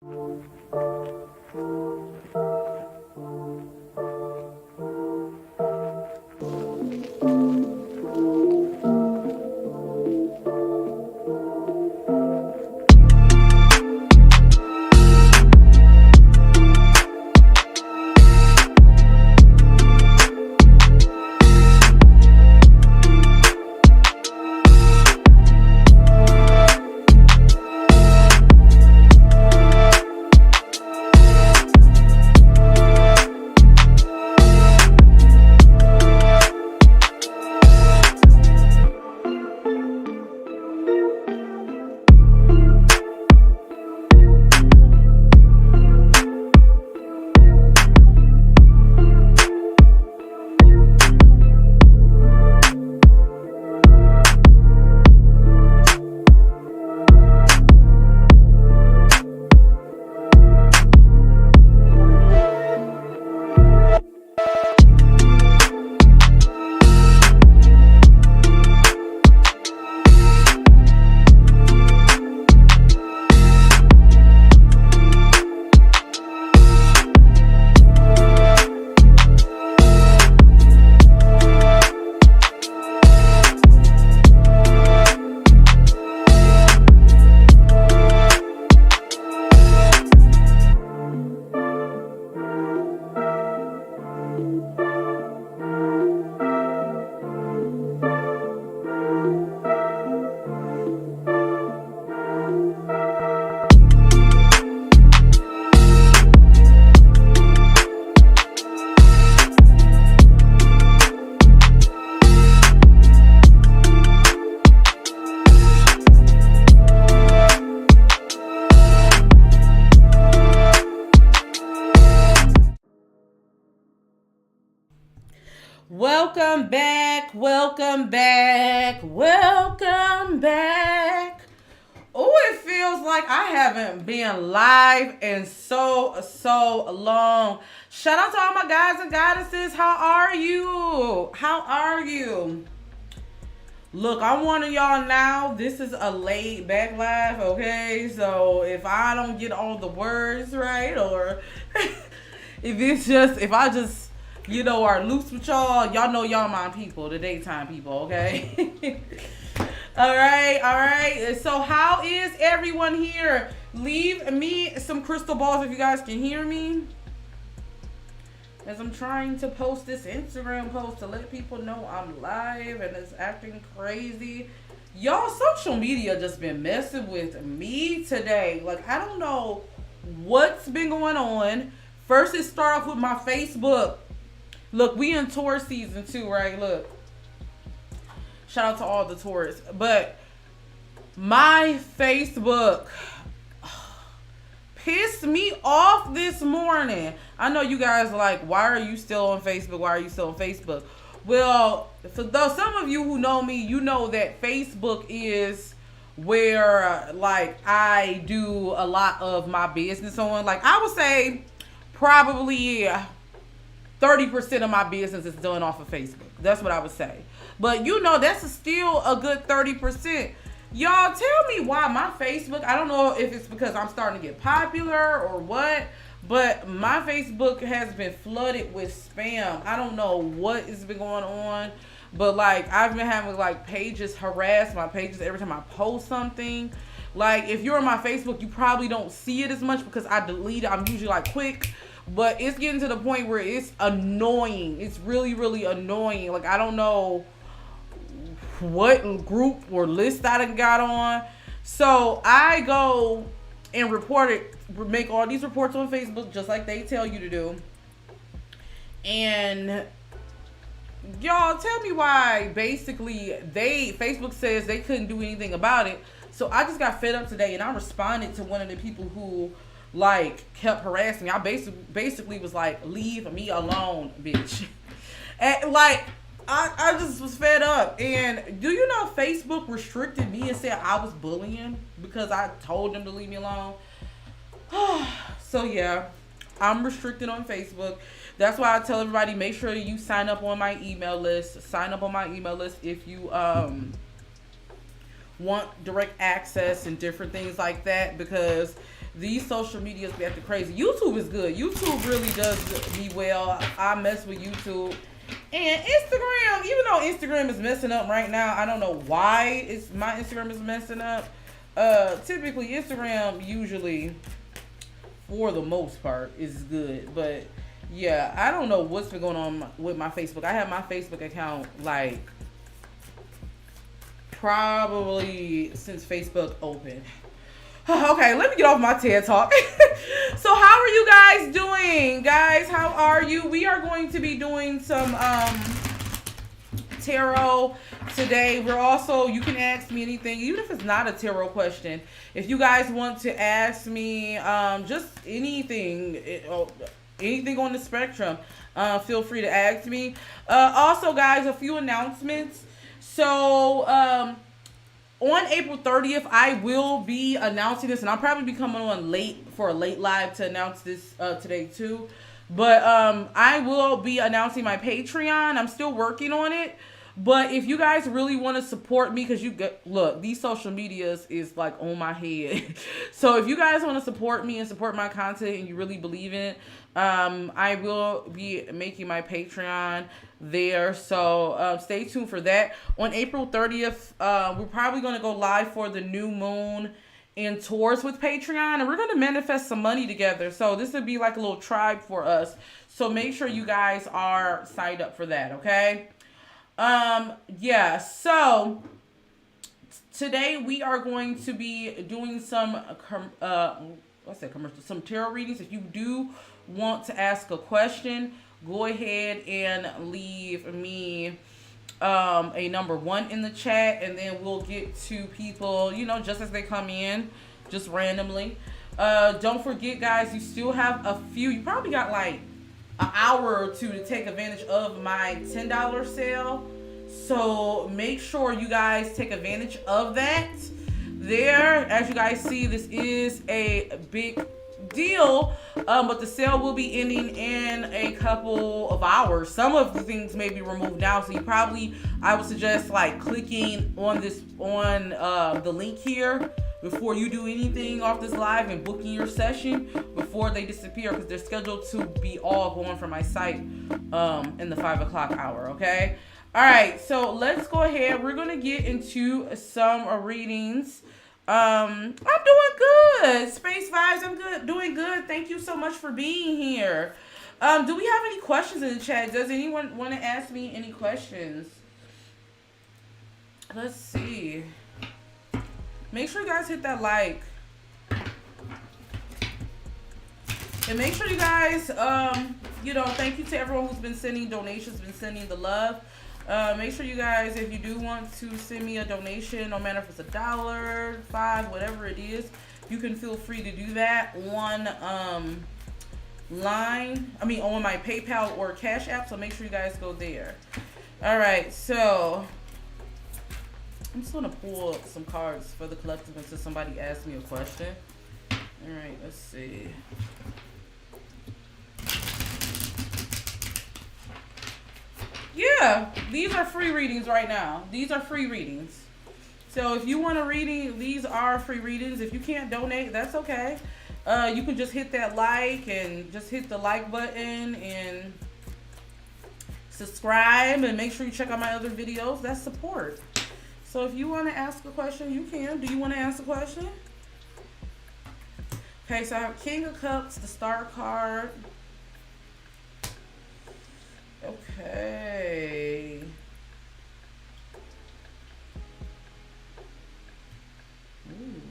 Welcome back, welcome back, welcome back. Oh, it feels like I haven't been live in so long. Shout out to all my guys and goddesses. How are you? How are you? Look, I'm warning y'all now. This is a laid back live, okay? So if I don't get all the words right, or if I just are loose with y'all know y'all my people, the daytime people, okay? All right. So how is everyone here? Leave me some crystal balls if you guys can hear me, as I'm trying to post this Instagram post to let people know I'm live and it's acting crazy. Y'all, social media just been messing with me today. Like, I don't know what's been going on. First, it started off with my Facebook. Look, we in Taurus season too, right? Look. Shout out to all the Taurus. But my Facebook pissed me off this morning. I know you guys are like, why are you still on Facebook? Why are you still on Facebook? Well, for those, some of you who know me, you know that Facebook is where like I do a lot of my business on. Like, I would say probably 30% of my business is done off of Facebook. That's what I would say. But that's still a good 30%. Y'all, tell me why my Facebook, I don't know if it's because I'm starting to get popular or what, but my Facebook has been flooded with spam. I don't know what has been going on, but like I've been having like pages harass my pages every time I post something. Like, if you're on my Facebook, you probably don't see it as much because I delete it. I'm usually like quick. But it's getting to the point where it's annoying. It's really, really annoying. Like, I don't know what group or list I done got on. So I go and make all these reports on Facebook just like they tell you to do. And y'all, tell me why basically Facebook says they couldn't do anything about it. So I just got fed up today and I responded to one of the people who like kept harassing me. I basically was like, leave me alone, bitch. And like I just was fed up. And do you know Facebook restricted me and said I was bullying because I told them to leave me alone? So yeah, I'm restricted on Facebook. That's why I tell everybody, make sure you sign up on my email list. Sign up on my email list if you want direct access and different things like that, because these social medias be acting crazy. YouTube is good. YouTube really does me well. I mess with YouTube. And Instagram, even though Instagram is messing up right now, I don't know why my Instagram is messing up. Typically Instagram usually, for the most part, is good. But yeah, I don't know what's been going on with my Facebook. I have my Facebook account like probably since Facebook opened. Okay, let me get off my TED Talk. So how are you guys doing? Guys, how are you? We are going to be doing some tarot today. We're also, you can ask me anything, even if it's not a tarot question. If you guys want to ask me just anything, anything on the spectrum, feel free to ask me. Also, guys, a few announcements. So, on April 30th, I will be announcing this, and I'll probably be coming on late for a late live to announce this today too. But I will be announcing my Patreon. I'm still working on it. But if you guys really want to support me, because look, these social medias is like on my head. So if you guys want to support me and support my content and you really believe in it, I will be making my Patreon there. So stay tuned for that. On April 30th, we're probably going to go live for the new moon in Taurus with Patreon, and we're going to manifest some money together. So this would be like a little tribe for us. So make sure you guys are signed up for that, okay? Yeah, so today we are going to be doing some some tarot readings. If you do want to ask a question, go ahead and leave me a number 1 in the chat, and then we'll get to people, you know, just as they come in, just randomly. Don't forget, guys, you still have you probably got like an hour or two to take advantage of my $10 sale. So make sure you guys take advantage of that. There, as you guys see, this is a big deal, but the sale will be ending in a couple of hours. Some of the things may be removed now, so I would suggest like clicking on the link here before you do anything off this live and booking your session before they disappear, because they're scheduled to be all going from my site in the 5 o'clock hour. Okay, all right, so let's go ahead. We're gonna get into some readings. I'm doing good. Space Vibes, I'm good, doing good. Thank you so much for being here. Do we have any questions in the chat? Does anyone want to ask me any questions? Let's see. Make sure you guys hit that like. And make sure you guys, thank you to everyone who's been sending donations, been sending the love. Make sure you guys, if you do want to send me a donation, no matter if it's $1, $5, whatever it is, you can feel free to do that on on my PayPal or Cash App. So make sure you guys go there. All right, so I'm just gonna pull some cards for the collective until somebody asks me a question. All right, let's see. Yeah, these are free readings right now. These are free readings. So if you want a reading, these are free readings. If you can't donate, that's okay. You can just hit that like and just hit the like button and subscribe, and make sure you check out my other videos. That's support. So if you want to ask a question, you can. Do you want to ask a question? Okay, so I have King of Cups, the Star card. Okay. Ooh.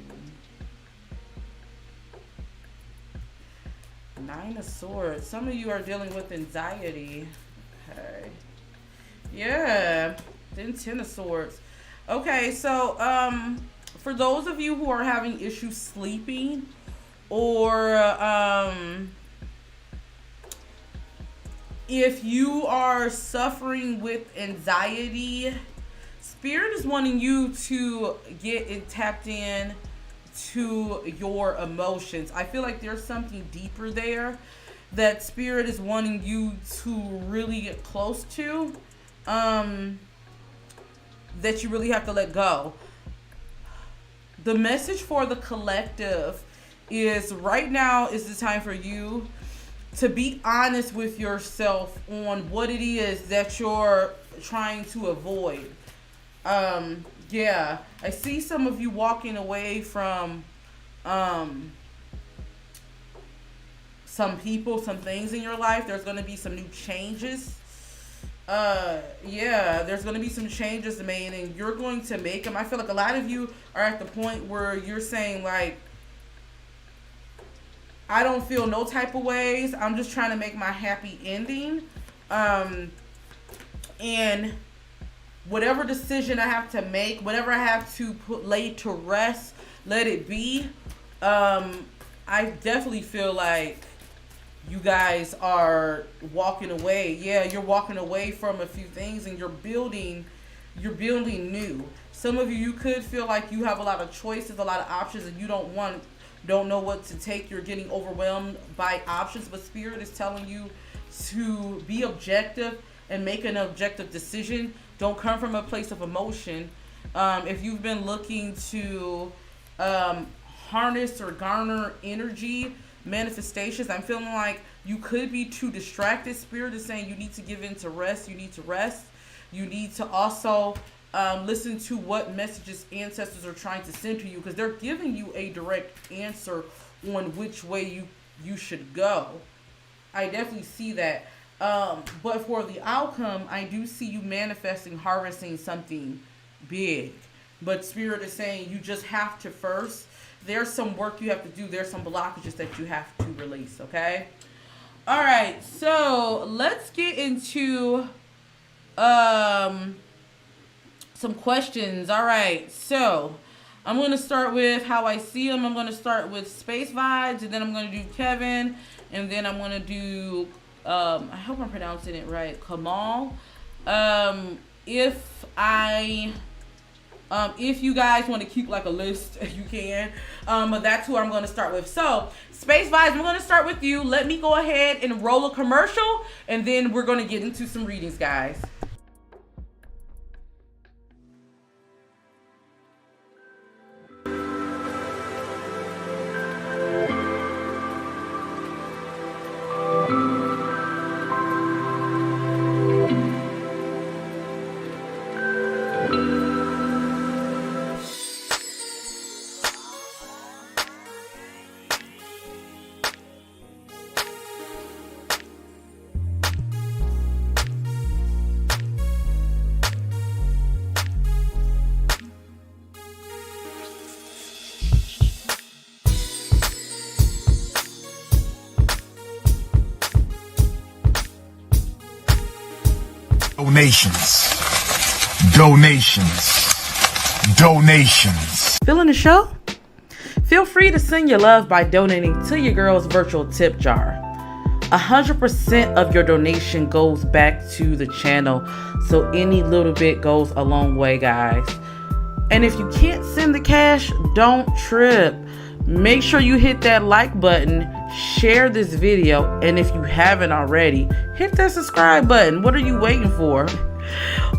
9 of Swords. Some of you are dealing with anxiety. Okay. Yeah. Then 10 of Swords. Okay, so for those of you who are having issues sleeping, or if you are suffering with anxiety, Spirit is wanting you to get tapped in to your emotions. I feel like there's something deeper there that Spirit is wanting you to really get close to, that you really have to let go. The message for the collective is right now is the time for you to be honest with yourself on what it is that you're trying to avoid. Yeah, I see some of you walking away from some people, some things in your life. There's going to be some new changes. Yeah, there's going to be some changes made, and you're going to make them. I feel like a lot of you are at the point where you're saying, like, I don't feel no type of ways. I'm just trying to make my happy ending. And whatever decision I have to make, whatever I have to lay to rest, let it be. I definitely feel like you guys are walking away. Yeah, you're walking away from a few things, and you're building new. Some of you could feel like you have a lot of choices, a lot of options, and you don't know what to take. You're getting overwhelmed by options, but Spirit is telling you to be objective and make an objective decision. Don't come from a place of emotion. If you've been looking to harness or garner energy, manifestations, I'm feeling like you could be too distracted. Spirit is saying you need to give in to rest. You need to rest. You need to also listen to what messages ancestors are trying to send to you, because they're giving you a direct answer on which way you should go. I definitely see that. But for the outcome, I do see you manifesting, harvesting something big. But Spirit is saying you just have to first. There's some work you have to do. There's some blockages that you have to release, okay? All right, so let's get into some questions. All right, so I'm going to start with how I see them. I'm going to start with Space Vibes, and then I'm going to do Kevin, and then I'm going to do, I hope I'm pronouncing it right, Kamal. If you guys want to keep like a list, you can. But that's who I'm going to start with. So, Space Vibes, I'm going to start with you. Let me go ahead and roll a commercial, and then we're going to get into some readings, guys. Donations. Feeling the show? Feel free to send your love by donating to your girl's virtual tip jar. 100% of your donation goes back to the channel, so any little bit goes a long way, guys. And if you can't send the cash, don't trip. Make sure you hit that like button, share this video, and if you haven't already, hit that subscribe button. What are you waiting for?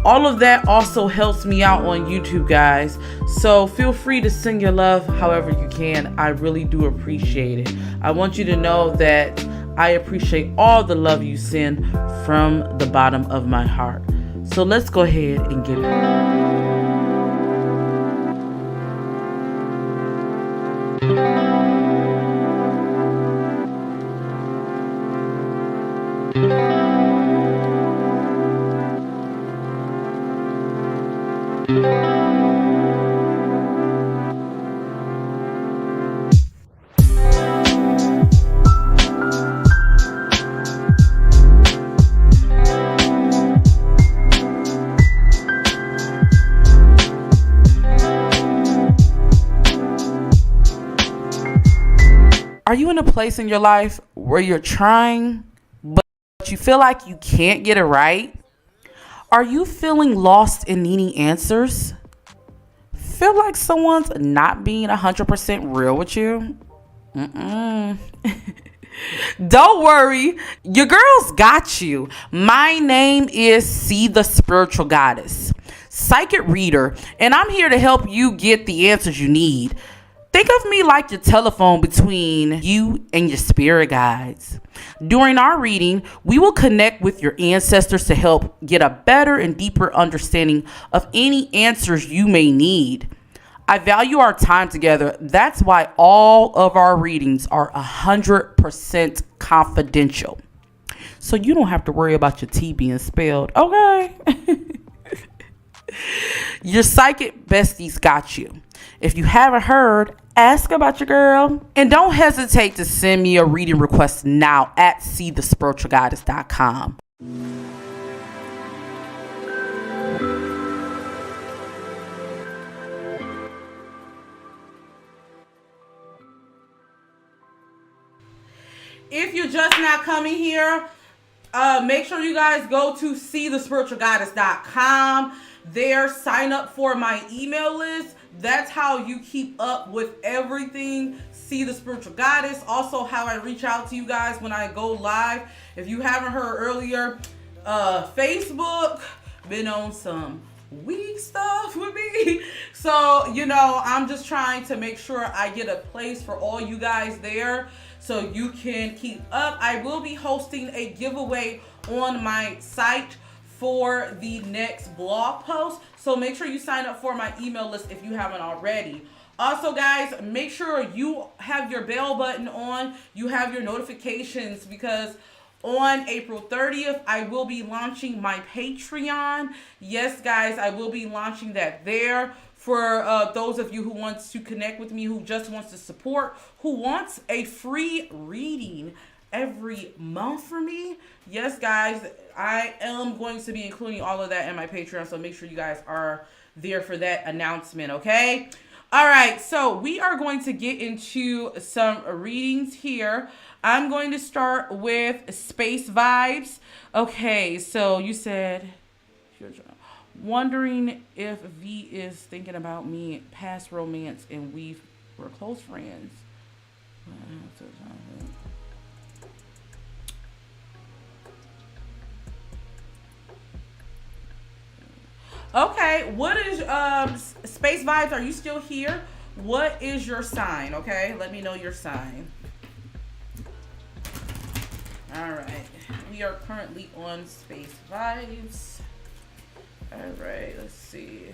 All of that also helps me out on YouTube, guys. So feel free to send your love however you can. I really do appreciate it. I want you to know that I appreciate all the love you send from the bottom of my heart. So let's go ahead and get it. Are you in a place in your life where you're trying, but you feel like you can't get it right? Are you feeling lost and needing answers? Feel like someone's not being 100% real with you? Don't worry, your girl's got you. My name is C, the Spiritual Goddess, psychic reader, and I'm here to help you get the answers you need. Think of me like your telephone between you and your spirit guides. During our reading, we will connect with your ancestors to help get a better and deeper understanding of any answers you may need. I value our time together. That's why all of our readings are 100% confidential. So you don't have to worry about your T being spelled, okay? Your psychic besties got you. If you haven't heard, ask about your girl. And don't hesitate to send me a reading request now at ceethebeautydiva.com. If you're just not coming here, make sure you guys go to ceethebeautydiva.com. There, sign up for my email list. That's how you keep up with everything See the Spiritual Goddess. Also, how I reach out to you guys when I go live. If you haven't heard earlier, Facebook been on some weak stuff with me. So, I'm just trying to make sure I get a place for all you guys there so you can keep up. I will be hosting a giveaway on my site for the next blog post. So make sure you sign up for my email list if you haven't already. Also, guys, make sure you have your bell button on. You have your notifications, because on April 30th, I will be launching my Patreon. Yes, guys, I will be launching that there for those of you who wants to connect with me, who just wants to support, who wants a free reading every month for me. Yes, guys, I am going to be including all of that in my Patreon, so make sure you guys are there for that announcement, okay? All right, so we are going to get into some readings here. I'm going to start with Space Vibes. Okay, so you said, wondering if V is thinking about me, past romance, and we were close friends. Okay, what is Space Vibes? Are you still here? What is your sign? Okay, let me know your sign. All right, we are currently on Space Vibes. All right, let's see.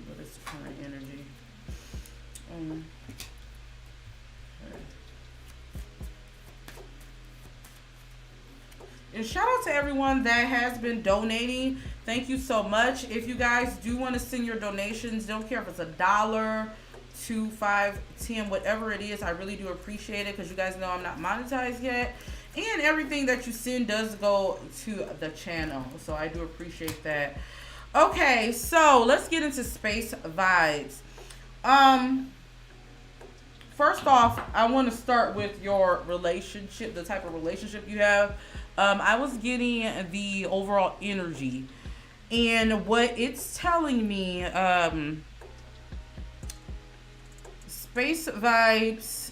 What is current energy? And shout out to everyone that has been donating. Thank you so much. If you guys do want to send your donations, don't care if it's $1, $2, $5, $10, whatever it is, I really do appreciate it, because you guys know I'm not monetized yet, and everything that you send does go to the channel, so I do appreciate that. Okay, so let's get into Space Vibes. First off, I want to start with your relationship, the type of relationship you have. I was getting the overall energy, and what it's telling me, Space Vibes,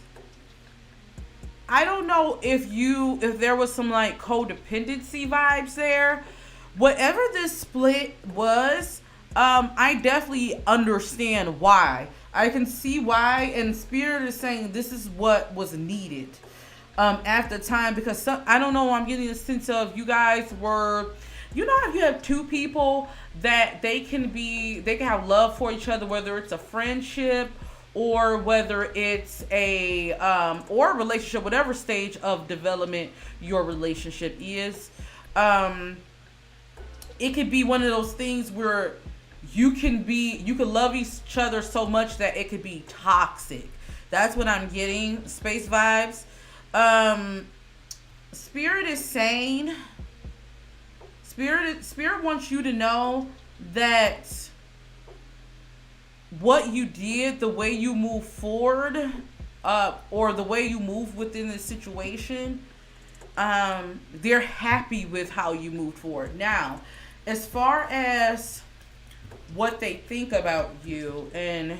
I don't know if there was some like codependency vibes there. Whatever this split was, I definitely understand why. I can see why, and Spirit is saying this is what was needed at the time, because I don't know, I'm getting a sense of you guys were, if you have two people that they can have love for each other, whether it's a friendship or whether it's a or a relationship, whatever stage of development your relationship is, it could be one of those things where you can love each other so much that it could be toxic. That's what I'm getting, Space Vibes. Spirit is saying, Spirit wants you to know that what you did, the way you move forward, or the way you move within the situation, they're happy with how you moved forward. Now, as far as what they think about you, and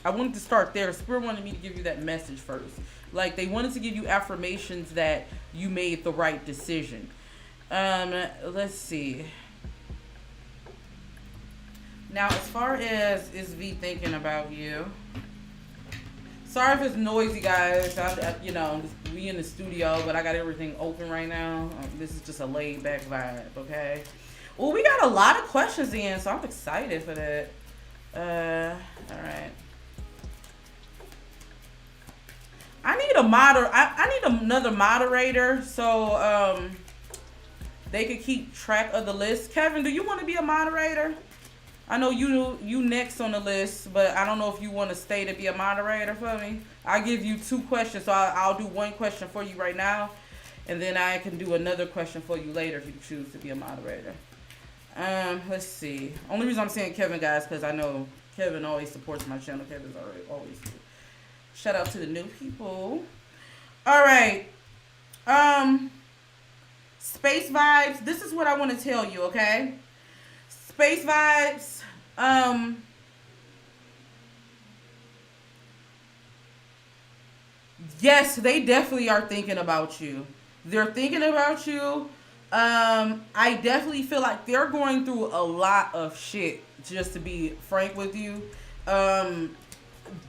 I wanted to start there. Spirit wanted me to give you that message first. Like, they wanted to give you affirmations that you made the right decision. Let's see. Now, as far as is V thinking about you, sorry if it's noisy, guys. We in the studio, but I got everything open right now. This is just a laid back vibe, okay? Well, we got a lot of questions in, so I'm excited for that. All right. I need I need another moderator so they could keep track of the list. Kevin, do you want to be a moderator? I know you next on the list, but I don't know if you want to stay to be a moderator for me. I'll give you 2 questions, so I'll do 1 question for you right now, and then I can do another question for you later if you choose to be a moderator. Let's see. Only reason I'm saying Kevin, guys, because I know Kevin always supports my channel. Kevin's always. Shout out to the new people. All right. Space vibes. This is what I want to tell you, okay? Space vibes. Yes, they definitely are thinking about you. They're thinking about you. I definitely feel like they're going through a lot of shit, just to be frank with you.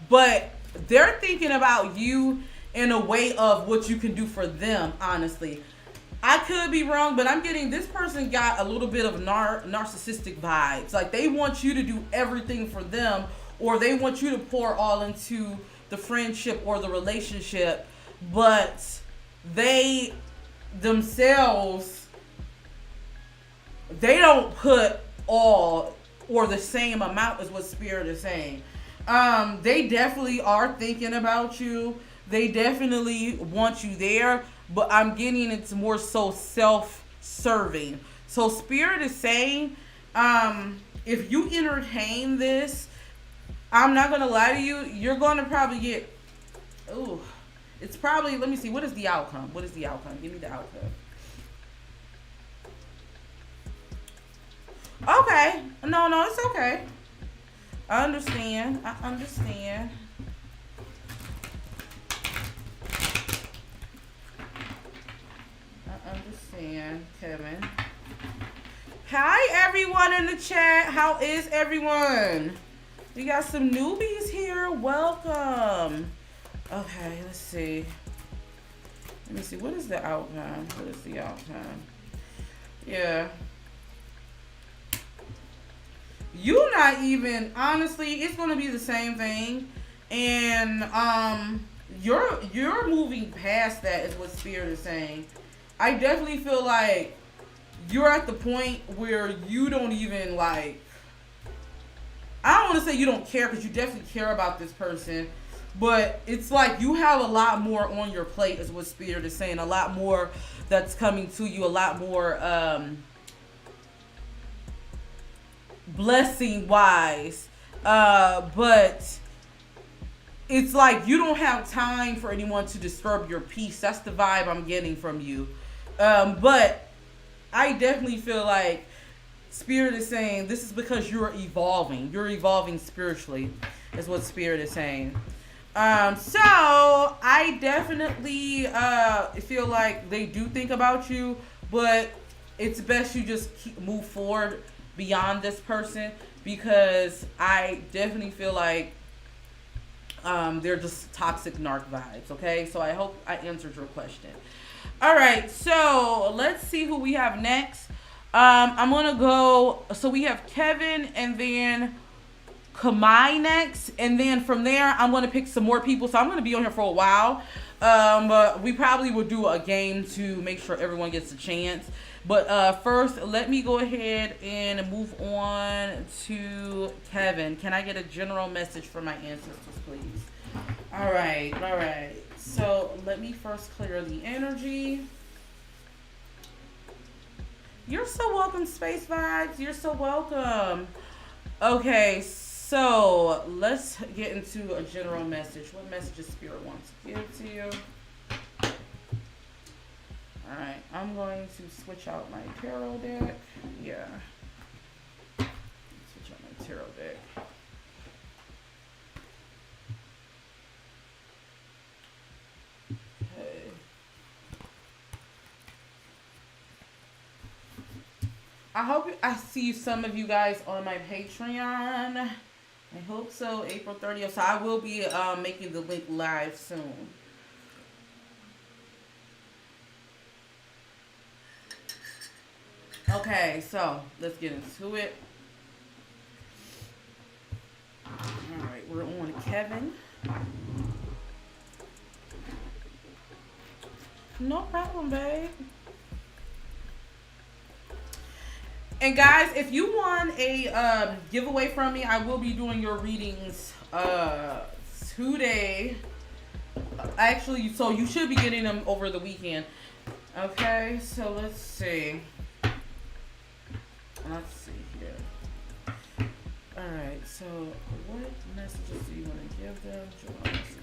But they're thinking about you in a way of what you can do for them, honestly. I could be wrong, but I'm getting this person got a little bit of narcissistic vibes. Like, they want you to do everything for them, or they want you to pour all into the friendship or the relationship, but they themselves, they don't put all or the same amount as what Spirit is saying. They definitely are thinking about you. They definitely want you there, but I'm getting it's more so self-serving. So Spirit is saying, if you entertain this, I'm not going to lie to you, you're going to probably get, it's probably, let me see, what is the outcome? What is the outcome? Give me the outcome. Okay. No, it's okay. I understand, Kevin. Hi, everyone in the chat. How is everyone? We got some newbies here. Welcome. Okay, let's see. Let me see. What is the outcome? Yeah. You not even, honestly, it's going to be the same thing. And you're moving past that is what Spirit is saying. I definitely feel like you're at the point where you don't even like, I don't want to say you don't care, because you definitely care about this person, but it's like you have a lot more on your plate is what Spirit is saying. A lot more that's coming to you, a lot more blessing wise, but it's like you don't have time for anyone to disturb your peace. That's the vibe I'm getting from you. But I definitely feel like Spirit is saying this is because you're evolving. You're evolving spiritually, is what Spirit is saying. So I definitely feel like they do think about you, but it's best you just move forward beyond this person, because I definitely feel like they're just toxic narc vibes. Okay, so I hope I answered your question. All right, so let's see who we have next. I'm gonna go. So we have Kevin and then Kamai next, and then from there I'm gonna pick some more people. So I'm gonna be on here for a while. But we probably will do a game to make sure everyone gets a chance. But first, let me go ahead and move on to Kevin. Can I get a general message from my ancestors, please? All right. So let me first clear the energy. You're so welcome, Space Vibes. You're so welcome. Okay, so let's get into a general message. What messages Spirit wants to give to you? Alright, I'm going to switch out my tarot deck. Yeah. Switch out my tarot deck. I hope I see some of you guys on my Patreon. I hope so. April 30th. So I will be making the link live soon. Okay, so let's get into it. All right, we're on Kevin. No problem, babe. And guys, if you want a giveaway from me, I will be doing your readings today. Actually, so you should be getting them over the weekend. Okay, so let's see. Let's see here. Alright, so what messages do you want to give them? July messages.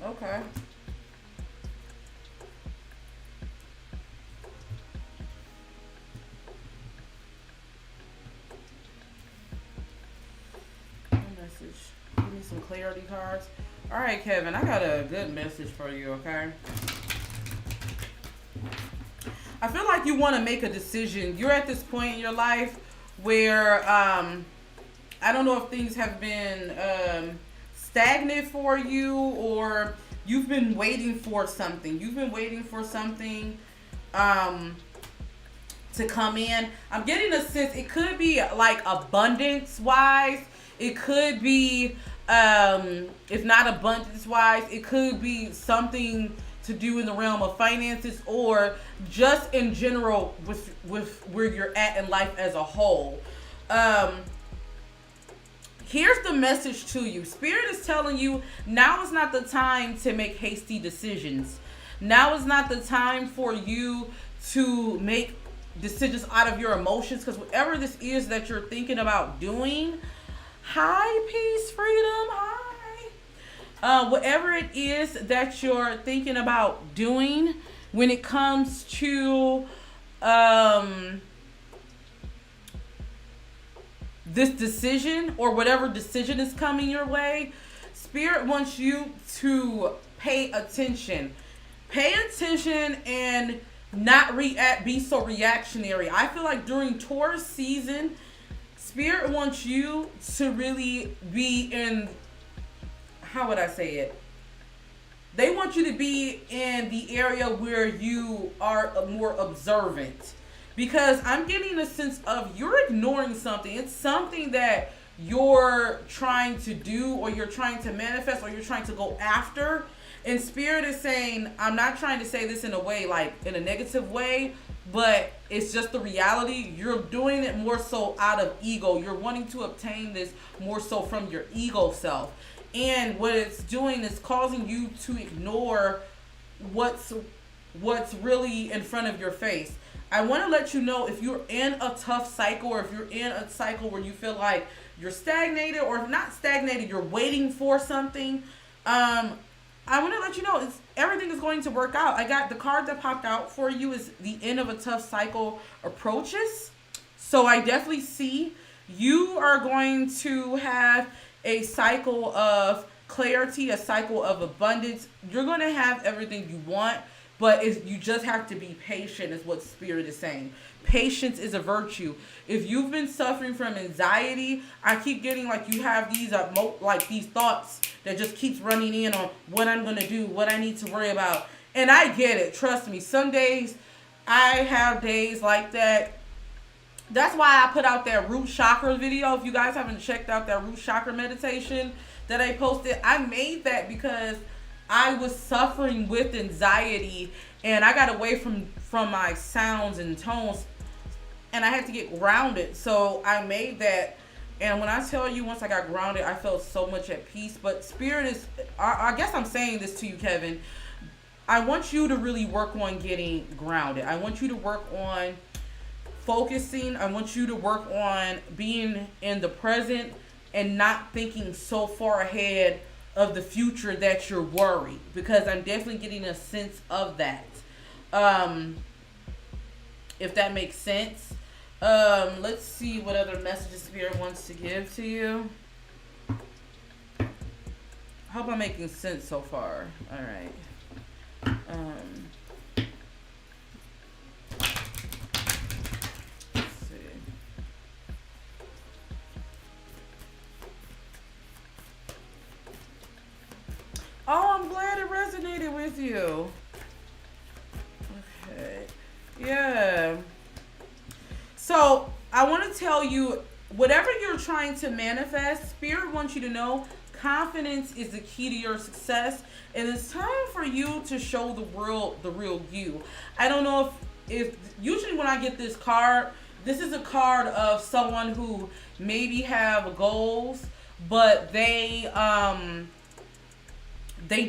Okay. Message. Give me some clarity cards. All right, Kevin, I got a good message for you, okay? I feel like you want to make a decision. You're at this point in your life where I don't know if things have been stagnant for you, or you've been waiting for something. You've been waiting for something to come in. I'm getting a sense it could be like abundance wise. It could be if not abundance wise, it could be something to do in the realm of finances, or just in general with where you're at in life as a whole. Here's the message to you. Spirit is telling you now is not the time to make hasty decisions. Now is not the time for you to make decisions out of your emotions, because whatever this is that you're thinking about doing, hi, peace, freedom, hi. Whatever it is that you're thinking about doing when it comes to this decision, or whatever decision is coming your way, Spirit wants you to pay attention. Pay attention and not be so reactionary. I feel like during Taurus season, Spirit wants you to really be in, how would I say it? They want you to be in the area where you are more observant. Because I'm getting a sense of you're ignoring something. It's something that you're trying to do, or you're trying to manifest, or you're trying to go after. And Spirit is saying, I'm not trying to say this in a way, like in a negative way, but it's just the reality. You're doing it more so out of ego. You're wanting to obtain this more so from your ego self. And what it's doing is causing you to ignore what's really in front of your face. I want to let you know, if you're in a tough cycle, or if you're in a cycle where you feel like you're stagnated, or if not stagnated, you're waiting for something, I want to let you know everything is going to work out. I got the card that popped out for you is the end of a tough cycle approaches. So I definitely see you are going to have a cycle of clarity, a cycle of abundance. You're going to have everything you want. But you just have to be patient, is what Spirit is saying. Patience is a virtue. If you've been suffering from anxiety, I keep getting like you have these these thoughts that just keeps running in on what I'm going to do, what I need to worry about. And I get it. Trust me. Some days I have days like that. That's why I put out that root chakra video. If you guys haven't checked out that root chakra meditation that I posted, I made that because I was suffering with anxiety, and I got away from my sounds and tones, and I had to get grounded. So I made that, and when I tell you, once I got grounded, I felt so much at peace. But Spirit is, I guess I'm saying this to you, Kevin. I want you to really work on getting grounded. I want you to work on focusing. I want you to work on being in the present and not thinking so far ahead of the future that you're worried, because I'm definitely getting a sense of that. If that makes sense. Let's see what other messages Spirit wants to give to you. I hope I'm making sense so far. All right. Let's see. Oh, I'm glad it resonated with you. Okay. Yeah. So I want to tell you, whatever you're trying to manifest, Spirit wants you to know confidence is the key to your success, and it's time for you to show the world the real you. I don't know if usually when I get this card, this is a card of someone who maybe have goals, but they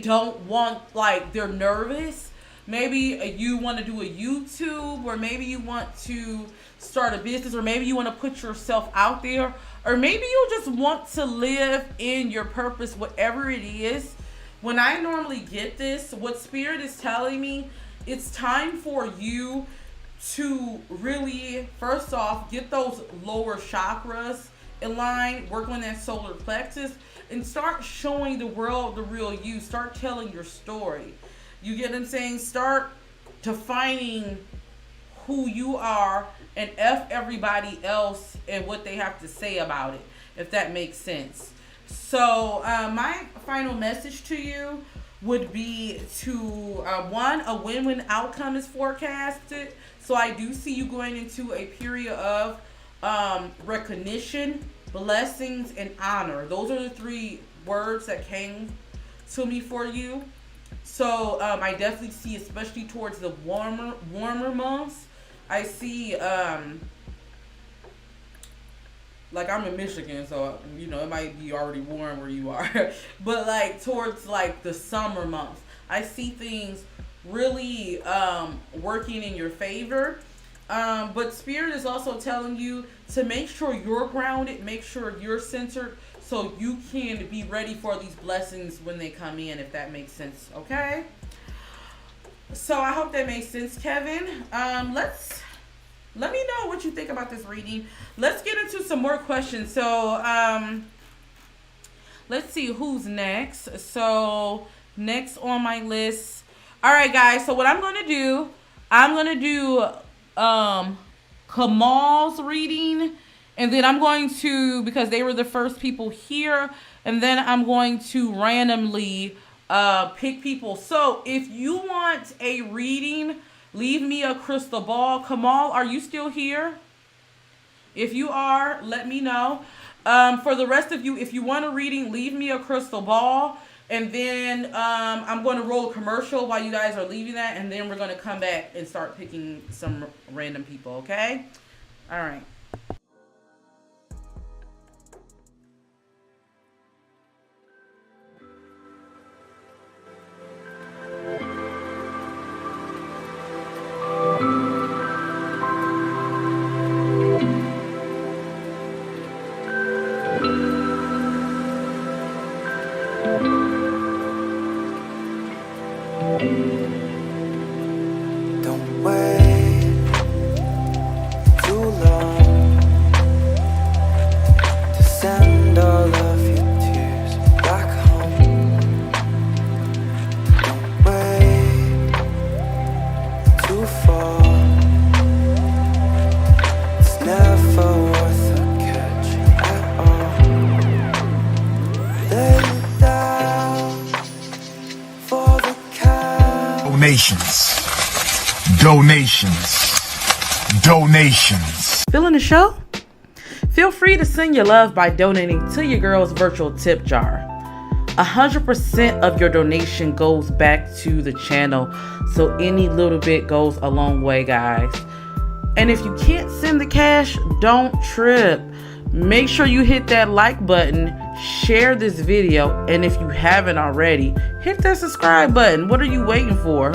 don't want, like, they're nervous. Maybe you want to do a YouTube, or maybe you want to start a business, or maybe you want to put yourself out there, or maybe you just want to live in your purpose, whatever it is. When I normally get this, what Spirit is telling me, it's time for you to really, first off, get those lower chakras in line, work on that solar plexus, and start showing the world the real you. Start telling your story. You get what I'm saying? Start defining who you are and F everybody else and what they have to say about it, if that makes sense. So my final message to you would be to, one, a win-win outcome is forecasted. So I do see you going into a period of recognition, blessings, and honor. Those are the three words that came to me for you. So I definitely see, especially towards the warmer months, I see, like, I'm in Michigan, so, you know, it might be already warm where you are. But, like, towards, like, the summer months, I see things really working in your favor. But Spirit is also telling you to make sure you're grounded, make sure you're centered, so you can be ready for these blessings when they come in, if that makes sense, okay? So I hope that makes sense, Kevin. Let me know what you think about this reading. Let's get into some more questions. So let's see who's next. So next on my list. All right, guys. So what I'm going to do Kamal's reading. And then I'm going to, because they were the first people here, and then I'm going to randomly pick people. So if you want a reading, leave me a crystal ball. Kamal, are you still here? If you are, let me know. For the rest of you, if you want a reading, leave me a crystal ball. And then I'm going to roll a commercial while you guys are leaving that. And then we're going to come back and start picking some random people, okay? All right. Don't wait too long to send all of your tears back home. Don't wait too far. It's never worth a catch at all. Lay it down for the count. Donations. Feeling the show? Feel free to send your love by donating to your girl's virtual tip jar. 100% of your donation goes back to the channel, so any little bit goes a long way, guys. And if you can't send the cash, don't trip. Make sure you hit that like button, share this video, and if you haven't already, hit that subscribe button. What are you waiting for?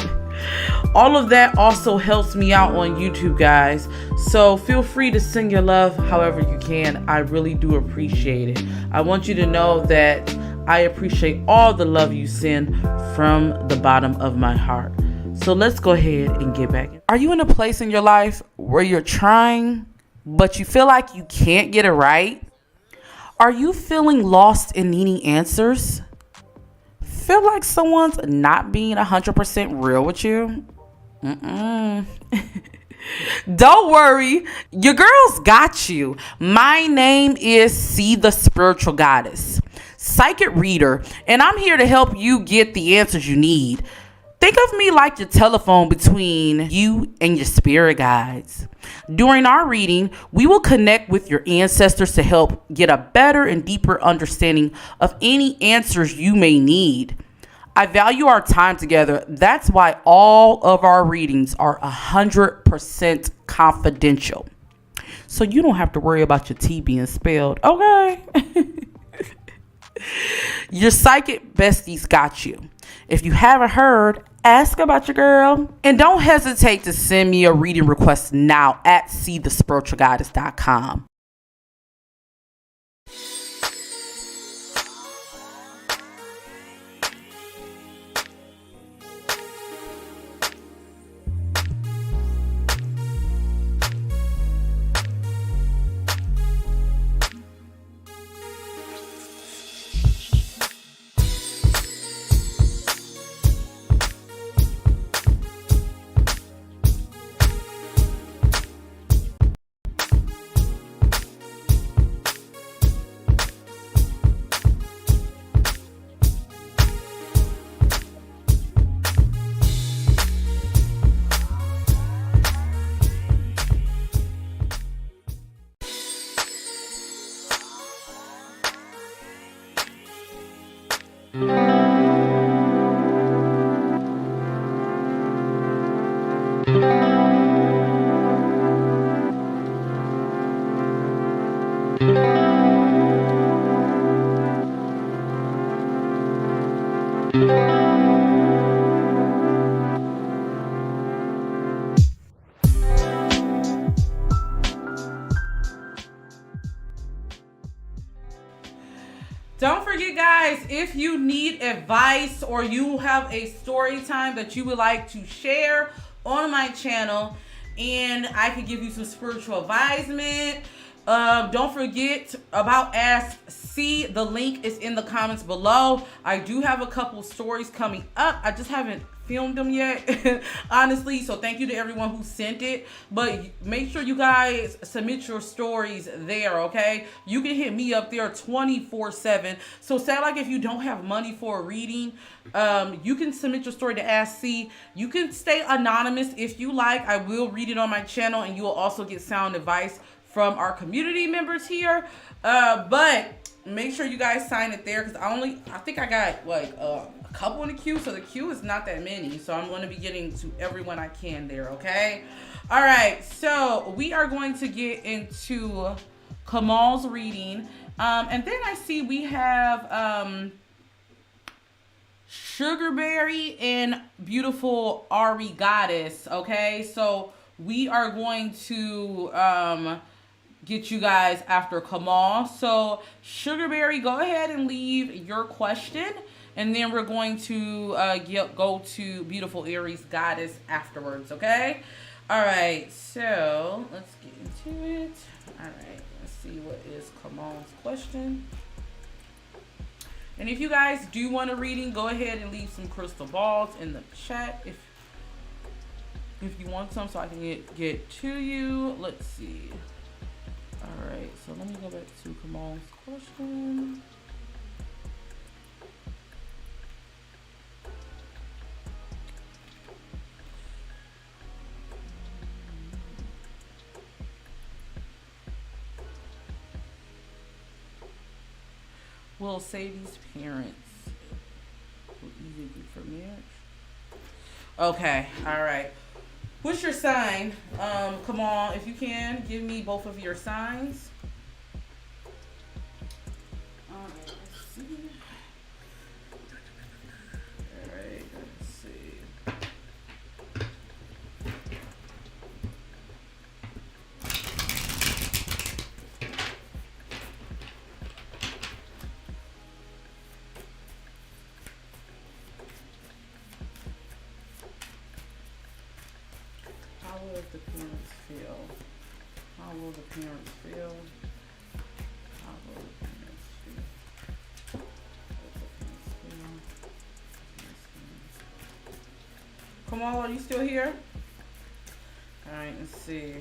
All of that also helps me out on YouTube, guys. So feel free to send your love however you can. I really do appreciate it. I want you to know that I appreciate all the love you send from the bottom of my heart. So let's go ahead and get back. Are you in a place in your life where you're trying, but you feel like you can't get it right? Are you feeling lost and needing answers? Feel like someone's not being 100% real with you? Don't worry, your girl's got you. My name is C the Spiritual Goddess, psychic reader, and I'm here to help you get the answers you need. Think of me like your telephone between you and your spirit guides. During our reading, we will connect with your ancestors to help get a better and deeper understanding of any answers you may need. I value our time together. That's why all of our readings are 100% confidential. So you don't have to worry about your T being spelled, okay? Your psychic besties got you. If you haven't heard, ask about your girl. And don't hesitate to send me a reading request now at ceethebeautydiva.com. Don't forget, guys, if you need advice or you have a story time that you would like to share on my channel and I can give you some spiritual advisement, don't forget about Ask C. The link is in the comments below. I do have a couple stories coming up. I just haven't filmed them yet, honestly, so thank you to everyone who sent it. But make sure you guys submit your stories there, okay? You can hit me up there 24/7. So say like if you don't have money for a reading, you can submit your story to Ask C. You can stay anonymous if you like. I will read it on my channel, and you will also get sound advice from our community members here. But make sure you guys sign it there, because I think I got like a couple in the queue, so the queue is not that many, so I'm going to be getting to everyone I can there, okay? All right, so we are going to get into Kamal's reading, and then I see we have Sugarberry and beautiful Ari Goddess, okay? So we are going to get you guys after Kamal. So Sugarberry, go ahead and leave your question, and then we're going to go to beautiful Aries Goddess afterwards, okay? All right, so let's get into it. All right, let's see what is Kamal's question. And if you guys do want a reading, go ahead and leave some crystal balls in the chat if you want some, so I can get to you. Let's see. All right, so let me go back to Kamal's question. Will Sadie's parents easy for marriage? Okay, all right. What's your sign? Come on, if you can, give me both of your signs. All right, let's see. All right, let's see. the parents feel? How will the parents feel? What the parents feel? Kamal, are you still here? Alright, let's see.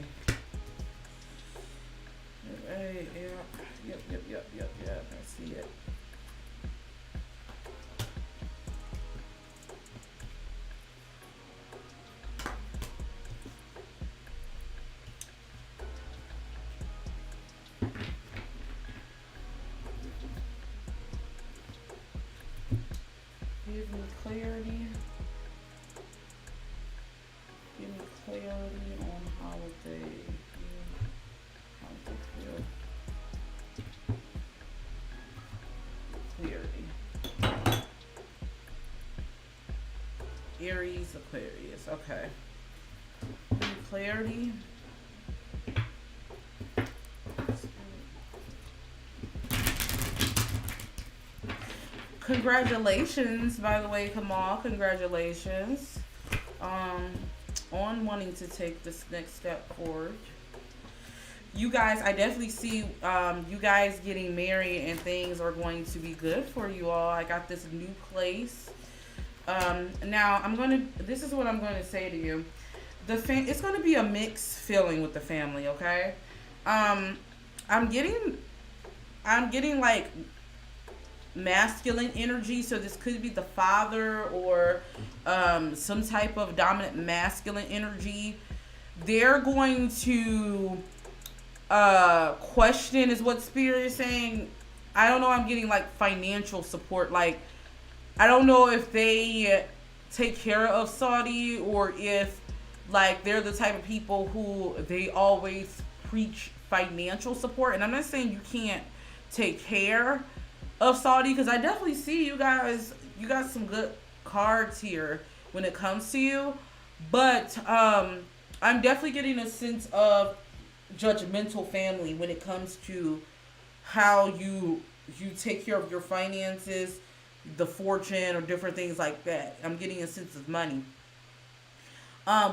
Hey, yeah. Yep. I see it. Give me clarity. Give me clarity on how they feel. Clarity. Aries, Aquarius. Okay. Give me clarity. Congratulations, by the way, Kamal. Congratulations on wanting to take this next step forward. You guys, I definitely see you guys getting married and things are going to be good for you all. I got this new place. Now, this is what I'm going to say to you. It's going to be a mixed feeling with the family, okay? I'm getting like masculine energy, so this could be the father or some type of dominant masculine energy. They're going to question is what Spirit is saying. I don't know, I'm getting like financial support. Like, I don't know if they take care of Saudi or if like they're the type of people who they always preach financial support. And I'm not saying you can't take care of Saudi, because I definitely see you guys, you got some good cards here when it comes to you, but I'm definitely getting a sense of judgmental family when it comes to how you take care of your finances, the fortune, or different things like that. I'm getting a sense of money.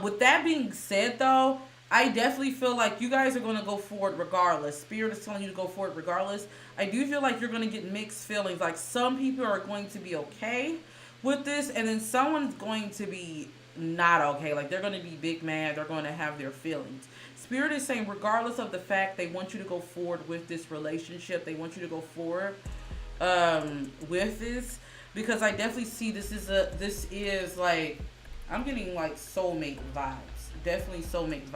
With that being said, though, I definitely feel like you guys are going to go forward regardless. Spirit is telling you to go forward regardless. I do feel like you're going to get mixed feelings. Like, some people are going to be okay with this, and then someone's going to be not okay. Like, they're going to be big mad. They're going to have their feelings. Spirit is saying regardless of the fact, they want you to go forward with this relationship. They want you to go forward with this, because I definitely see this is like, I'm getting like soulmate vibes. Definitely soulmate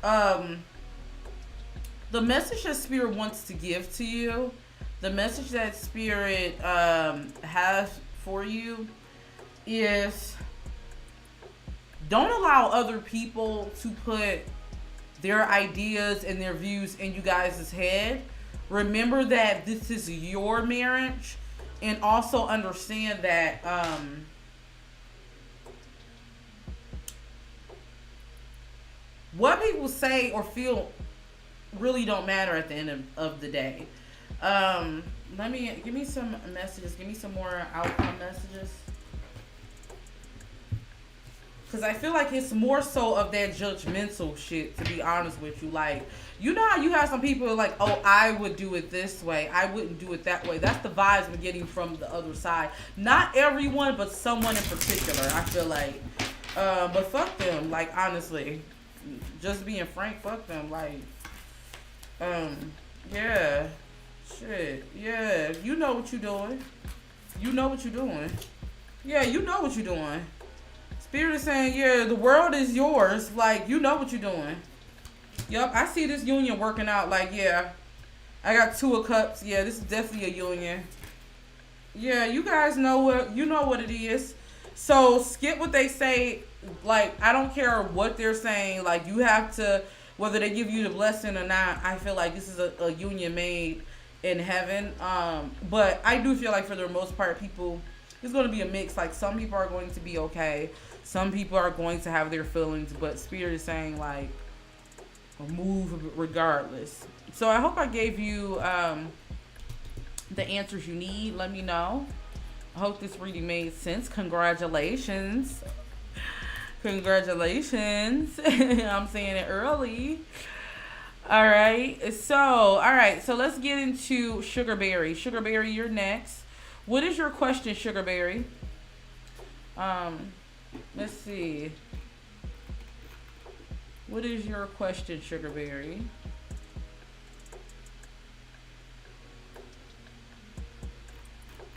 vibes. The message that Spirit wants to give to you, the message that Spirit has for you is, don't allow other people to put their ideas and their views in you guys' head. Remember that this is your marriage, and also understand that what people say or feel really don't matter at the end of the day. Give me some messages. Give me some more outcome messages. Because I feel like it's more so of that judgmental shit, to be honest with you. Like, you know how you have some people like, oh, I would do it this way. I wouldn't do it that way. That's the vibes I'm getting from the other side. Not everyone, but someone in particular, I feel like. But fuck them. Like, honestly. Just being frank, fuck them. Like, yeah. Shit. Yeah. You know what you're doing. You know what you're doing. Yeah, you know what you're doing. Spirit is saying, yeah, the world is yours. Like, you know what you're doing. Yup, I see this union working out. Like, yeah, I got 2 of Cups. Yeah, this is definitely a union. Yeah, you guys know what it is. So skip what they say. Like, I don't care what they're saying. Like, you have to, whether they give you the blessing or not, I feel like this is a union made in heaven. But I do feel like for the most part, people, it's going to be a mix. Like, some people are going to be okay. Some people are going to have their feelings. But Spirit is saying, like, move regardless. So I hope I gave you the answers you need. Let me know. I hope this really made sense. Congratulations. Congratulations. I'm saying it early. All right. So let's get into Sugarberry. Sugarberry, you're next. What is your question, Sugarberry? Um, let's see. What is your question, Sugarberry?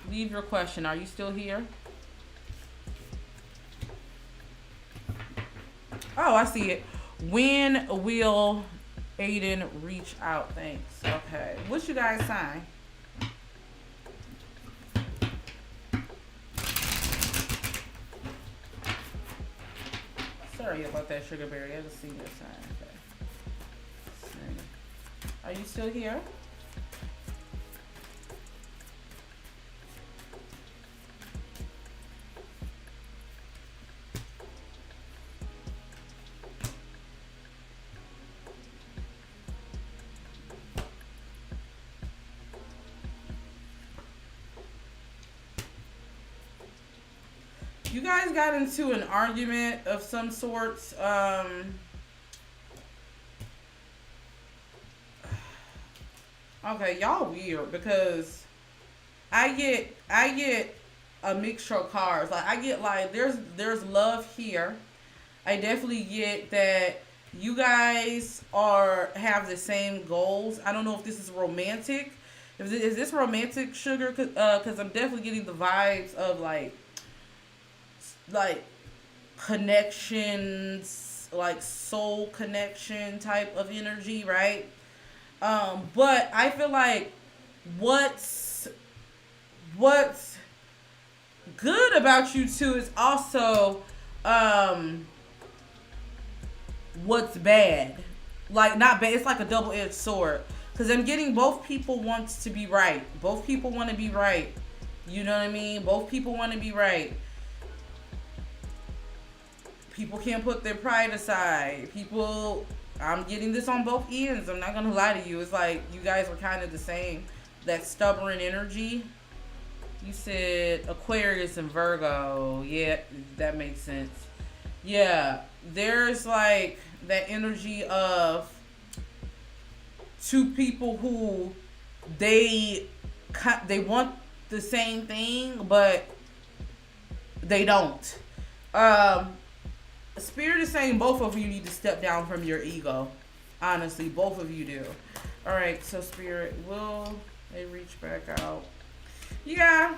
Leave your question. Are you still here? Oh, I see it. When will Aiden reach out? Thanks. Okay. What's you guys sign? Sorry about that, Sugarberry. I just seen your sign. Okay. Are you still here? You guys got into an argument of some sorts. Okay, y'all weird because I get a mixture of cards. Like I get like there's love here. I definitely get that you guys have the same goals. I don't know if this is romantic. Is this romantic, Sugar? Because I'm definitely getting the vibes of like connections, like soul connection type of energy, right? But I feel like what's good about you two is also what's bad. Like not bad. It's like a double-edged sword. Cause I'm getting both people wants to be right. Both people want to be right. You know what I mean? Both people want to be right. People can't put their pride aside. I'm getting this on both ends. I'm not gonna lie to you. It's like you guys are kind of the same. That stubborn energy. You said Aquarius and Virgo. Yeah, that makes sense. Yeah, there's like that energy of two people who they want the same thing, but they don't. Spirit is saying both of you need to step down from your ego. Honestly, both of you do. All right, so Spirit, will they reach back out? Yeah.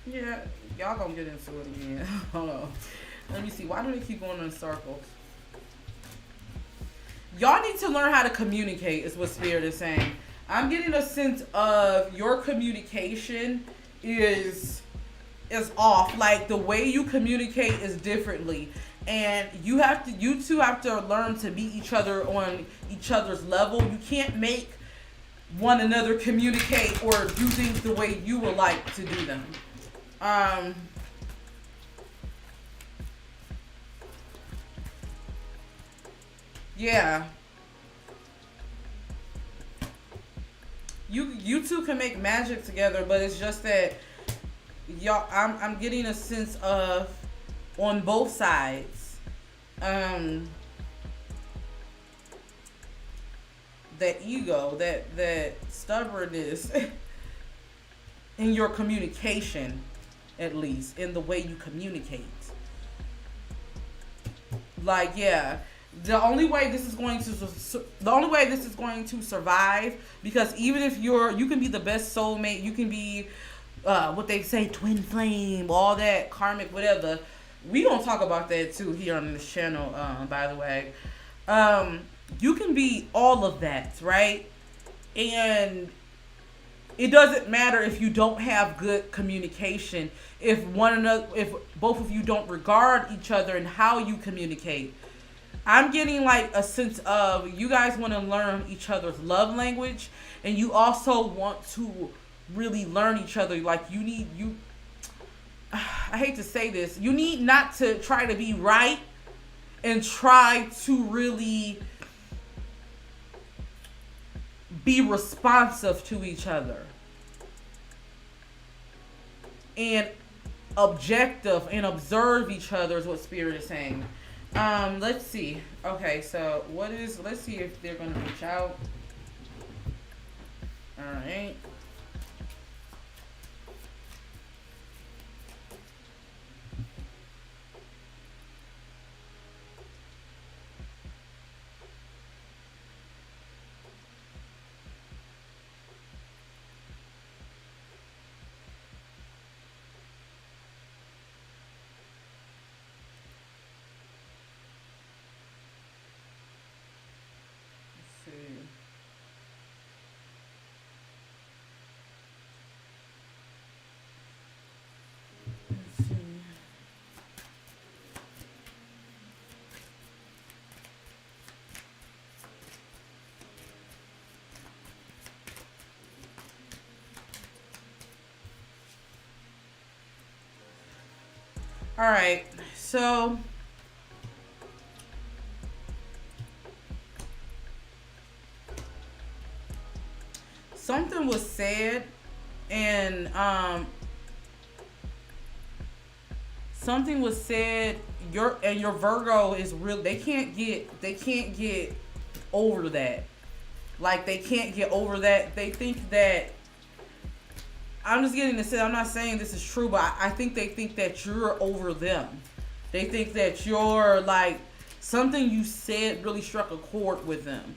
Yeah, y'all gonna get into it again. Hold on. Let me see. Why do they keep going in circles? Y'all need to learn how to communicate, is what Spirit is saying. I'm getting a sense of your communication is off. Like the way you communicate is differently. And you two have to learn to meet each other on each other's level. You can't make one another communicate or do things the way you would like to do them. Yeah. You two can make magic together, but it's just that y'all I'm getting a sense of on both sides. That ego, that stubbornness in your communication, at least in the way you communicate. Like, yeah, the only way this is going to survive, because even if you can be the best soulmate, you can be what they say, twin flame, all that karmic whatever. We gonna talk about that too here on this channel, by the way. You can be all of that, right? And it doesn't matter if you don't have good communication, if both of you don't regard each other and how you communicate. I'm getting like a sense of you guys want to learn each other's love language, and you also want to really learn each other. Like I hate to say this, you need not to try to be right and try to really be responsive to each other and objective and observe each other is what Spirit is saying. Let's see. Okay, so let's see if they're gonna reach out. Alright. Let's see. Let's see. Alright, so something was said and something was said your Virgo is real. They can't get over that. Like they can't get over that. They think that I'm just getting to say, I'm not saying this is true, but I think they think that you're over them. They think that you're like something you said really struck a chord with them,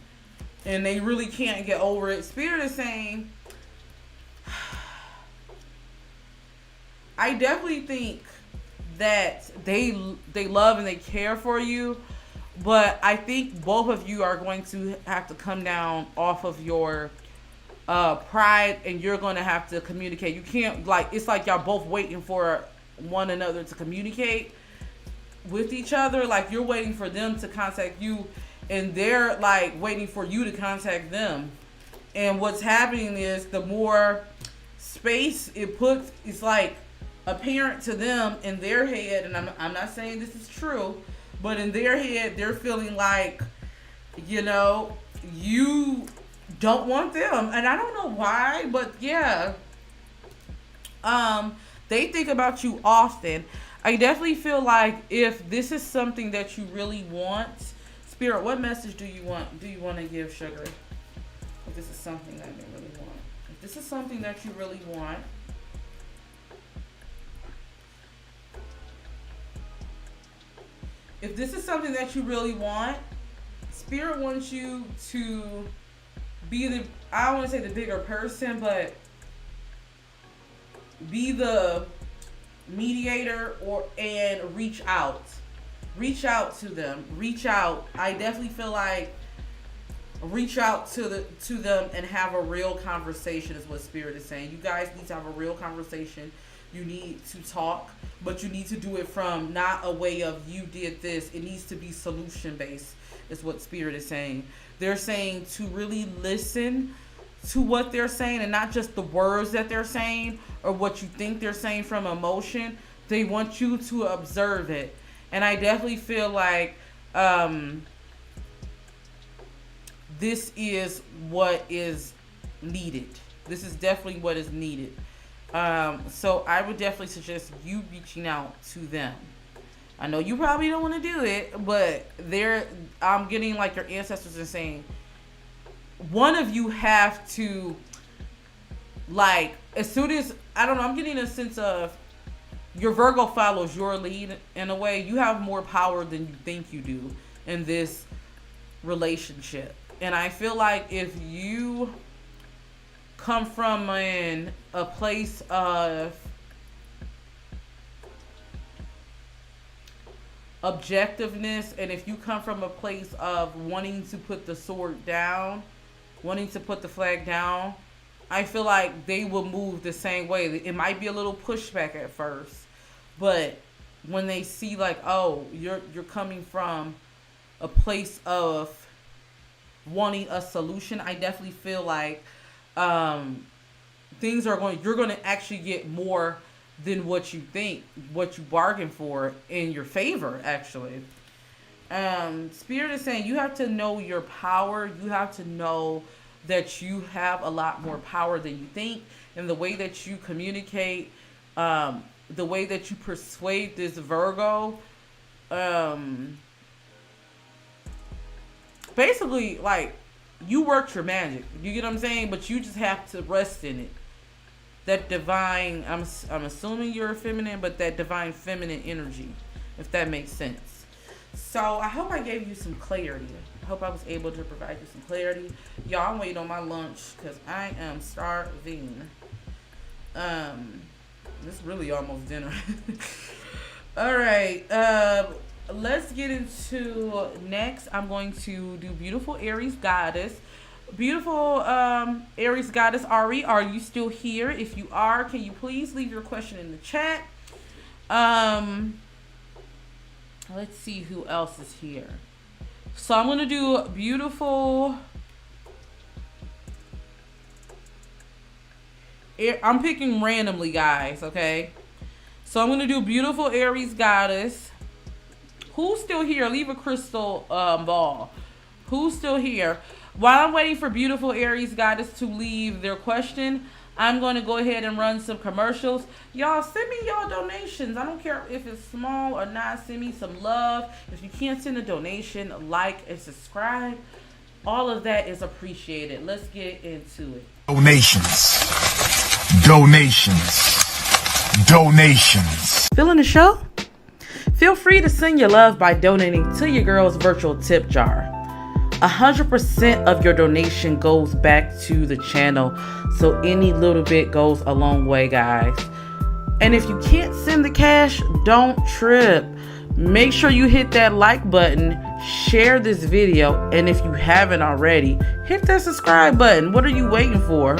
and they really can't get over it. Spirit is saying, I definitely think that they love and they care for you, but I think both of you are going to have to come down off of your pride, and you're going to have to communicate. You can't, like, it's like y'all both waiting for one another to communicate with each other. Like you're waiting for them to contact you, and they're like waiting for you to contact them. And what's happening is the more space it puts, it's like apparent to them in their head, and I'm not saying this is true, but in their head they're feeling like, you don't want them. And I don't know why, but yeah, they think about you often. I definitely feel like if this is something that you really want, Spirit, what message do you want to give Sugar? If this is something that they really want. If this is something that you really want, if this is something that you really want, Spirit wants you to be I don't want to say the bigger person, but be the mediator and reach out. Reach out to them. Reach out. I definitely feel like reach out to them and have a real conversation is what Spirit is saying. You guys need to have a real conversation. You need to talk, but you need to do it from not a way of you did this. It needs to be solution based is what Spirit is saying. They're saying to really listen to what they're saying and not just the words that they're saying or what you think they're saying from emotion. They want you to observe it. And I definitely feel like this is what is needed. This is definitely what is needed. So I would definitely suggest you reaching out to them. I know you probably don't want to do it, but I'm getting like your ancestors are saying, one of you have to, like, as soon as, I don't know, I'm getting a sense of your Virgo follows your lead in a way. You have more power than you think you do in this relationship. And I feel like if you come from a place of objectiveness, and if you come from a place of wanting to put the sword down, wanting to put the flag down, I feel like they will move the same way. It might be a little pushback at first, but when they see like, oh, you're coming from a place of wanting a solution, I definitely feel like you're going to actually get more than what you think, what you bargain for in your favor, actually. Spirit is saying you have to know your power. You have to know that you have a lot more power than you think. And the way that you communicate, the way that you persuade this Virgo, basically, like, you worked your magic. You get what I'm saying? But you just have to rest in it. That divine, I'm assuming you're feminine, but that divine feminine energy, if that makes sense. So I hope I gave you some clarity. I hope I was able to provide you some clarity. Y'all, I'm waiting on my lunch because I am starving. It's really almost dinner. All right. Let's get into next. I'm going to do beautiful Aries goddess. Beautiful Aries goddess Ari, are you still here? If you are, can you please leave your question in the chat? Let's see who else is here. So I'm gonna do beautiful. I'm picking randomly, guys. Okay. So I'm gonna do beautiful Aries goddess. Who's still here? Leave a crystal ball. Who's still here? While I'm waiting for beautiful Aries goddess to leave their question, I'm going to go ahead and run some commercials. Y'all, send me y'all donations. I don't care if it's small or not. Send me some love. If you can't send a donation, like and subscribe. All of that is appreciated. Let's get into it. Donations. Feeling the show? Feel free to send your love by donating to your girl's virtual tip jar. 100% of your donation goes back to the channel, so any little bit goes a long way, guys. And if you can't send the cash, don't trip. Make sure you hit that like button, share this video, and if you haven't already, hit that subscribe button. What are you waiting for?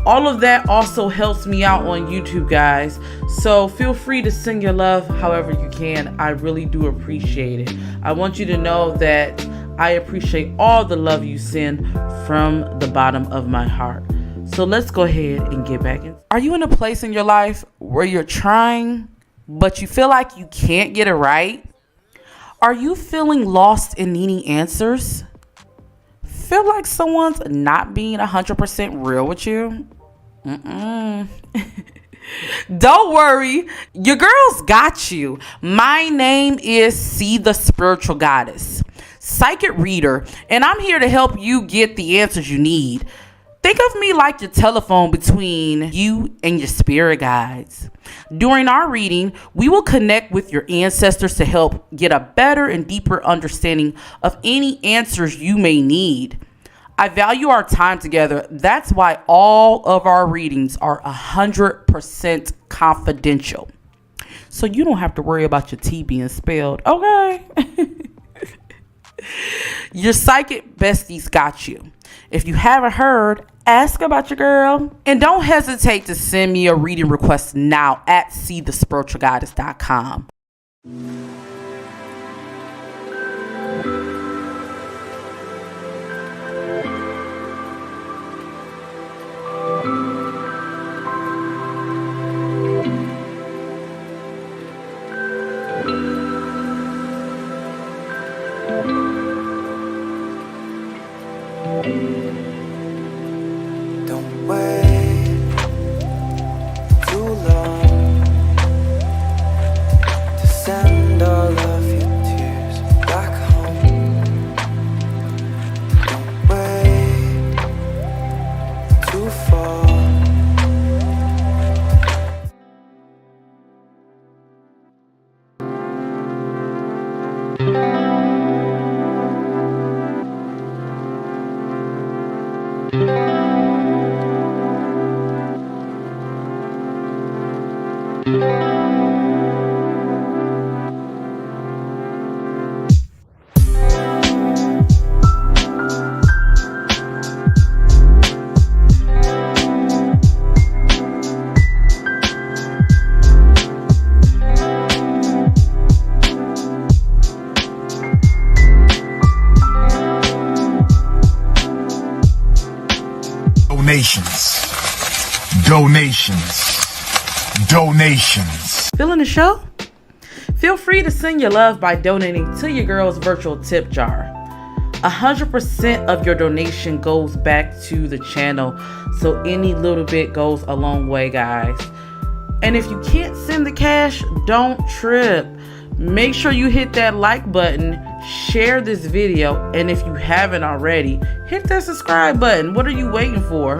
All of that also helps me out on YouTube, guys. So feel free to send your love however you can. I really do appreciate it. I want you to know that I appreciate all the love you send from the bottom of my heart. So let's go ahead and get back in. Are you in a place in your life where you're trying, but you feel like you can't get it right? Are you feeling lost and needing answers? Feel like someone's not being 100% real with you? Don't worry, your girl's got you. My name is C, the spiritual goddess, psychic reader, and I'm here to help you get the answers you need. Think of me like your telephone between you and your spirit guides. During our reading, we will connect with your ancestors to help get a better and deeper understanding of any answers you may need. I value our time together. That's why all of our readings are 100% confidential. So you don't have to worry about your T being spelled, okay? Your psychic besties got you. If you haven't heard, ask about your girl. And don't hesitate to send me a reading request now at ceethebeautydiva.com. Don't wait too long to send all of your tears back home. Don't wait too far. Donations. Feeling the show? Feel free to send your love by donating to your girl's virtual tip jar. 100% of your donation goes back to the channel, so any little bit goes a long way, guys. And if you can't send the cash, don't trip. Make sure you hit that like button, share this video, and if you haven't already, hit that subscribe button. What are you waiting for?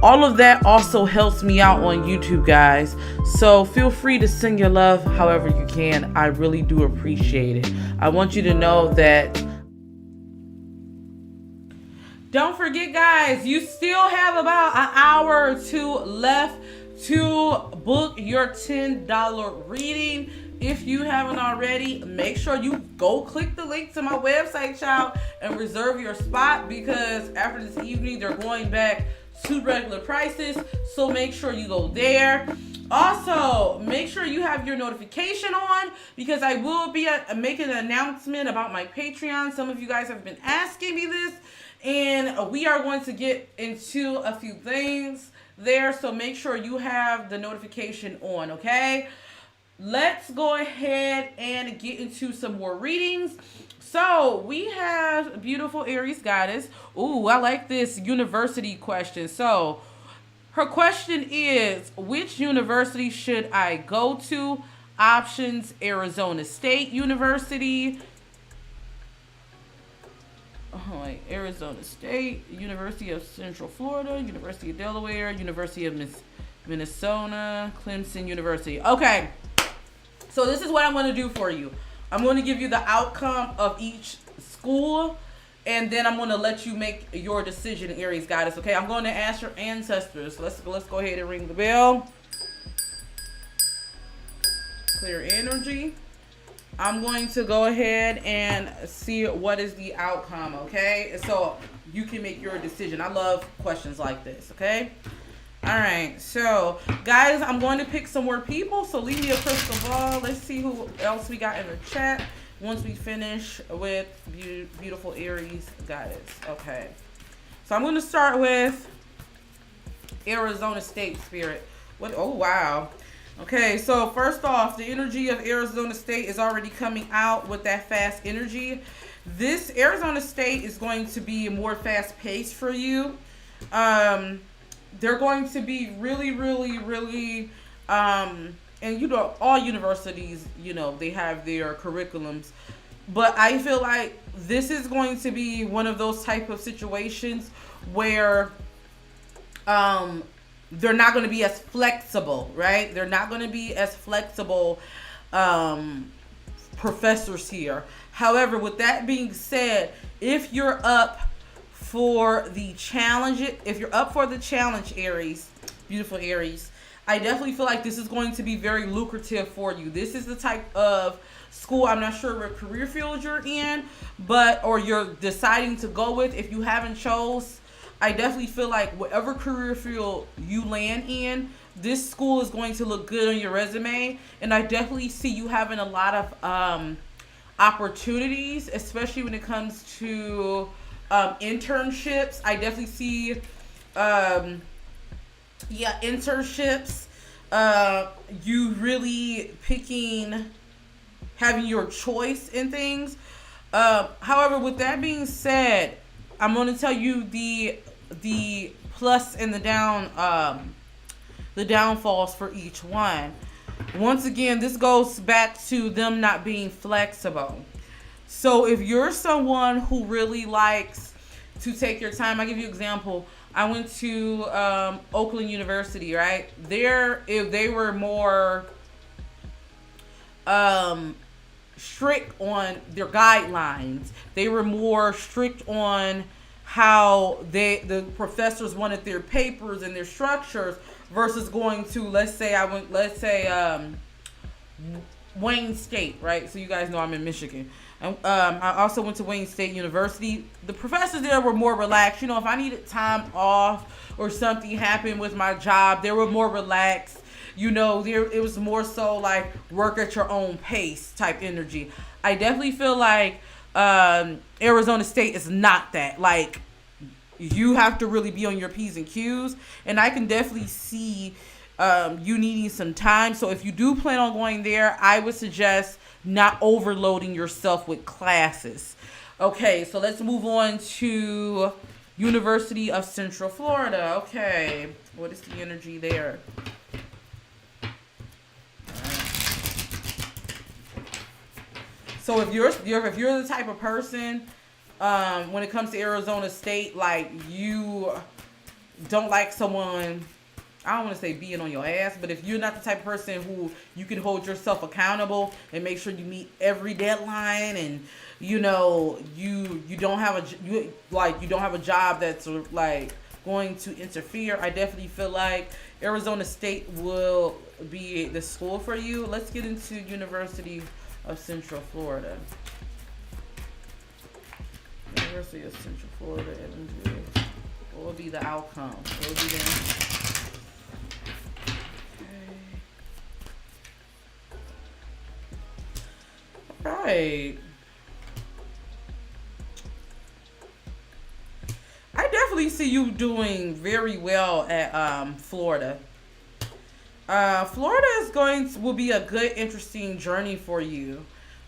All of that also helps me out on YouTube, guys. So feel free to send your love however you can. I really do appreciate it. I want you to know that. Don't forget, guys, you still have about an hour or two left to book your $10 reading. If you haven't already, make sure you go click the link to my website, child, and reserve your spot, because after this evening, they're going back to regular prices. So make sure you go there. Also, make sure you have your notification on, because I will be making an announcement about my Patreon. Some of you guys have been asking me this, and we are going to get into a few things there. So make sure you have the notification on, okay? Let's go ahead and get into some more readings. So we have beautiful Aries goddess. Ooh, I like this university question. So her question is, which university should I go to? Options: Arizona State University. Arizona State, University of Central Florida, University of Delaware, University of Minnesota, Clemson University. Okay. So this is what I'm going to do for you. I'm going to give you the outcome of each school, and then I'm going to let you make your decision, Aries goddess. Okay, I'm going to ask your ancestors. Let's go ahead and ring the bell. Clear energy. I'm going to go ahead and see what is the outcome, okay? So you can make your decision. I love questions like this, okay? All right, so guys, I'm going to pick some more people. So leave me a crystal ball. Let's see who else we got in the chat once we finish with beautiful Aries goddess. Okay, so I'm going to start with Arizona State Spirit. What? Oh, wow. Okay, so first off, the energy of Arizona State is already coming out with that fast energy. This Arizona State is going to be more fast paced for you. They're going to be really, and you know, all universities, you know, they have their curriculums, but I feel like this is going to be one of those type of situations where they're not going to be as flexible, right? They're not going to be as flexible professors here. However, with that being said, if you're up for the challenge, Aries, beautiful Aries, I definitely feel like this is going to be very lucrative for you. This is the type of school, I'm not sure what career field you're in, or you're deciding to go with. If you haven't chose, I definitely feel like whatever career field you land in, this school is going to look good on your resume. And I definitely see you having a lot of opportunities, especially when it comes to internships. I definitely see internships, you really having your choice in things. However, with that being said, I'm going to tell you the plus and the downfalls for each one. Once again, this goes back to them not being flexible. So if you're someone who really likes to take your time, I'll give you an example. I went to Oakland University, right? If they were more strict on their guidelines. They were more strict on how the professors wanted their papers and their structures versus going to, let's say Wayne State, right? So you guys know I'm in Michigan. I also went to Wayne State University. The professors there were more relaxed. You know, if I needed time off or something happened with my job, they were more relaxed. You know, it was more so like work at your own pace type energy. I definitely feel like Arizona State is not that. Like, you have to really be on your P's and Q's. And I can definitely see you needing some time. So if you do plan on going there, I would suggest not overloading yourself with classes. Okay, so let's move on to University of Central Florida. Okay, what is the energy there? So if you're the type of person, when it comes to Arizona State, like you don't like someone, I don't want to say being on your ass, but if you're not the type of person who you can hold yourself accountable and make sure you meet every deadline, and you know you don't have a job that's like going to interfere, I definitely feel like Arizona State will be the school for you. Let's get into University of Central Florida. University of Central Florida. What will be the outcome? What will be the Right. I definitely see you doing very well at Florida. Florida will be a good, interesting journey for you.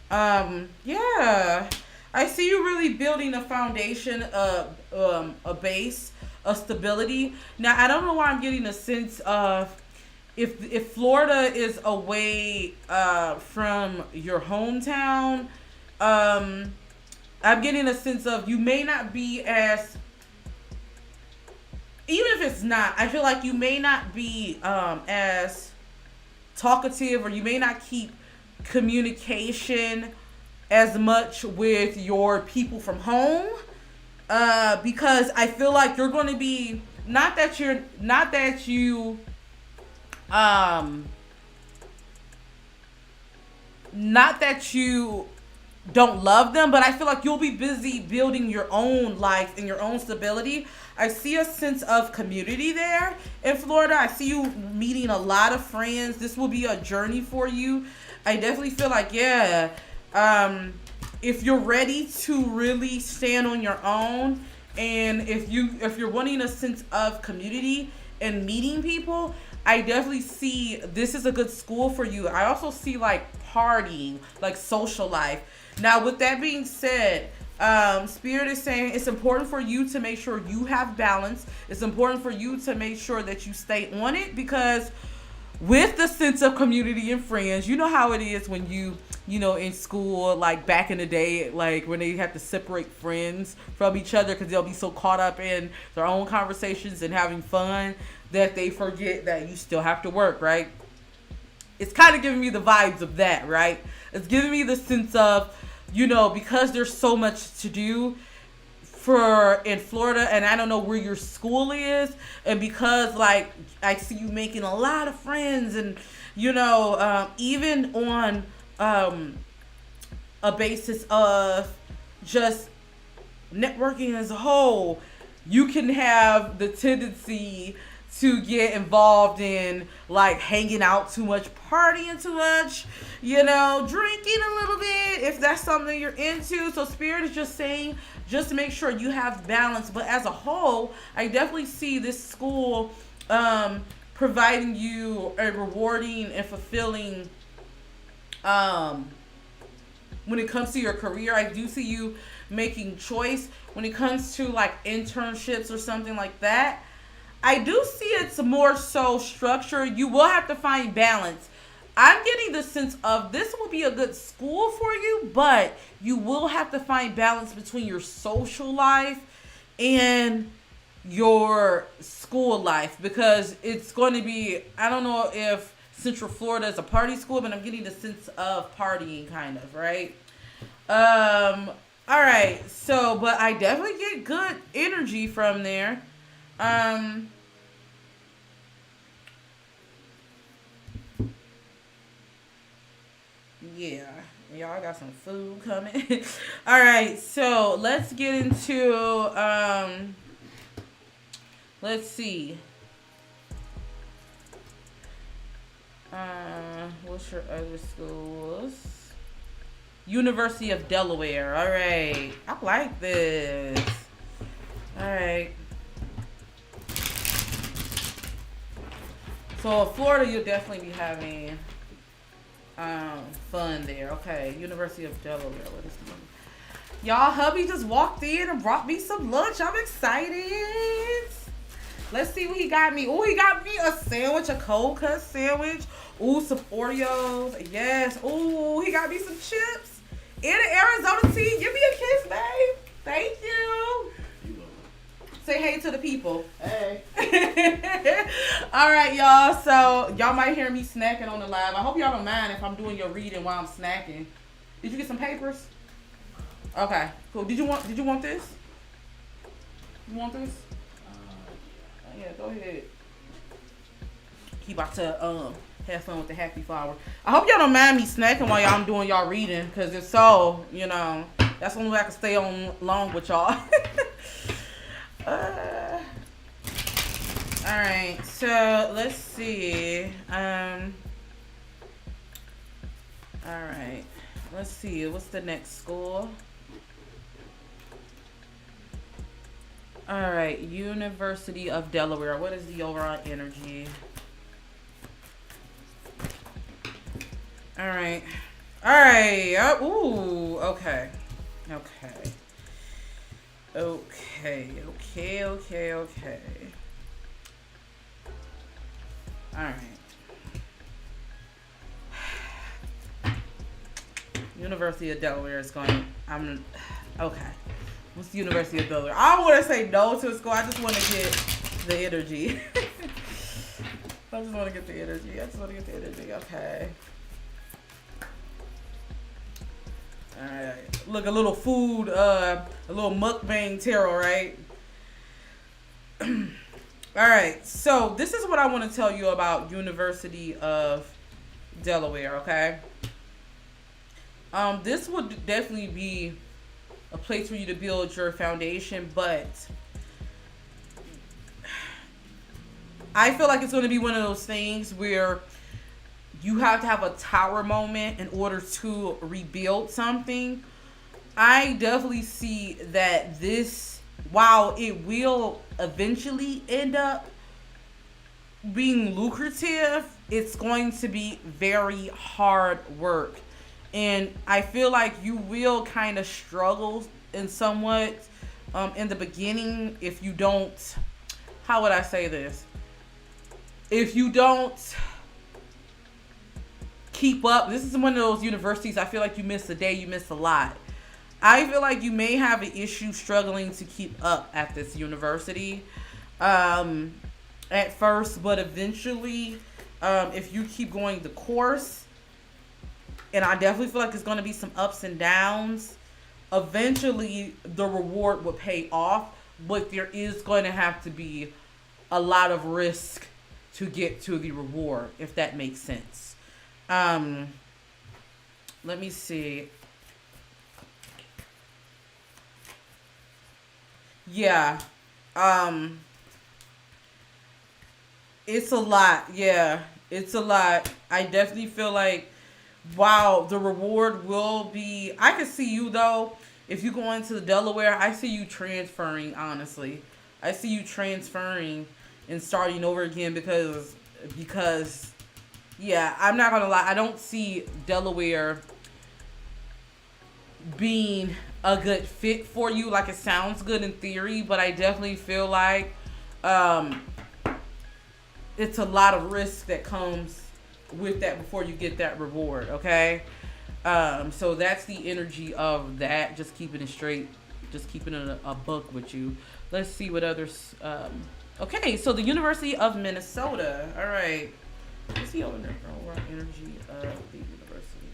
Yeah, I see you really building a foundation, a base, a stability. Now, I don't know why I'm getting a sense of if Florida is away from your hometown. I'm getting a sense of you may not be as, even if it's not, I feel like you may not be as talkative, or you may not keep communication as much with your people from home, because I feel like you're going to be, not that you don't love them, but I feel like you'll be busy building your own life and your own stability. I see a sense of community there in Florida. I see you meeting a lot of friends. This will be a journey for you. I definitely feel like, yeah, if you're ready to really stand on your own, and if you're wanting a sense of community and meeting people, I definitely see this is a good school for you. I also see like partying, like social life. Now, with that being said, Spirit is saying it's important for you to make sure you have balance. It's important for you to make sure that you stay on it, because with the sense of community and friends, you know how it is when you know, in school, like back in the day, like when they have to separate friends from each other because they'll be so caught up in their own conversations and having fun that they forget that you still have to work, right? It's kind of giving me the vibes of that, right? It's giving me the sense of, you know, because there's so much to do in Florida, and I don't know where your school is, and because like I see you making a lot of friends, and you know, even on a basis of just networking as a whole, you can have the tendency to get involved in like hanging out too much, partying too much, you know, drinking a little bit, if that's something you're into. So Spirit is just saying, just to make sure you have balance. But as a whole, I definitely see this school providing you a rewarding and fulfilling, when it comes to your career. I do see you making choice when it comes to like internships or something like that. I do see it's more so structured. You will have to find balance. I'm getting the sense of this will be a good school for you, but you will have to find balance between your social life and your school life, because it's going to be, I don't know if Central Florida is a party school, but I'm getting the sense of partying kind of, right? All right. So, but I definitely get good energy from there. Yeah, y'all got some food coming. All right, so let's get into let's see. What's your other schools? University of Delaware. All right, I like this. All right. So Florida, you'll definitely be having fun there. Okay, University of Delaware. What is the name? Y'all, hubby just walked in and brought me some lunch. I'm excited. Let's see what he got me. Oh, he got me a sandwich, a cold cut sandwich. Ooh, some Oreos. Yes. Ooh, he got me some chips. In Arizona tea, give me a kiss, babe. Thank you. Say hey to the people. Hey. All right, y'all. So y'all might hear me snacking on the live. I hope y'all don't mind if I'm doing your reading while I'm snacking. Did you get some papers? Okay, cool. Did you want this? You want this? Yeah, go ahead. Keep about to have fun with the happy flower. I hope y'all don't mind me snacking while I'm doing y'all reading, because if so, you know, that's the only way I can stay on long with y'all. Alright, so let's see. Alright, let's see. What's the next school? Alright, University of Delaware. What is the overall energy? Alright. Alright. Ooh, okay. Okay. Alright. University of Delaware is going. Okay. What's the University of Delaware? I don't want to say no to a school. I just want to get the energy. I just want to get the energy. Okay. Alright. Look, a little food, a little mukbang tarot, right? Alright, so this is what I want to tell you about University of Delaware, okay? This would definitely be a place for you to build your foundation, but I feel like it's going to be one of those things where you have to have a tower moment in order to rebuild something. I definitely see that this, while it will eventually end up being lucrative, it's going to be very hard work. And I feel like you will kind of struggle in somewhat in the beginning if you don't, how would I say this? If you don't keep up. This is one of those universities I feel like you miss a day, you miss a lot. I feel like you may have an issue struggling to keep up at this university at first, but eventually if you keep going the course, and I definitely feel like there's going to be some ups and downs, eventually the reward will pay off, but there is going to have to be a lot of risk to get to the reward, if that makes sense. Let me see. Yeah. It's a lot. Yeah. It's a lot. I definitely feel like, wow, the reward will be, I can see you though, if you go into Delaware, I see you transferring, honestly. I see you transferring and starting over again because yeah, I'm not gonna lie, I don't see Delaware being a good fit for you. Like, it sounds good in theory, but I definitely feel like it's a lot of risk that comes with that before you get that reward, okay? So that's the energy of that. Just keeping it straight, just keeping it a book with you. Let's see what others. Okay, so the University of Minnesota. All right. Let's see overall energy of the University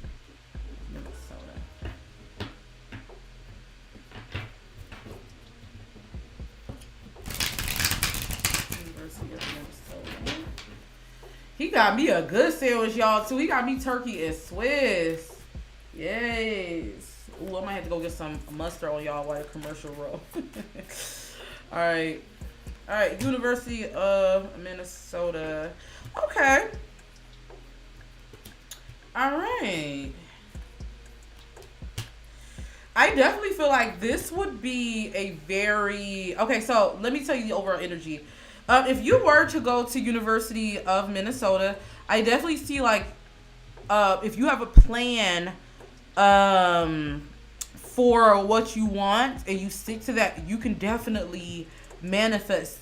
of Minnesota. University of Minnesota. He got me a good sandwich, y'all, too. He got me turkey and Swiss. Yes. Ooh, I might have to go get some mustard on y'all while the commercial roll. All right. All right. University of Minnesota. Okay. All right. I definitely feel like this would be a very... Okay, so let me tell you the overall energy. If you were to go to University of Minnesota, I definitely see, like, if you have a plan for what you want and you stick to that, you can definitely manifest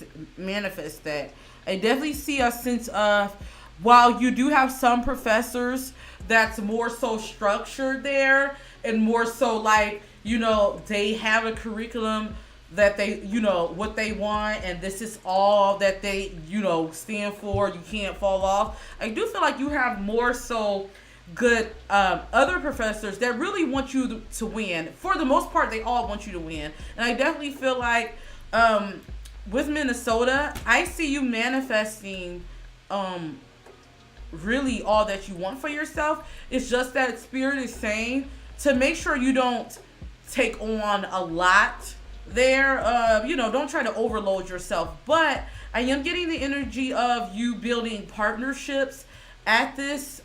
that. I definitely see a sense of, while you do have some professors that's more so structured there, and more so like, you know, they have a curriculum that they, you know, what they want, and this is all that they, you know, stand for. You can't fall off. I do feel like you have more so good other professors that really want you to win. For the most part, they all want you to win. And I definitely feel like with Minnesota, I see you manifesting really all that you want for yourself. It's just that Spirit is saying to make sure you don't take on a lot there. You know, don't try to overload yourself. But I am getting the energy of you building partnerships at this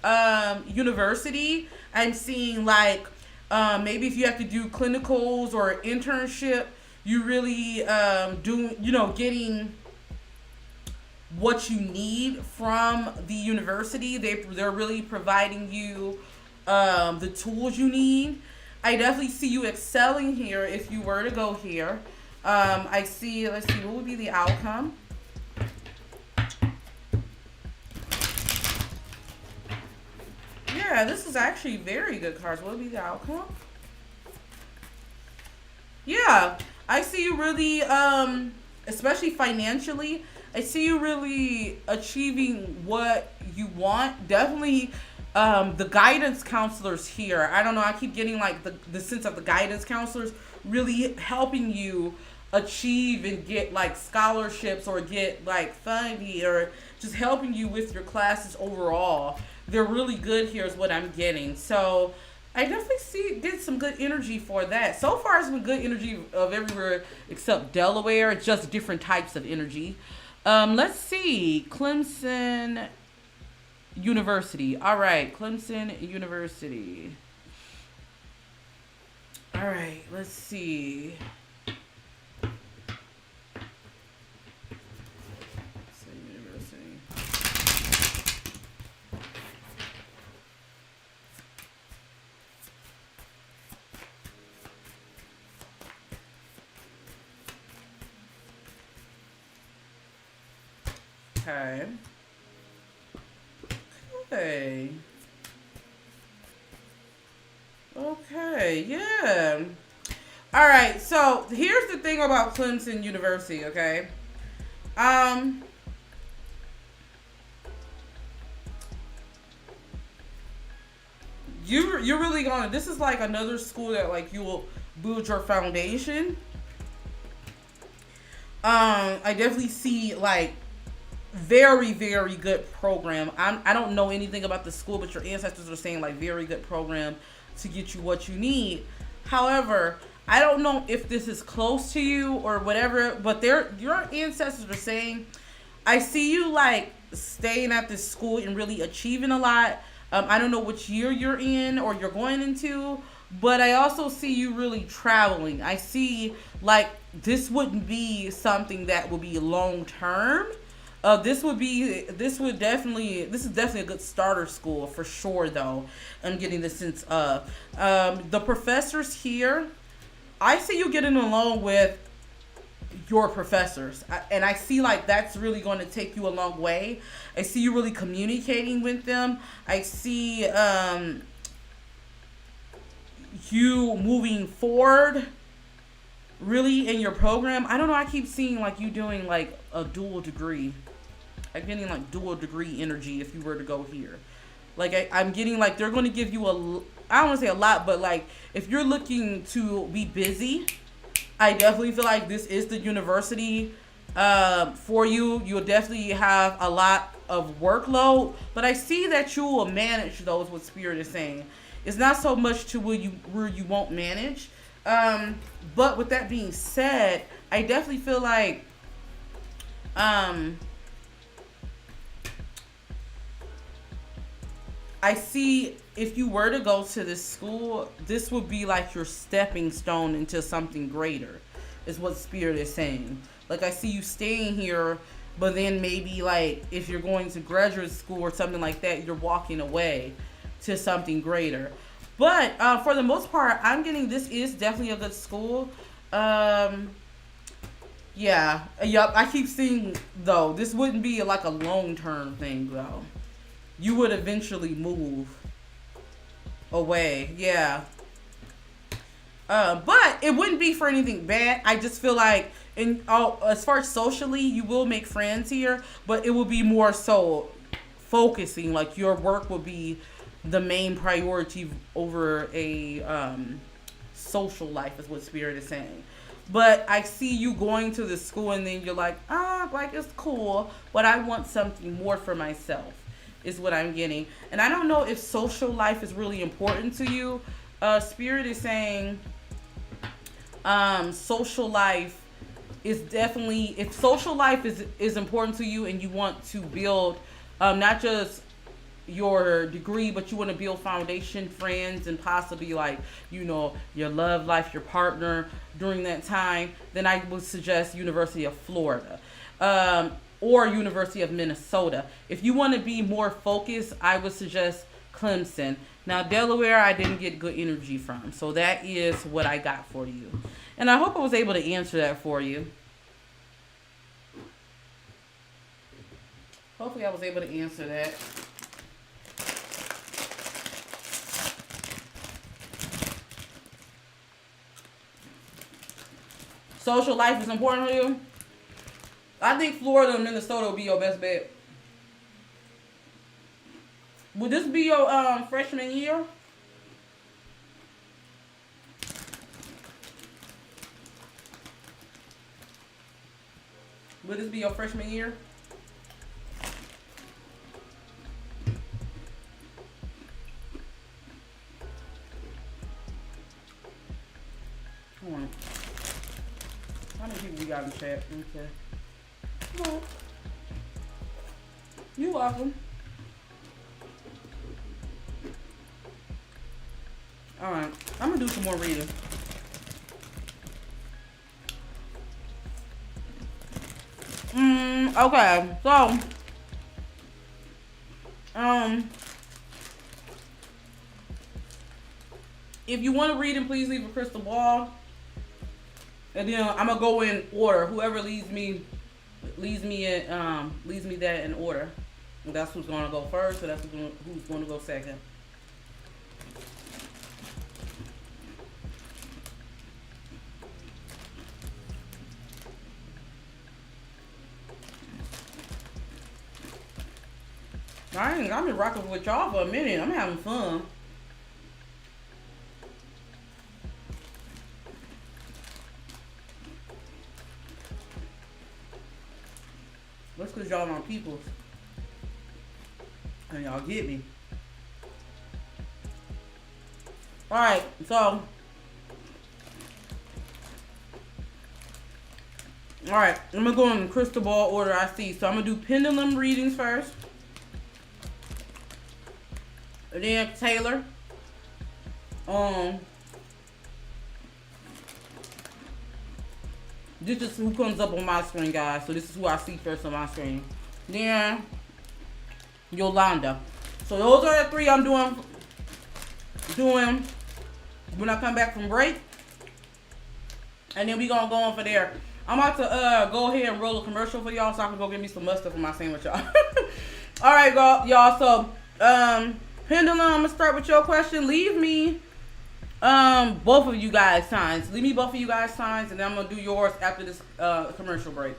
university. I'm seeing like maybe if you have to do clinicals or internship, you really do, you know, getting what you need from the university. They're really providing you the tools you need. I definitely see you excelling here if you were to go here. I see, let's see, what would be the outcome? Yeah, this is actually very good cards. What would be the outcome? Yeah, I see you really, especially financially, I see you really achieving what you want. Definitely the guidance counselors here. I don't know, I keep getting like the sense of the guidance counselors really helping you achieve and get like scholarships or get like funding or just helping you with your classes overall. They're really good here is what I'm getting. So I definitely get some good energy for that. So far it's been good energy of everywhere except Delaware. It's just different types of energy. Let's see. Clemson University. All right. Clemson University. All right. Let's see. Okay. Okay. Okay, yeah. All right, so here's the thing about Clemson University, okay? You're really gonna, this is like another school that like you will build your foundation. I definitely see like very, very good program. I don't know anything about the school, but your ancestors are saying like very good program to get you what you need. However, I don't know if this is close to you or whatever, but your ancestors are saying, I see you like staying at this school and really achieving a lot. I don't know which year you're in or you're going into, but I also see you really traveling. I see like this wouldn't be something that would be long term. This is definitely a good starter school for sure though. I'm getting the sense of the professors here. I see you getting along with your professors, and I see like that's really going to take you a long way. I see you really communicating with them. I see you moving forward really in your program. I don't know, I keep seeing like you doing like a dual degree. I'm getting like dual degree energy if you were to go here. Like I'm getting like they're going to give you I don't want to say a lot, but like if you're looking to be busy, I definitely feel like this is the university for you. You'll definitely have a lot of workload, but I see that you will manage those, what Spirit is saying. It's not so much to where you won't manage. But with that being said, I definitely feel like I see if you were to go to this school, this would be like your stepping stone into something greater, is what Spirit is saying. Like I see you staying here, but then maybe like if you're going to graduate school or something like that, you're walking away to something greater. But for the most part, I'm getting this is definitely a good school. Yeah, yup. I keep seeing though, this wouldn't be like a long-term thing though. You would eventually move away. Yeah. But it wouldn't be for anything bad. I just feel like, as far as socially, you will make friends here, but it will be more so focusing. Like your work will be the main priority over a social life, is what Spirit is saying. But I see you going to the school and then you're like, like it's cool, but I want something more for myself, is what I'm getting. And I don't know if social life is really important to you. Spirit is saying social life is definitely, if social life is important to you and you want to build not just your degree, but you want to build foundation, friends, and possibly like, your love life, your partner during that time, then I would suggest University of Florida or University of Minnesota. If you want to be more focused, I would suggest Clemson. Now, Delaware, I didn't get good energy from, so that is what I got for you. And I hope I was able to answer that for you. Hopefully I was able to answer that. Social life is important to you? I think Florida and Minnesota will be your best bet. Would this be your freshman year? Would this be your freshman year? Hold on. How many people we got in the chat? Okay. No. You're welcome. Alright. I'm going to do some more reading. Okay. So. If you want to read, please leave a crystal ball. And then I'm gonna go in order. Whoever leads me that in order. And that's who's gonna go first, and that's who's gonna go second. I've been rocking with y'all for a minute. I'm having fun. That's because y'all my peoples. And y'all get me. Alright, so. Alright, I'm going to go in the crystal ball order I see. So I'm going to do pendulum readings first. And then Taylor. This is who comes up on my screen, guys. So this is who I see first on my screen. Then Yolanda. So those are the three I'm doing when I come back from break. And then we gonna go on for there. I'm about to go ahead and roll a commercial for y'all so I can go get me some mustard for my sandwich, y'all. Alright, y'all. So Pendulum, I'm gonna start with your question. Leave me both of you guys signs. Leave me both of you guys signs, and then I'm gonna do yours after this commercial break.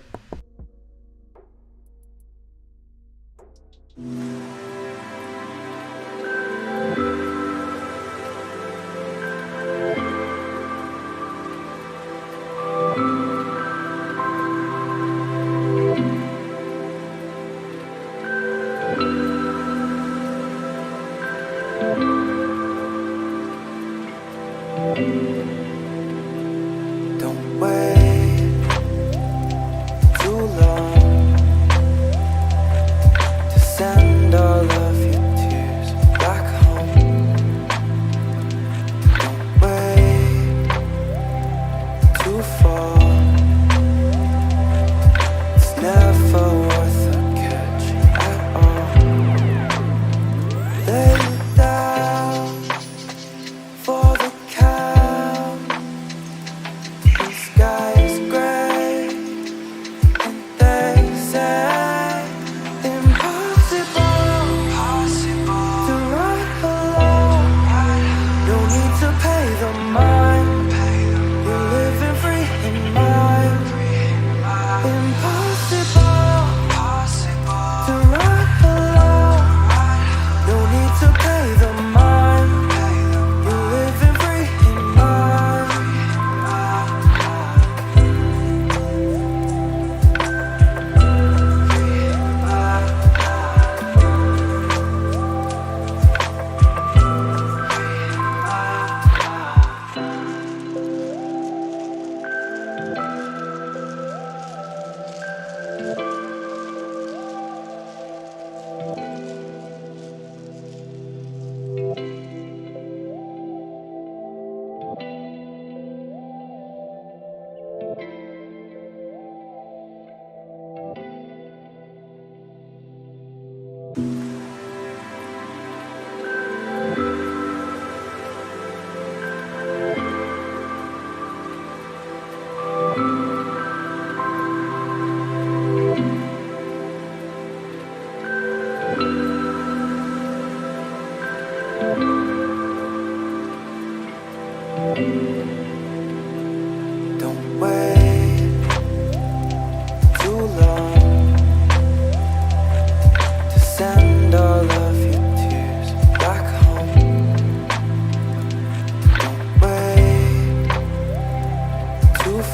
Don't wait too long to send all of your tears back home. Don't wait too far. It's never worth a catch at all. Lay it down for the count. The sky is gray, and they say impossible to ride alone. No need to pay the mind.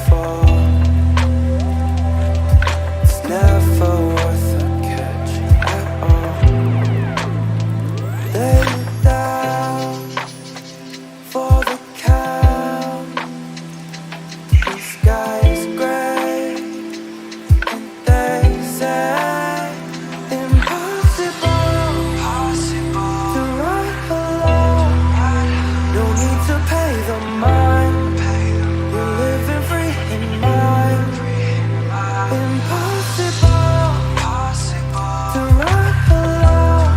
fall. It's never worth a catch at all. Lay it down for the count. The sky is grey, and they say impossible to ride alone. No need to pay the mine. You're living free in mind. Impossible to ride alone.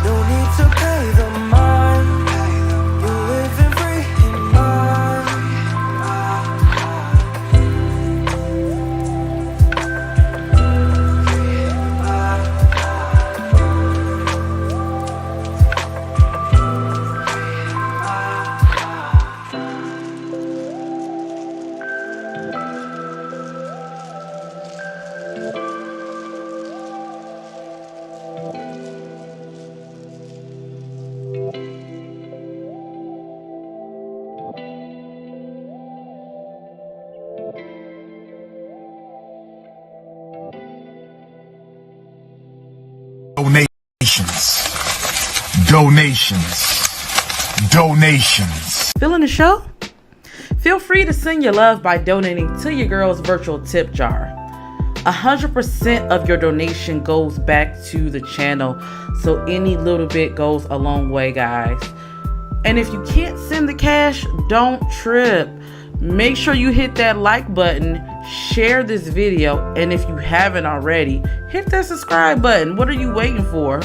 No need to pay the mine. You're living free in mind. Donations. Feeling the show? Feel free to send your love by donating to your girl's virtual tip jar. 100% of your donation goes back to the channel, so any little bit goes a long way, guys. And if you can't send the cash, don't trip. Make sure you hit that like button, share this video, and if you haven't already, hit that subscribe button. What are you waiting for?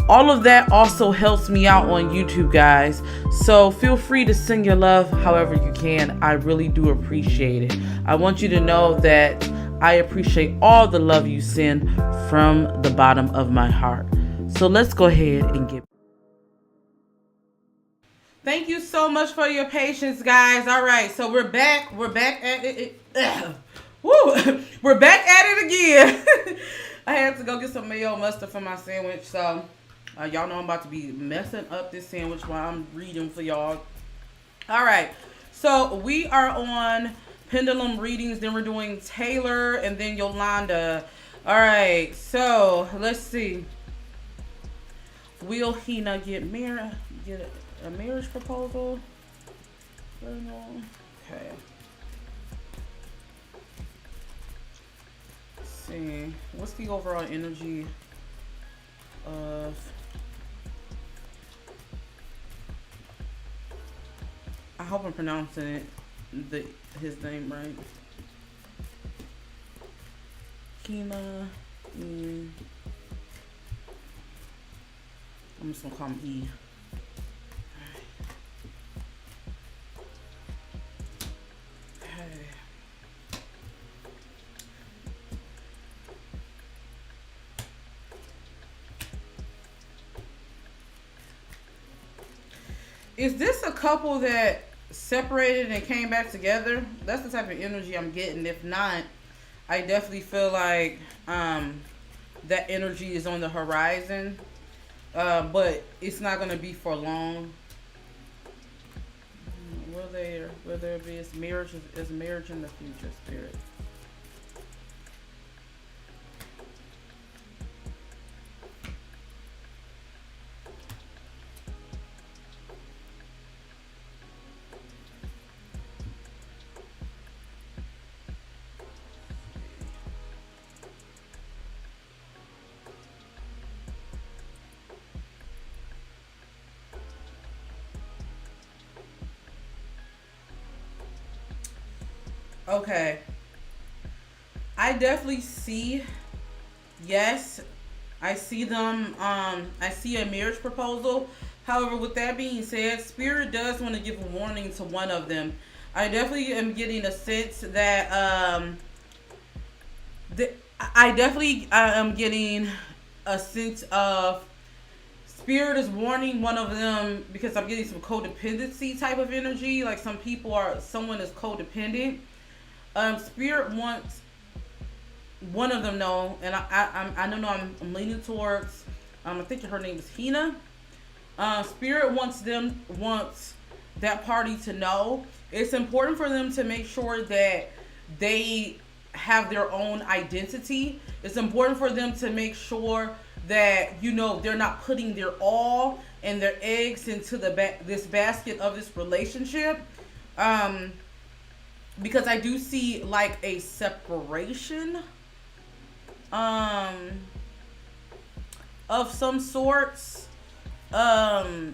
All of that also helps me out on YouTube, guys. So feel free to send your love however you can. I really do appreciate it. I want you to know that I appreciate all the love you send from the bottom of my heart. So let's go ahead and get. Thank you so much for your patience, guys. All right, so we're back. We're back at it. Woo! We're back at it again. I had to go get some mayo mustard for my sandwich, so y'all know I'm about to be messing up this sandwich while I'm reading for y'all. All right, so we are on pendulum readings, then we're doing Taylor and then Yolanda. All right, so let's see. Will Hina get a marriage proposal? Okay. Let's see. What's the overall energy of I hope I'm pronouncing his name right. Hina. I'm just gonna call him E. Is this a couple that separated and came back together? That's the type of energy I'm getting. If not, I definitely feel like that energy is on the horizon. But it's not going to be for long. Will there be is marriage in the future, Spirit? Okay. I definitely see, yes, I see them, I see a marriage proposal. However, with that being said, Spirit does want to give a warning to one of them. I definitely am getting a sense that, I definitely am getting a sense of Spirit is warning one of them because I'm getting some codependency type of energy. Like someone is codependent. Spirit wants one of them know, and I don't know, I'm leaning towards, I think her name is Hina. Spirit wants that party to know It's important for them to make sure that they have their own identity. It's important for them to make sure that, you know, they're not putting their all and their eggs into this basket of this relationship. Because I do see like a separation of some sorts. And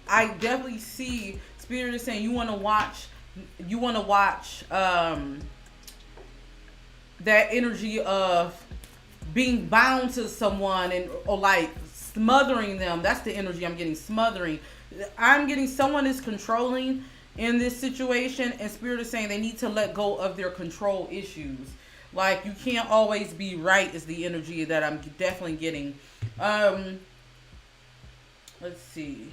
I definitely see Spirit is saying you want to watch that energy of being bound to someone and or like smothering them. That's the energy I'm getting, smothering. I'm getting someone is controlling in this situation, and Spirit is saying they need to let go of their control issues. Like, you can't always be right is the energy that I'm definitely getting. Let's see.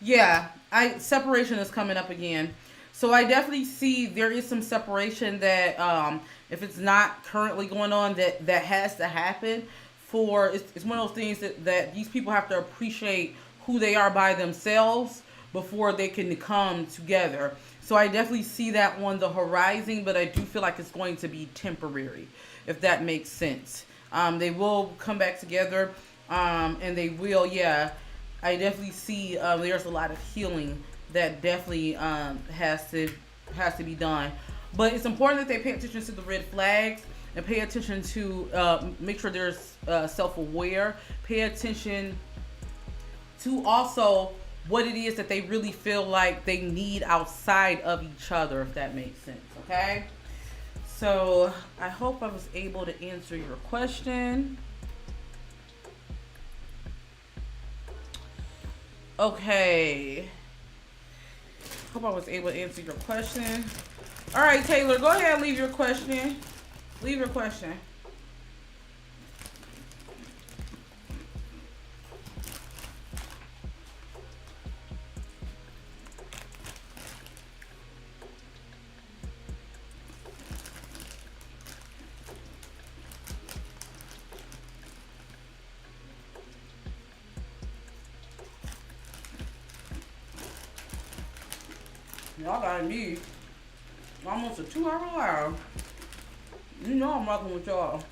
Yeah, separation is coming up again. So I definitely see there is some separation that if it's not currently going on, that has to happen. It's one of those things that these people have to appreciate who they are by themselves before they can come together. So I definitely see that on the horizon, but I do feel like it's going to be temporary, if that makes sense. They will come back together, and they will, yeah. I definitely see there's a lot of healing that definitely has to be done. But it's important that they pay attention to the red flags and pay attention to make sure they're self-aware. Pay attention to also what it is that they really feel like they need outside of each other, if that makes sense, okay? So I hope I was able to answer your question. Okay. Hope I was able to answer your question. All right, Taylor, go ahead and leave your question. Leave your question. Y'all got me almost a 2-hour live. You know I'm rocking with y'all.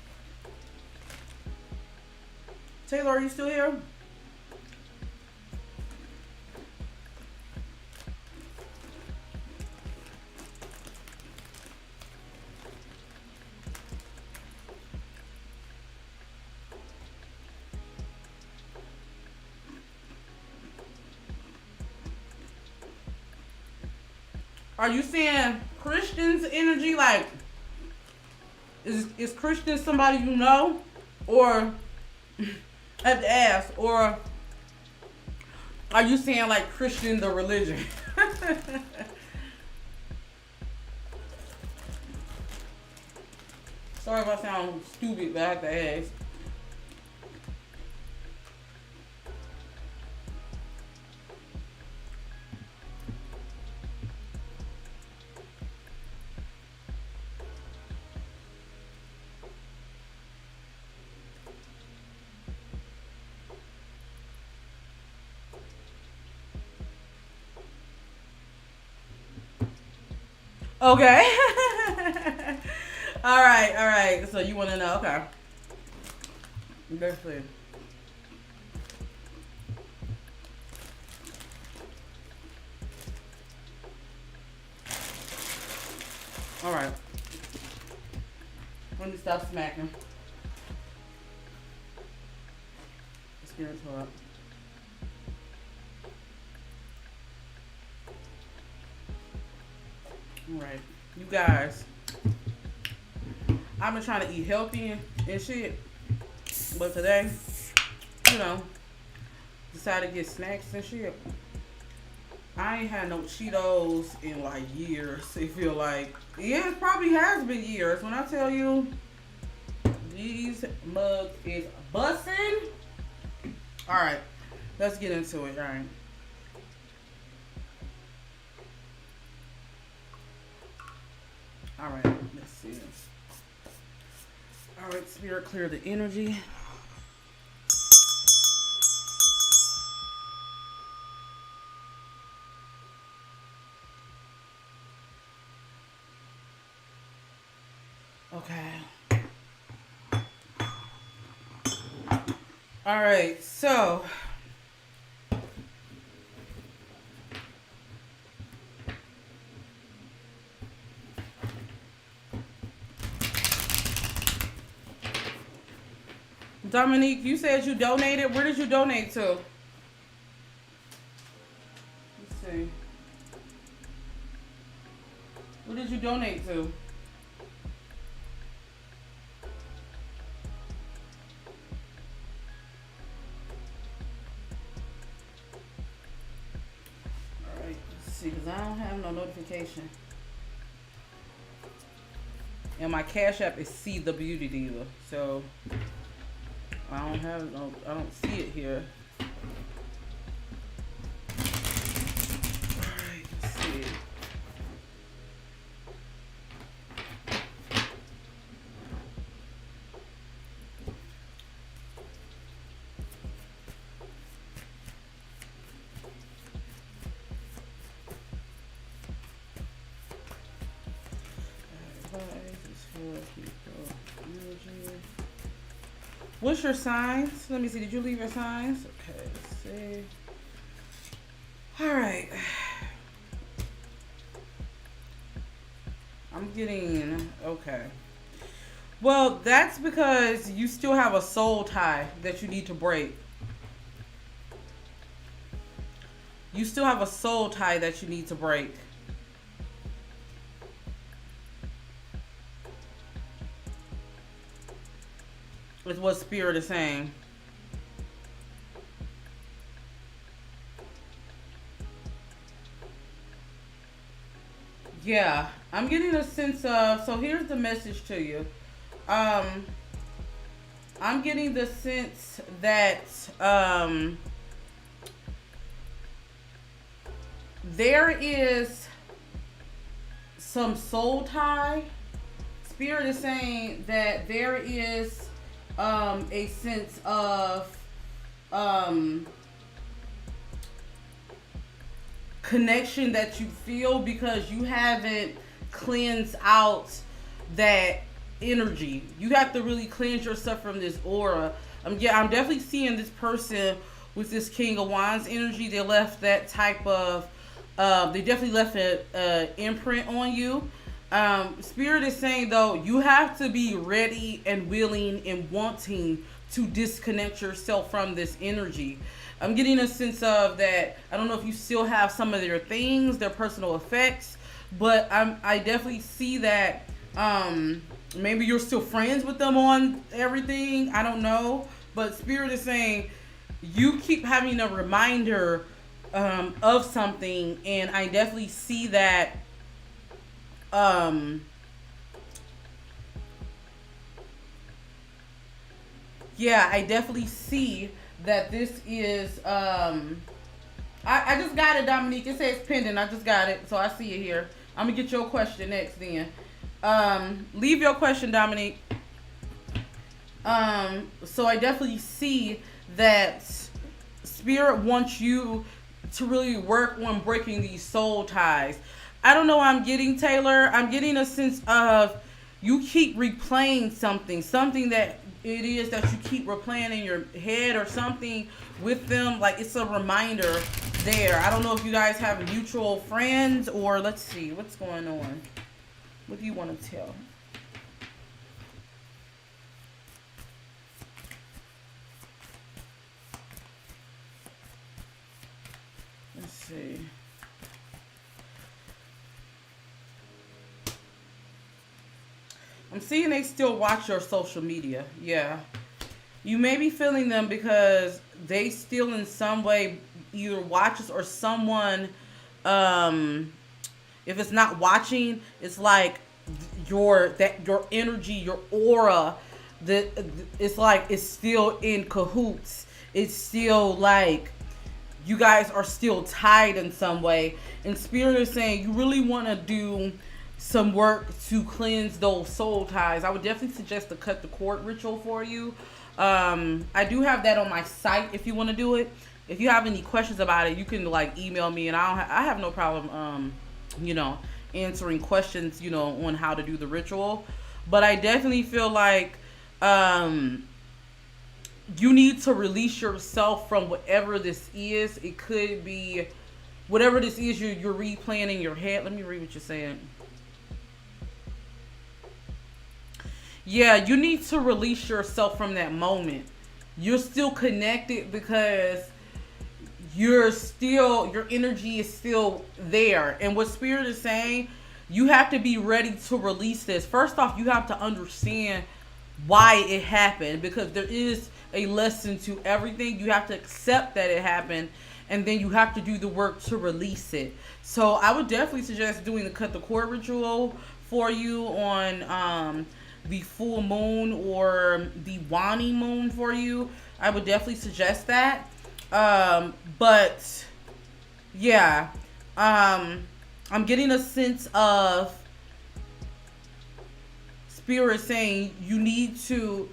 Taylor, are you still here? Are you seeing Christian's energy? Like, is Christian somebody you know? Or, I have to ask, or are you saying like Christian the religion? Sorry if I sound stupid, but I have to ask. Okay. All right. So you want to know? Okay. That's clear. All right. Let me stop smacking. Let's get into it. Alright, you guys, I've been trying to eat healthy and shit, but today, you know, decided to get snacks and shit. I ain't had no Cheetos in like years, it feel like. Yeah, it probably has been years. When I tell you, these mugs is bussin'. Alright, let's get into it, alright. All right, let's see. All right, Spirit, clear the energy. Okay. All right, so Dominique, you said you donated. Where did you donate to? Let's see. Where did you donate to? Alright, let's see, because I don't have no notification. And my Cash App is ceethebeautydiva. So I don't see it here. Alright, let's see. What's your signs? Let me see. Did you leave your signs? Okay, let's see. All right. I'm getting, okay. Well, that's because you still have a soul tie that you need to break. You still have a soul tie that you need to break. Is what Spirit is saying. Yeah, I'm getting a sense of, so here's the message to you. I'm getting the sense that there is some soul tie. Spirit is saying that there is a sense of connection that you feel because you haven't cleansed out that energy. You have to really cleanse yourself from this aura. I'm definitely seeing this person with this King of Wands energy. They left that type of they definitely left an imprint on you. Spirit is saying though, you have to be ready and willing and wanting to disconnect yourself from this energy. I'm getting a sense of that. I don't know if you still have some of their things, their personal effects, but I definitely see that maybe you're still friends with them on everything. I don't know, but Spirit is saying you keep having a reminder of something, and I definitely see that. Yeah, I definitely see that this is I just got it, Dominique. It says pending. I just got it, so I see it here. I'm gonna get your question next then. Leave your question, Dominique. So I definitely see that Spirit wants you to really work on breaking these soul ties. I don't know what I'm getting, Taylor. I'm getting a sense of you keep replaying something that it is that you keep replaying in your head or something with them. Like it's a reminder there. I don't know if you guys have mutual friends or let's see what's going on. What do you want to tell? Let's see. I'm seeing they still watch your social media. Yeah. You may be feeling them because they still in some way either watches or someone, if it's not watching, it's like your energy, your aura, it's like it's still in cahoots. It's still like you guys are still tied in some way. And Spirit is saying you really want to do some work to cleanse those soul ties. I would definitely suggest the cut the cord ritual for you. I do have that on my site if you want to do it. If you have any questions about it, you can like email me, and I have no problem answering questions on how to do the ritual. But I definitely feel like you need to release yourself from whatever this is. It could be whatever this is you're replaying in your head. Let me read what you're saying. Yeah, you need to release yourself from that moment. You're still connected because your energy is still there. And what Spirit is saying, you have to be ready to release this. First off, you have to understand why it happened, because there is a lesson to everything. You have to accept that it happened, and then you have to do the work to release it. So I would definitely suggest doing the cut the cord ritual for you on the full moon or the Wani moon for you. I would definitely suggest that. But yeah, I'm getting a sense of Spirit saying you need to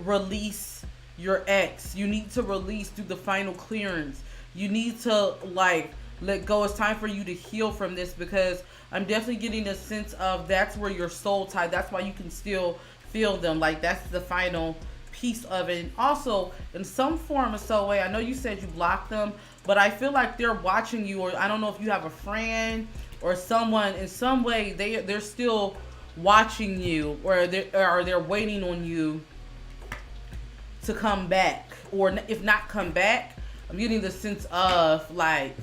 release your ex. You need to release, do the final clearance. You need to like let go. It's time for you to heal from this, because I'm definitely getting a sense of that's where your soul tied. That's why you can still feel them. Like that's the final piece of it. And also, in some form or so way, I know you said you blocked them, but I feel like they're watching you, or I don't know if you have a friend or someone in some way they're still watching you, or they're waiting on you to come back, or if not come back, I'm getting the sense of like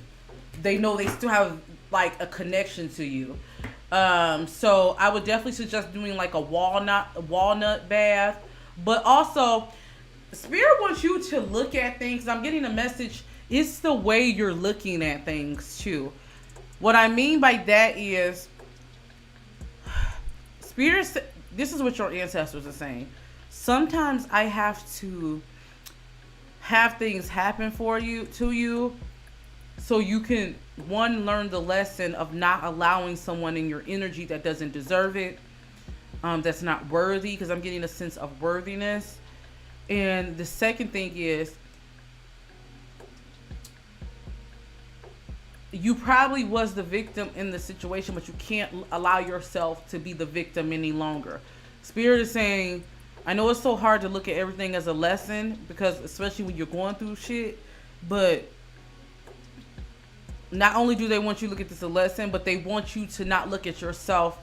they know they still have like a connection to you. So I would definitely suggest doing like a walnut bath. But also, Spirit wants you to look at things. I'm getting a message. It's the way you're looking at things too. What I mean by that is, Spirit, this is what your ancestors are saying. Sometimes I have to have things happen to you, so you can, one, learn the lesson of not allowing someone in your energy that doesn't deserve it, that's not worthy, because I'm getting a sense of worthiness. And the second thing is, you probably was the victim in the situation, but you can't allow yourself to be the victim any longer. Spirit is saying, I know it's so hard to look at everything as a lesson, because especially when you're going through shit, but not only do they want you to look at this as a lesson, but they want you to not look at yourself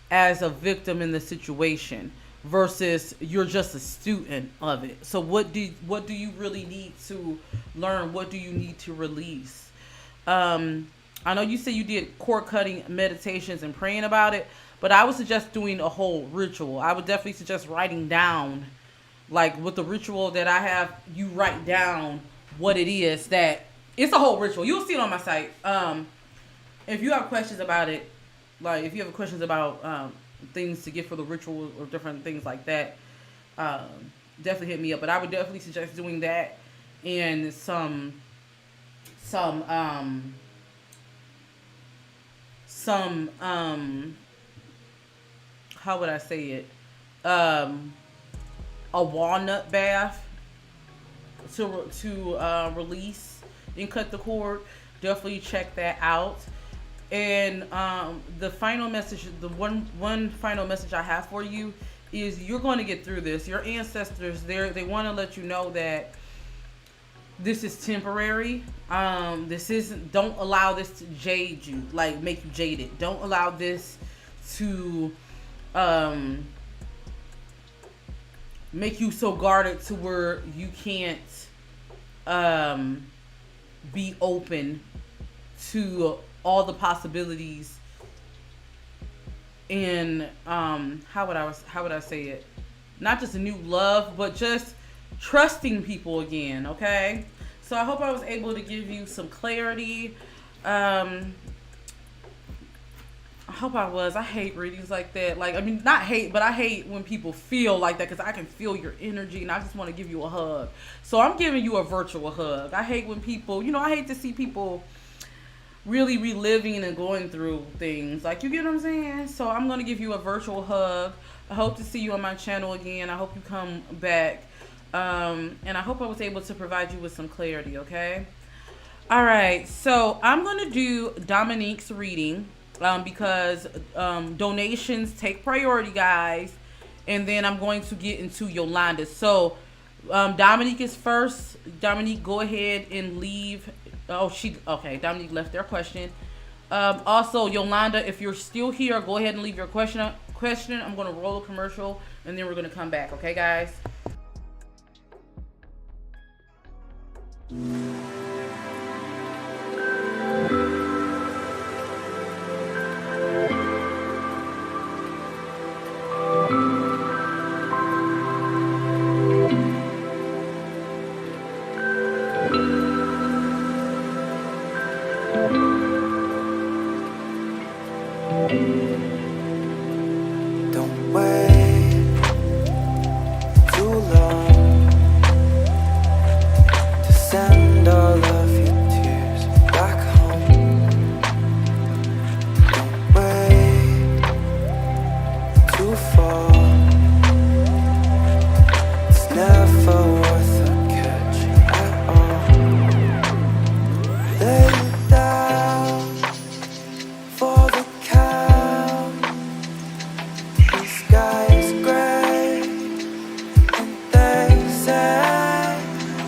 as a victim in the situation, versus you're just a student of it. So what do you really need to learn? What do you need to release? I know you said you did cord cutting meditations and praying about it, but I would suggest doing a whole ritual. I would definitely suggest writing down, like with the ritual that I have, you write down what it is. That it's a whole ritual. You'll see it on my site. If you have questions about it, like if you have questions about things to get for the ritual or different things like that, definitely hit me up. But I would definitely suggest doing that and some how would I say it? A walnut bath to release and cut the cord. Definitely check that out. And the final message, the one final message I have for you is you're going to get through this. Your ancestors, they want to let you know that this is temporary. Don't allow this to jade you, like make you jaded. Don't allow this to make you so guarded to where you can't be open to all the possibilities. And how would I say it? Not just a new love, but just trusting people again. Okay, so I hope I was able to give you some clarity. I hope I was. I hate readings like that. Like, I mean, not hate, but I hate when people feel like that, because I can feel your energy and I just want to give you a hug. So I'm giving you a virtual hug. I hate when people, I hate to see people really reliving and going through things. Like, you get what I'm saying? So I'm going to give you a virtual hug. I hope to see you on my channel again. I hope you come back. And I hope I was able to provide you with some clarity, okay? All right, so I'm going to do Dominique's reading. because donations take priority, guys. And then I'm going to get into Yolanda. So Dominique is first. Dominique, go ahead and leave. Okay. Dominique left their question. Also, Yolanda, if you're still here, go ahead and leave your question. I'm going to roll a commercial, and then we're going to come back. Okay, guys? Don't wait too long to send all of your tears back home. Don't wait too far. It's never worth a catch at all. Lay it down for the count. The sky is gray, and they say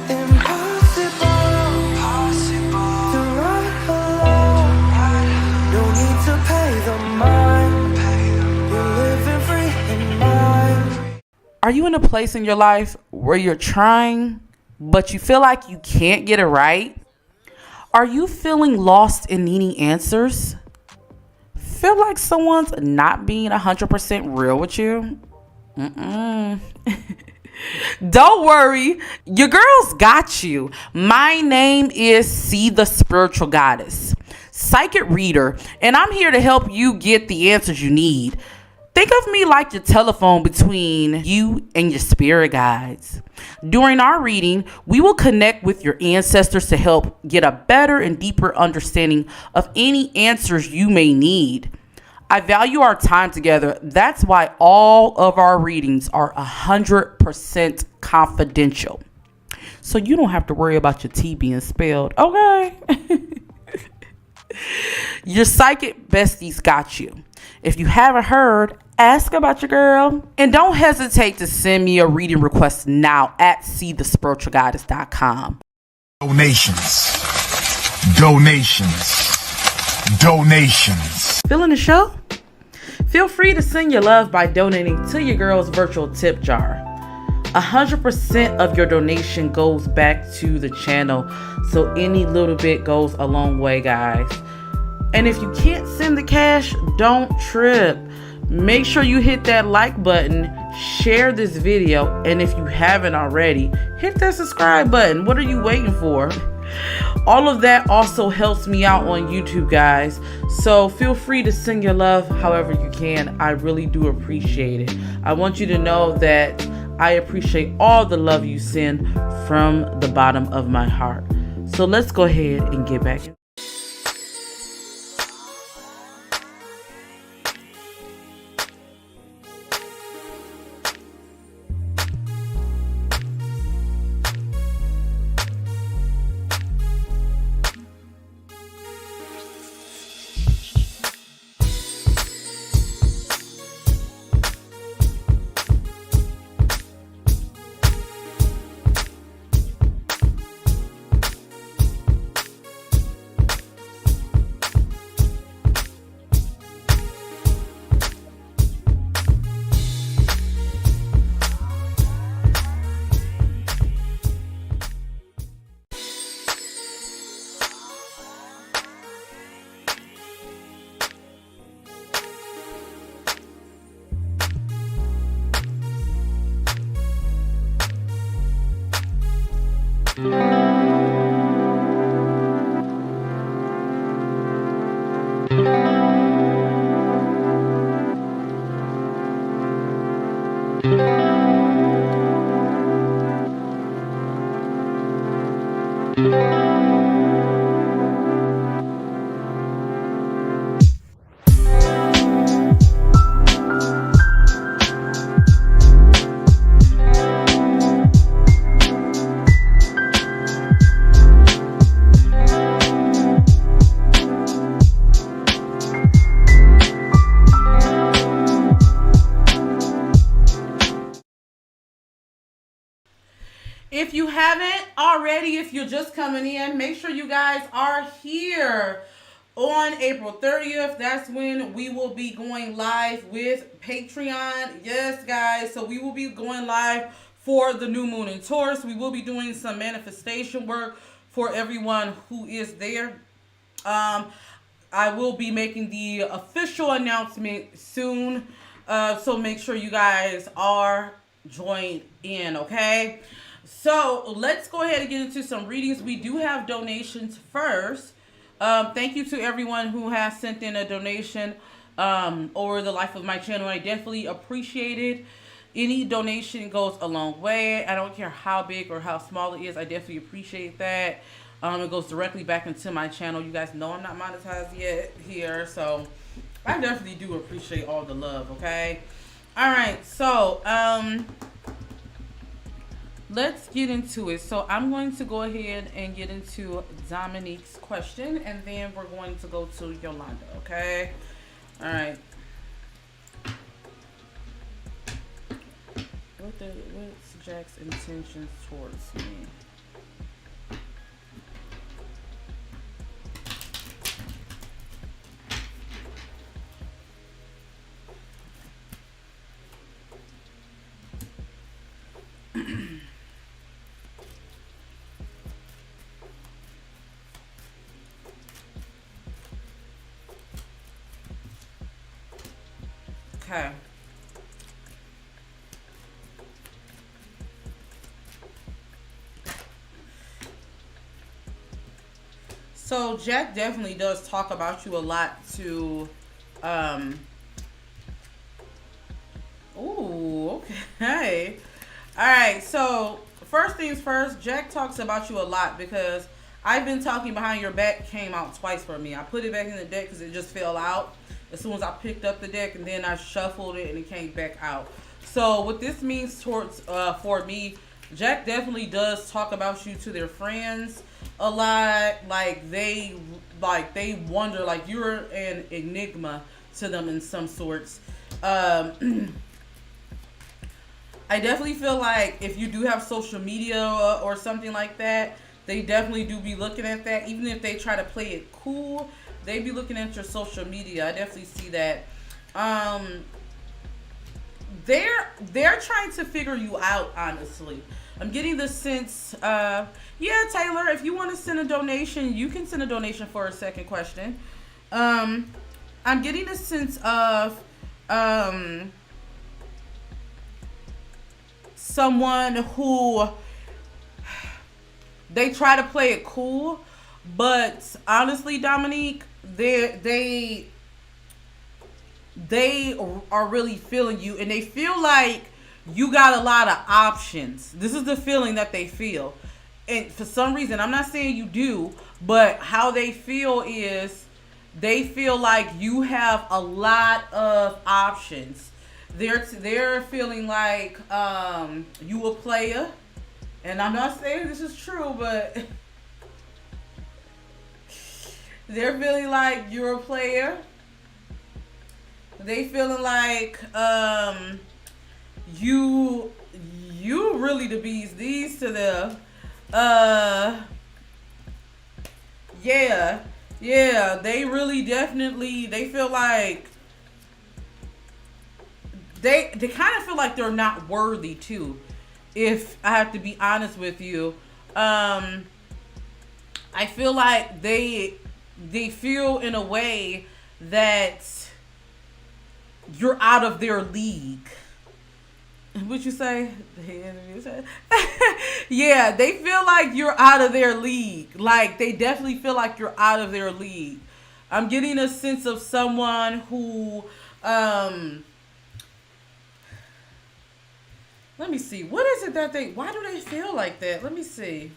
impossible to ride alone. No need to pay the mine. You're living free in mind. Are you in a place in your life where you're trying, but you feel like you can't get it right? Are you feeling lost and needing answers? Feel like someone's not being 100% real with you? Don't worry, your girl's got you. My name is C, the Spiritual Goddess, psychic reader, and I'm here to help you get the answers you need. Think of me like your telephone between you and your spirit guides. During our reading, we will connect with your ancestors to help get a better and deeper understanding of any answers you may need. I value our time together. That's why all of our readings are 100% confidential. So you don't have to worry about your T being spelled, okay? Your psychic besties got you. If you haven't heard, ask about your girl. And don't hesitate to send me a reading request now at ceethebeautydiva.com. Donations. Feeling the show? Feel free to send your love by donating to your girl's virtual tip jar. 100% of your donation goes back to the channel, so any little bit goes a long way, guys. And if you can't send the cash, don't trip. Make sure you hit that like button, share this video, and if you haven't already, hit that subscribe button. What are you waiting for? All of that also helps me out on YouTube, guys. So feel free to send your love however you can. I really do appreciate it. I want you to know that I appreciate all the love you send from the bottom of my heart. So let's go ahead and get back. already, if you're just coming in, make sure you guys are here on April 30th. That's when we will be going live with Patreon. Yes, guys. So we will be going live for the new moon in Taurus. We will be doing some manifestation work for everyone who is there. I will be making the official announcement soon. So make sure you guys are joined in, okay? So let's go ahead and get into some readings. We do have donations first. Thank you to everyone who has sent in a donation over the life of my channel. I definitely appreciate it. Any donation goes a long way. I don't care how big or how small it is. I definitely appreciate that. It goes directly back into my channel. You guys know I'm not monetized yet here, so I definitely do appreciate all the love, okay? All right, so let's get into it. So I'm going to go ahead and get into Dominique's question, and then we're going to go to Yolanda, okay? All right. What's Jack's intentions towards me? Okay. So Jack definitely does talk about you a lot to, ooh, okay. All right, so first things first, Jack talks about you a lot because I've been talking behind your back came out twice for me. I put it back in the deck because it just fell out as soon as I picked up the deck, and then I shuffled it and it came back out. So what this means towards for me, Jack definitely does talk about you to their friends a lot. Like they wonder, like you're an enigma to them in some sorts. I definitely feel like if you do have social media or something like that, they definitely do be looking at that. Even if they try to play it cool, they be looking at your social media. I definitely see that. They're trying to figure you out, honestly. I'm getting the sense, yeah, Taylor, if you want to send a donation, you can send a donation for a second question. I'm getting a sense of someone who they try to play it cool, but honestly, Dominique, they are really feeling you, and they feel like you got a lot of options. This is the feeling that they feel. And for some reason, I'm not saying you do, but how they feel is they feel like you have a lot of options. They're feeling like you a player. And I'm not saying this is true, but they're feeling like you're a player. They feeling like you really the bees these to them. Yeah, they really definitely, they feel like they kind of feel like they're not worthy too, if I have to be honest with you. I feel like they feel in a way that you're out of their league. What'd you say? Yeah, they feel like you're out of their league. Like, they definitely feel like you're out of their league. I'm getting a sense of someone who, let me see. What is it that why do they feel like that? Let me see.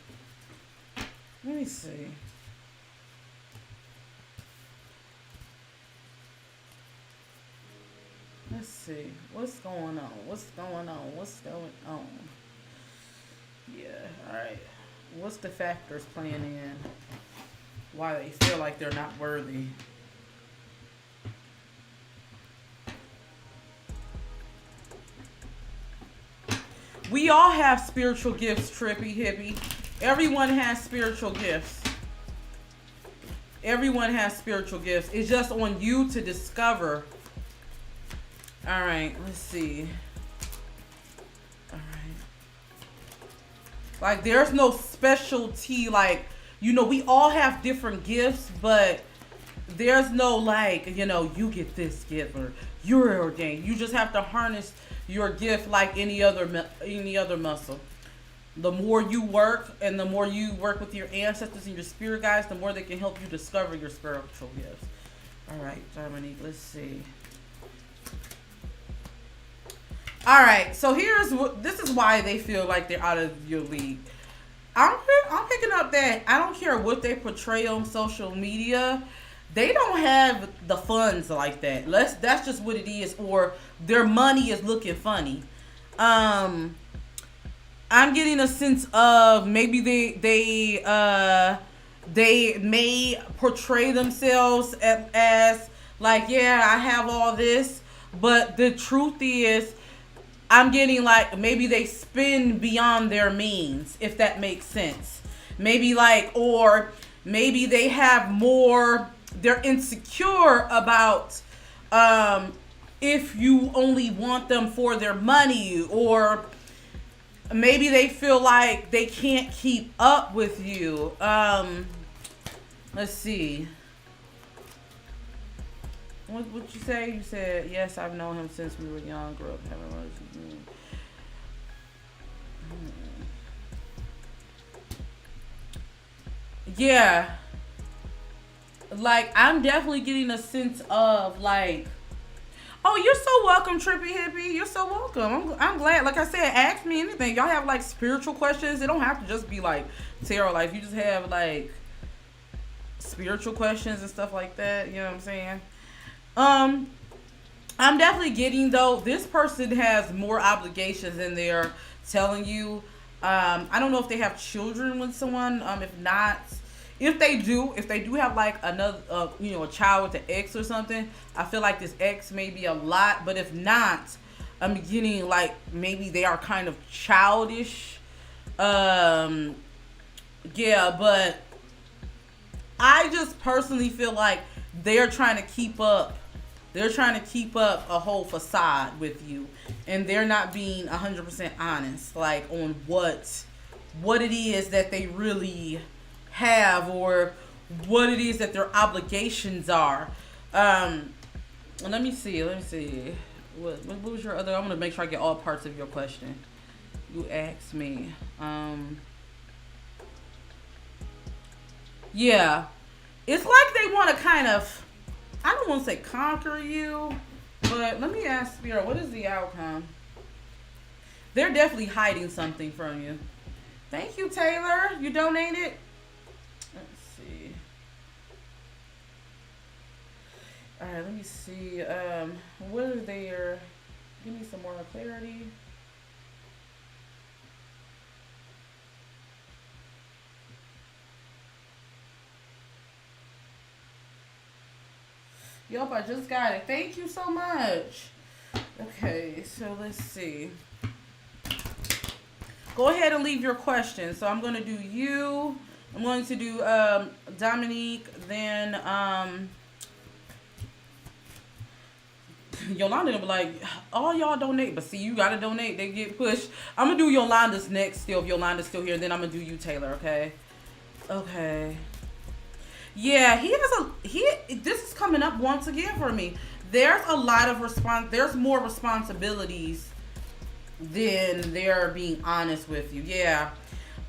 Let's see. What's going on? Yeah, alright. What's the factors playing in why they feel like they're not worthy? We all have spiritual gifts, Trippy Hippie. Everyone has spiritual gifts. Everyone has spiritual gifts. It's just on you to discover. All right, let's see. All right. Like, there's no specialty. Like, you know, we all have different gifts, but there's no, like, you know, you get this gift or you're ordained. You just have to harness your gift like any other muscle. The more you work and the more you work with your ancestors and your spirit guides, the more they can help you discover your spiritual gifts. All right, Dominique, let's see. All right, so this is why they feel like they're out of your league. I'm picking up that I don't care what they portray on social media. They don't have the funds like that. That's just what it is, or their money is looking funny. I'm getting a sense of maybe they may portray themselves as like, yeah, I have all this, but the truth is, I'm getting like maybe they spend beyond their means, if that makes sense. Maybe like, or maybe they have more. They're insecure about if you only want them for their money, or maybe they feel like they can't keep up with you. Let's see. What you say? You said, yes, I've known him since we were young, grew up having a relationship. Yeah. Like, I'm definitely getting a sense of, like, oh, you're so welcome, Trippy Hippie. You're so welcome. I'm glad. Like I said, ask me anything. Y'all have, like, spiritual questions. It don't have to just be, like, tarot. Like, you just have, like, spiritual questions and stuff like that. You know what I'm saying? I'm definitely getting, though, this person has more obligations than they're telling you. I don't know if they have children with someone. If not, if they do have like another, a child with an ex or something, I feel like this ex may be a lot. But if not, I'm getting like maybe they are kind of childish. Yeah, but I just personally feel like they're trying to keep up. They're trying to keep up a whole facade with you, and they're not being 100% honest, like on what it is that they really have, or what it is that their obligations are. Let me see. What was your other? I'm gonna make sure I get all parts of your question. You asked me. Yeah, it's like they want to kind of. I don't want to say conquer you, but let me ask Spirit, what is the outcome? They're definitely hiding something from you. Thank you, Taylor. You donated. Let's see. All right, let me see. What are their? Give me some more clarity. Yup, I just got it. Thank you so much. Okay, so let's see. Go ahead and leave your questions. So I'm going to do you. I'm going to do Dominique. Then Yolanda will be like, all y'all donate. But see, you got to donate. They get pushed. I'm going to do Yolanda's next still. If Yolanda's still here. Then I'm going to do you, Taylor, okay? Okay. Yeah, this is coming up once again for me. There's a lot of there's more responsibilities than they're being honest with you. Yeah.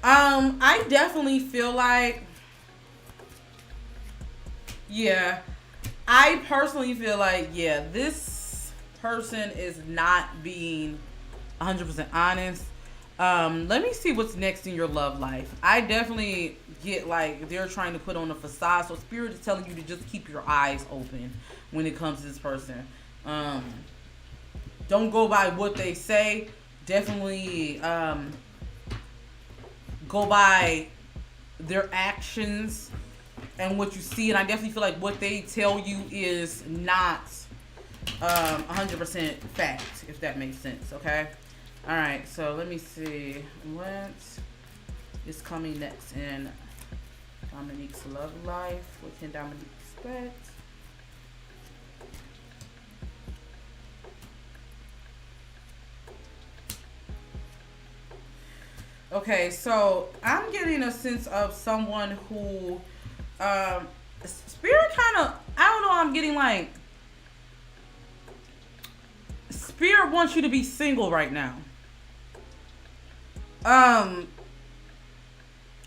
I definitely feel like, yeah, I personally feel like, yeah, this person is not being 100% honest. Let me see what's next in your love life. I definitely get like they're trying to put on a facade. So Spirit is telling you to just keep your eyes open when it comes to this person. Don't go by what they say. Definitely go by their actions and what you see. And I definitely feel like what they tell you is not 100% fact, if that makes sense. Okay. All right, so let me see. is coming next in Dominique's love life. What can Dominique expect? Okay, so I'm getting a sense of someone who, Spirit kind of, I don't know, I'm getting like, Spirit wants you to be single right now. I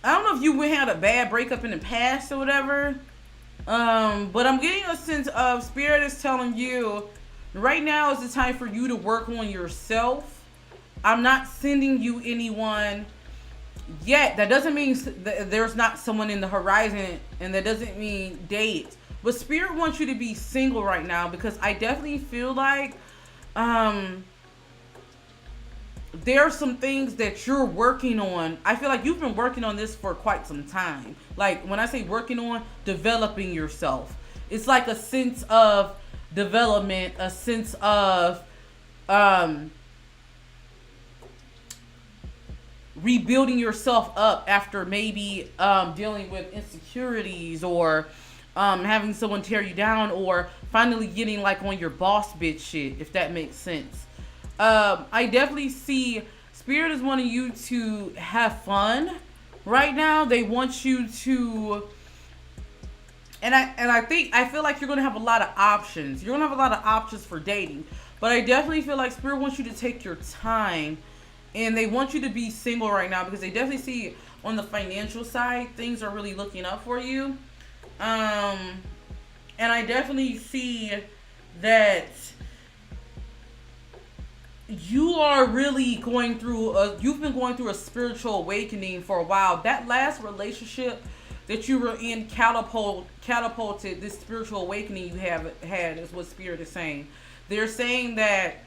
don't know if you had a bad breakup in the past or whatever, but I'm getting a sense of Spirit is telling you right now is the time for you to work on yourself. I'm not sending you anyone yet. That doesn't mean there's not someone in the horizon, and that doesn't mean date. But Spirit wants you to be single right now because I definitely feel like there are some things that you're working on. I feel like you've been working on this for quite some time. Like when I say working on, developing yourself. It's like a sense of development, a sense of rebuilding yourself up after maybe dealing with insecurities or having someone tear you down, or finally getting like on your boss bitch shit, if that makes sense. I definitely see Spirit is wanting you to have fun right now. They want you to, and I feel like you're gonna have a lot of options. You're gonna have a lot of options for dating, but I definitely feel like Spirit wants you to take your time, and they want you to be single right now because they definitely see on the financial side things are really looking up for you. And I definitely see that you are really going through you've been going through a spiritual awakening for a while. That last relationship that you were in catapulted this spiritual awakening you have had, is what Spirit is saying. They're saying that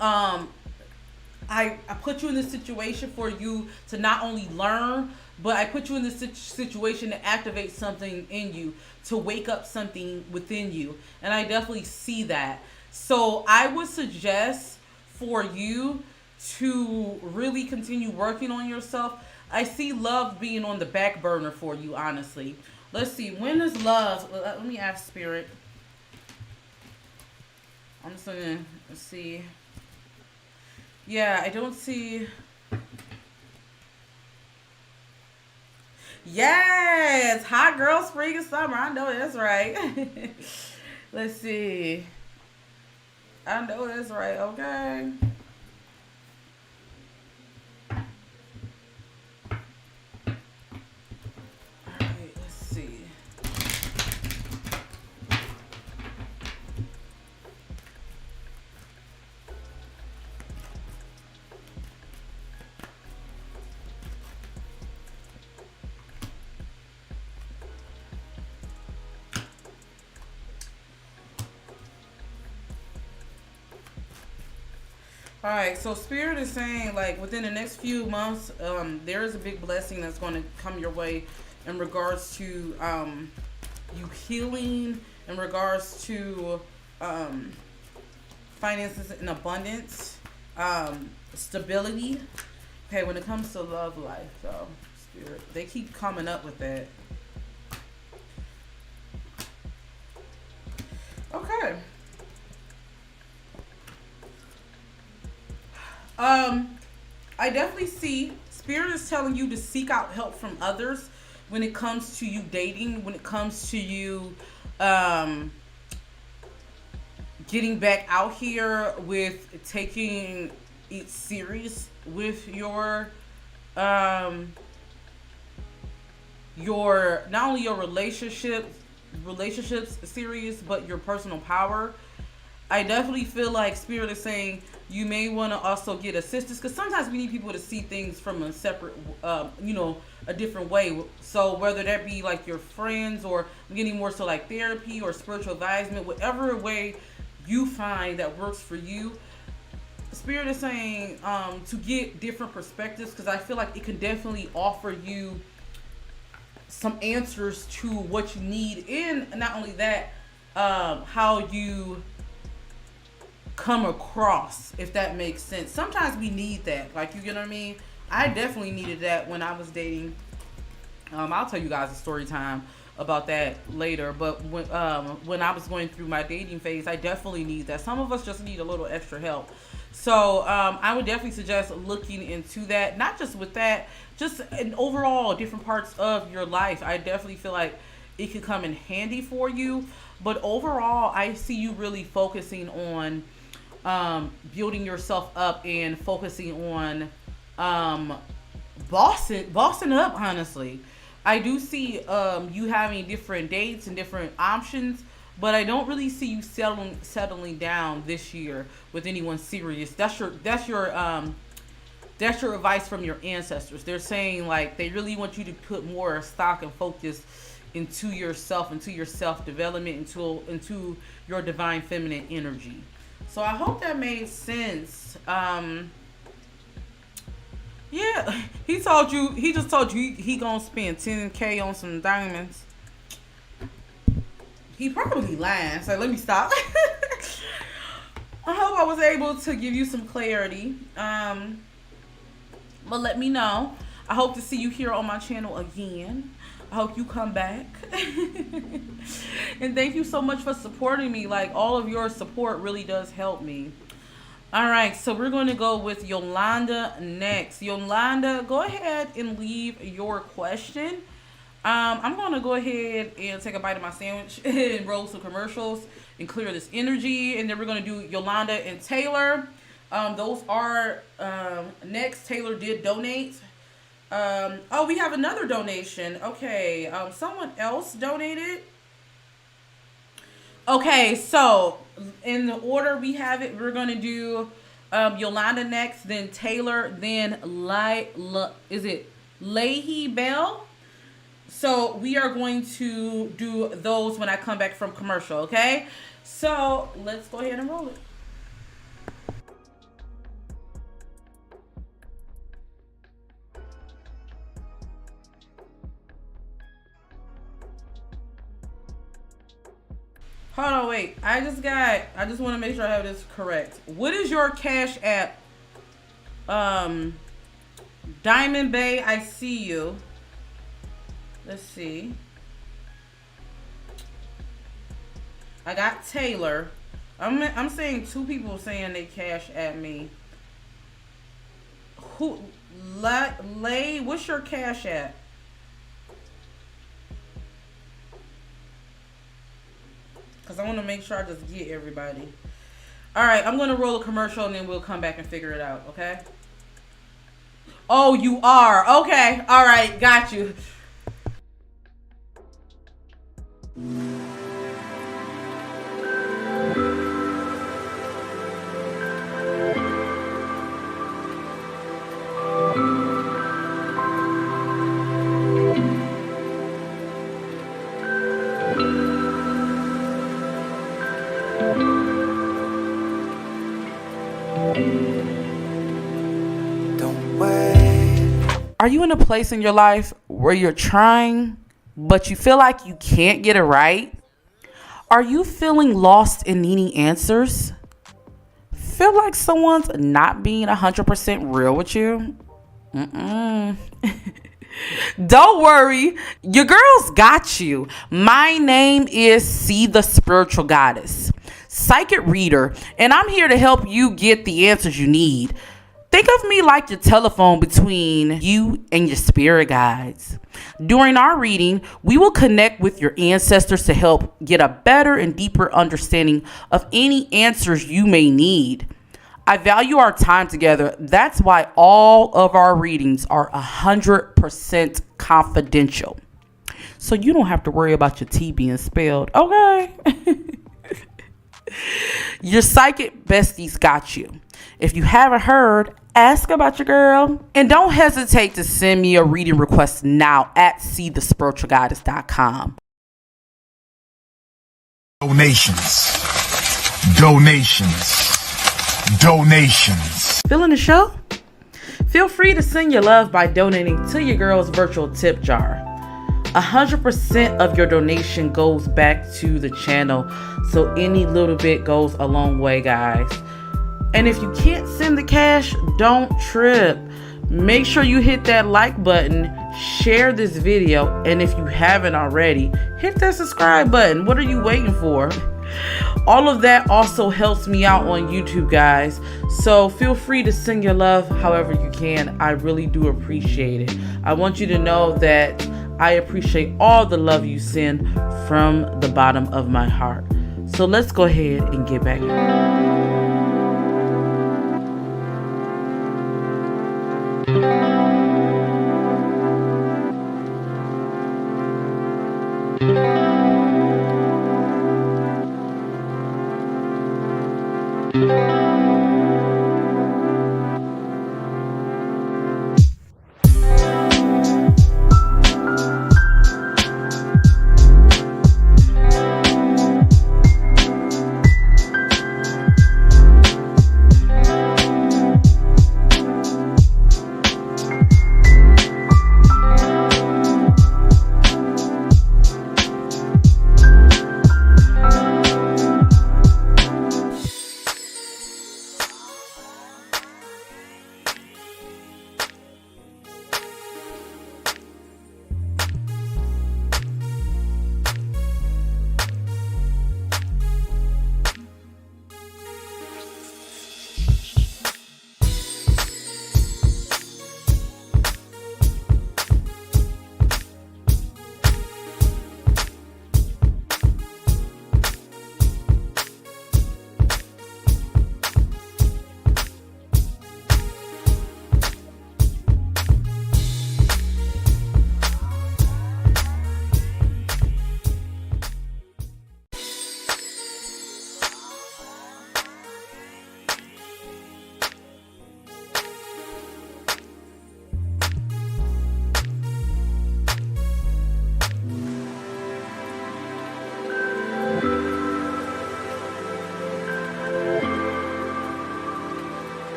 I put you in this situation for you to not only learn, but I put you in this situation to activate something in you, to wake up something within you. And I definitely see that. So I would suggest for you to really continue working on yourself. I see love being on the back burner for you, honestly. Let's see. When is love? Let me ask Spirit. I'm just going to see. Yeah, I don't see. Yes, hot girl, spring and summer. I know that's right. Let's see. I know that's right. Okay. All right. Let's see. All right, so Spirit is saying, like, within the next few months, there is a big blessing that's going to come your way in regards to you healing, in regards to finances and abundance, stability. Okay, when it comes to love life, so Spirit, they keep coming up with that. Okay. I definitely see Spirit is telling you to seek out help from others when it comes to you dating, when it comes to you getting back out here with taking it serious with your not only your relationships serious, but your personal power. I definitely feel like Spirit is saying you may want to also get assistance, because sometimes we need people to see things from a separate, a different way. So whether that be like your friends, or getting more so like therapy or spiritual advisement, whatever way you find that works for you, Spirit is saying to get different perspectives, because I feel like it can definitely offer you some answers to what you need, and not only that, how you come across, if that makes sense. Sometimes we need that, like, you get what I mean? I definitely needed that when I was dating. I'll tell you guys a story time about that later. But when I was going through my dating phase, I definitely need that. Some of us just need a little extra help. So I would definitely suggest looking into that. Not just with that, just in overall different parts of your life. I definitely feel like it could come in handy for you. But overall, I see you really focusing on building yourself up and focusing on bossing up, honestly. I do see you having different dates and different options, but I don't really see you settling down this year with anyone serious. That's your advice from your ancestors. They're saying like they really want you to put more stock and focus into yourself, into your self development, into your divine feminine energy. So I hope that made sense. Yeah, he just told you he gonna spend 10K on some diamonds. He probably lying, so let me stop. I hope I was able to give you some clarity. But let me know. I hope to see you here on my channel again. I hope you come back. And thank you so much for supporting me. Like, all of your support really does help me. All right, so we're going to go with Yolanda next. Yolanda, go ahead and leave your question. I'm going to go ahead and take a bite of my sandwich and roll some commercials and clear this energy. And then we're going to do Yolanda and Taylor. Those are next. Taylor did donate. Oh, we have another donation. Okay, someone else donated. Okay, so in the order we have it, we're going to do Yolanda next, then Taylor, then is it Leahy Bell? So we are going to do those when I come back from commercial, okay? So let's go ahead and roll it. Hold on, wait. I just want to make sure I have this correct. What is your Cash App? Diamond Bay, I see you. Let's see. I got Taylor. I'm seeing two people saying they Cash App me. Who? Lay, what's your Cash App? Because I want to make sure I just get everybody. All right, I'm going to roll a commercial and then we'll come back and figure it out, okay? Oh, you are. Okay. All right. Got you. Don't wait. Are you in a place in your life where you're trying, but you feel like you can't get it right? Are you feeling lost and needing answers? Feel like someone's not being 100% real with you? Don't worry, your girl's got you. My name is C the Spiritual Goddess, psychic reader, and I'm here to help you get the answers you need. Think of me like your telephone between you and your spirit guides. During our reading, we will connect with your ancestors to help get a better and deeper understanding of any answers you may need. I value our time together. That's why all of our readings are 100% confidential. So you don't have to worry about your T being spelled, okay? Your psychic besties got you. If you haven't heard, ask about your girl. And don't hesitate to send me a reading request now at ceethebeautydiva.com. Donations. Feeling the show? Feel free to send your love by donating to your girl's virtual tip jar. 100% of your donation goes back to the channel, so any little bit goes a long way, guys. And if you can't send the cash, don't trip. Make sure you hit that like button, share this video, and if you haven't already, hit that subscribe button. What are you waiting for? All of that also helps me out on YouTube, guys. So feel free to send your love however you can. I really do appreciate it. I want you to know that I appreciate all the love you send from the bottom of my heart. So let's go ahead and get back.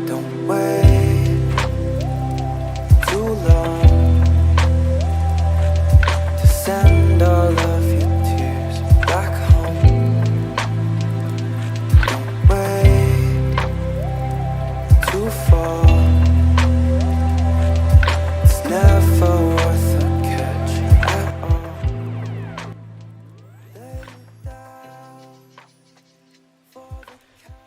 Don't wait too long to send all of your tears back home. Don't wait too far. It's never worth a catch at all.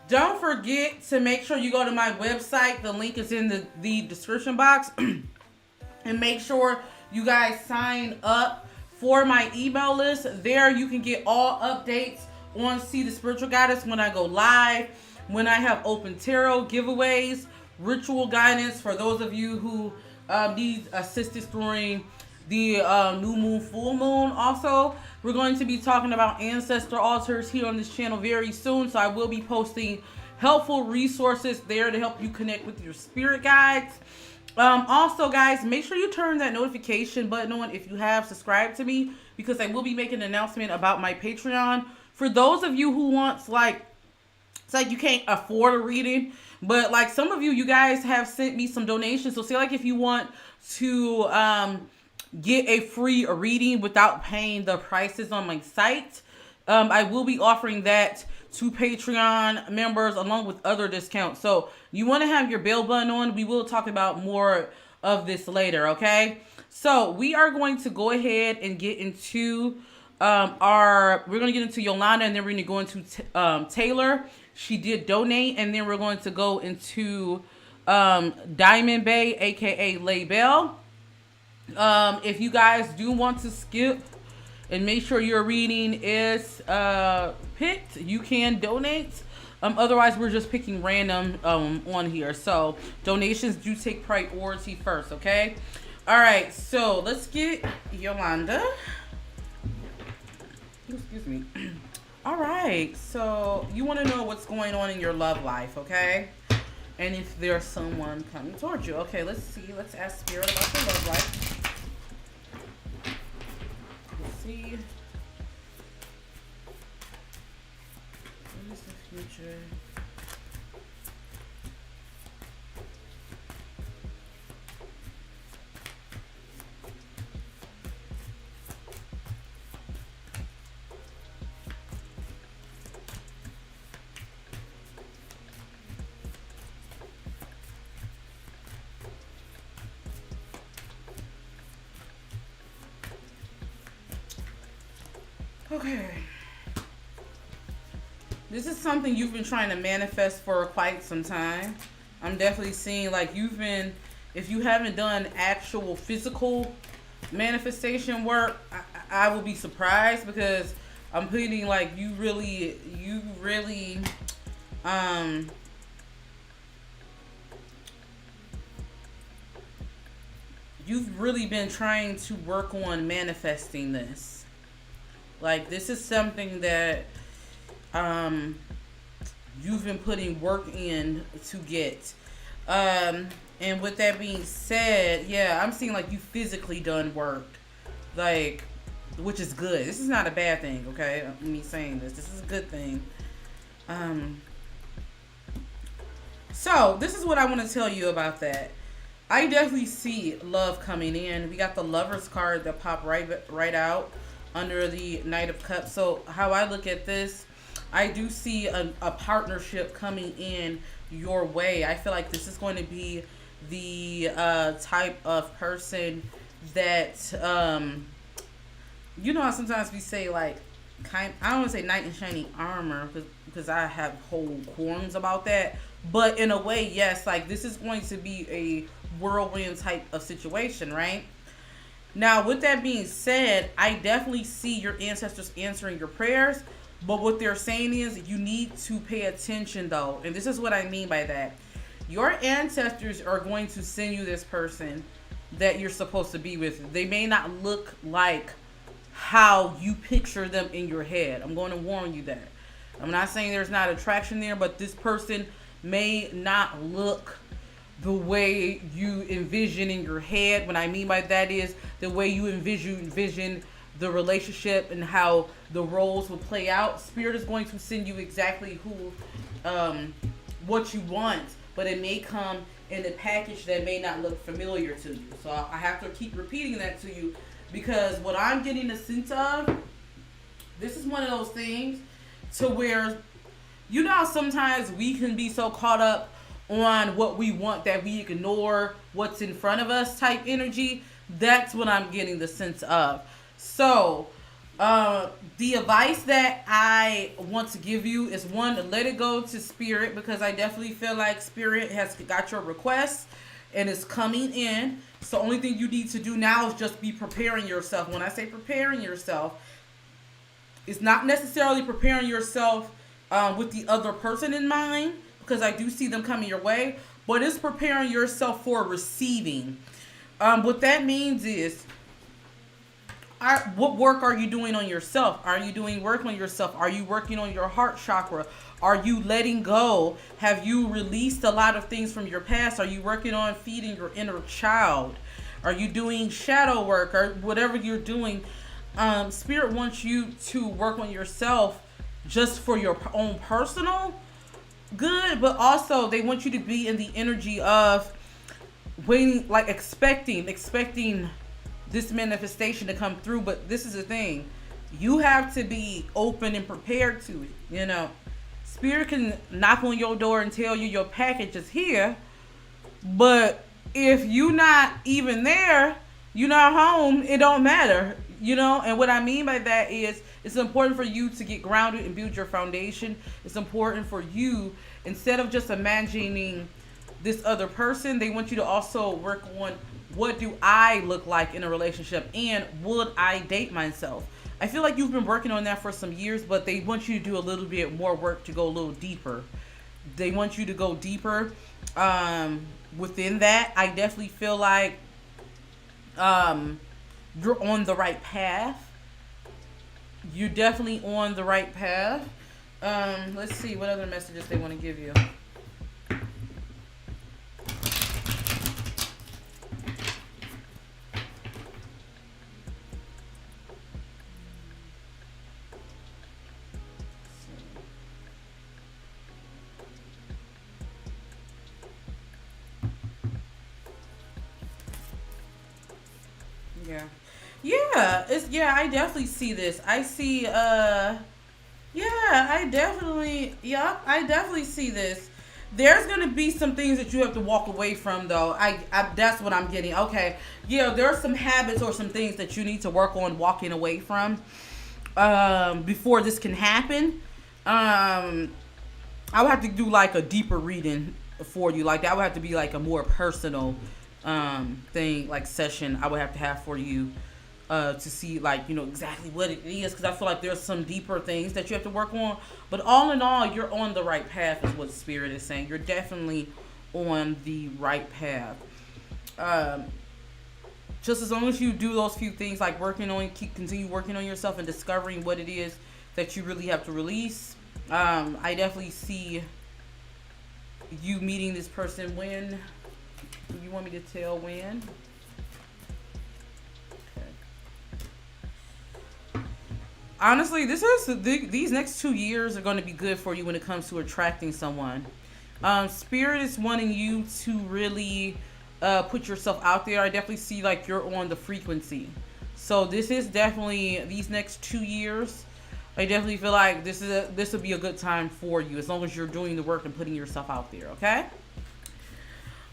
Don't forget to make sure you go to my website. The link is in the description box. And make sure you guys sign up for my email list. There you can get all updates on See the Spiritual Goddess when I go live, when I have open tarot giveaways, ritual guidance for those of you who need assistance during the new moon, full moon. Also, we're going to be talking about ancestor altars here on this channel very soon. So I will be posting helpful resources there to help you connect with your spirit guides. Also, guys, make sure you turn that notification button on if you have subscribed to me, because I will be making an announcement about my Patreon. For those of you who wants, like, it's like you can't afford a reading, but like some of you guys have sent me some donations. So say like if you want to get a free reading without paying the prices on my site, I will be offering that to Patreon members along with other discounts. So you want to have your bell button on. We will talk about more of this later, okay? So we are going to go ahead and get into we're going to get into Yolanda, and then we're going to go into Taylor. She did donate, and then we're going to go into Diamond Bay, aka Laybell. If you guys do want to skip and make sure your reading is picked, you can donate. Otherwise, we're just picking random on here. So donations do take priority first, okay? All right, so let's get Yolanda. Excuse me. All right, so you want to know what's going on in your love life, okay? And if there's someone coming towards you. Okay, let's see. Let's ask Spirit about your love life. Let's see. What is the future? Okay. This is something you've been trying to manifest for quite some time. I'm definitely seeing like if you haven't done actual physical manifestation work, I will be surprised because I'm feeling like you really, you've really been trying to work on manifesting this. Like this is something that you've been putting work in to get. And with that being said, yeah, I'm seeing like you physically done work, like, which is good. This is not a bad thing, okay? Me saying this is a good thing. So this is what I want to tell you about that. I definitely see love coming in. We got the Lovers card that popped right out under the Knight of Cups. So how I look at this, I do see a partnership coming in your way. I feel like this is going to be the type of person that you know how sometimes we say like I don't want to say knight in shining armor because I have whole qualms about that, but in a way, yes, like this is going to be a whirlwind type of situation, right? Now, with that being said, I definitely see your ancestors answering your prayers, but what they're saying is you need to pay attention though, and this is what I mean by that. Your ancestors are going to send you this person that you're supposed to be with. They may not look like how you picture them in your head. I'm going to warn you that. I'm not saying there's not attraction there, but this person may not look the way you envision in your head. What I mean by that is the way you envision the relationship and how the roles will play out. Spirit is going to send you exactly what you want, but it may come in a package that may not look familiar to you. So I have to keep repeating that to you because what I'm getting a sense of, this is one of those things to where, you know how sometimes we can be so caught up on what we want that we ignore what's in front of us type energy. That's what I'm getting the sense of. So the advice that I want to give you is, one, let it go to Spirit, because I definitely feel like Spirit has got your request and is coming in. So only thing you need to do now is just be preparing yourself. When I say preparing yourself, it's not necessarily preparing yourself with the other person in mind, because I do see them coming your way, but it's preparing yourself for receiving. What that means is, what work are you doing on yourself? Are you doing work on yourself? Are you working on your heart chakra? Are you letting go? Have you released a lot of things from your past? Are you working on feeding your inner child? Are you doing shadow work or whatever you're doing? Spirit wants you to work on yourself just for your own personal good, but also they want you to be in the energy of waiting, like expecting this manifestation to come through. But this is the thing, you have to be open and prepared to it. You know, Spirit can knock on your door and tell you your package is here, but if you not even there, you're not home, it don't matter. You know, and what I mean by that is, it's important for you to get grounded and build your foundation. It's important for you, instead of just imagining this other person, they want you to also work on, what do I look like in a relationship, and would I date myself? I feel like you've been working on that for some years, but they want you to do a little bit more work to go a little deeper. They want you to go deeper within that. I definitely feel like you're on the right path. You're definitely on the right path. Let's see what other messages they want to give you. I definitely see this. I see I definitely see this. There's gonna be some things that you have to walk away from, though. I that's what I'm getting. Okay, yeah, there are some habits or some things that you need to work on walking away from. before this can happen. I would have to do like a deeper reading for you. Like that would have to be like a more personal thing, like session I would have to have for you to see like, you know, exactly what it is, because I feel like there's some deeper things that you have to work on. But all in all, you're on the right path is what Spirit is saying. You're definitely on the right path. Just as long as you do those few things, like continue working on yourself and discovering what it is that you really have to release. I definitely see you meeting this person when. You want me to tell when? Okay. Honestly, these next 2 years are going to be good for you when it comes to attracting someone. Spirit is wanting you to really put yourself out there. I definitely see like you're on the frequency. So this is definitely these next 2 years. I definitely feel like this will be a good time for you as long as you're doing the work and putting yourself out there. Okay.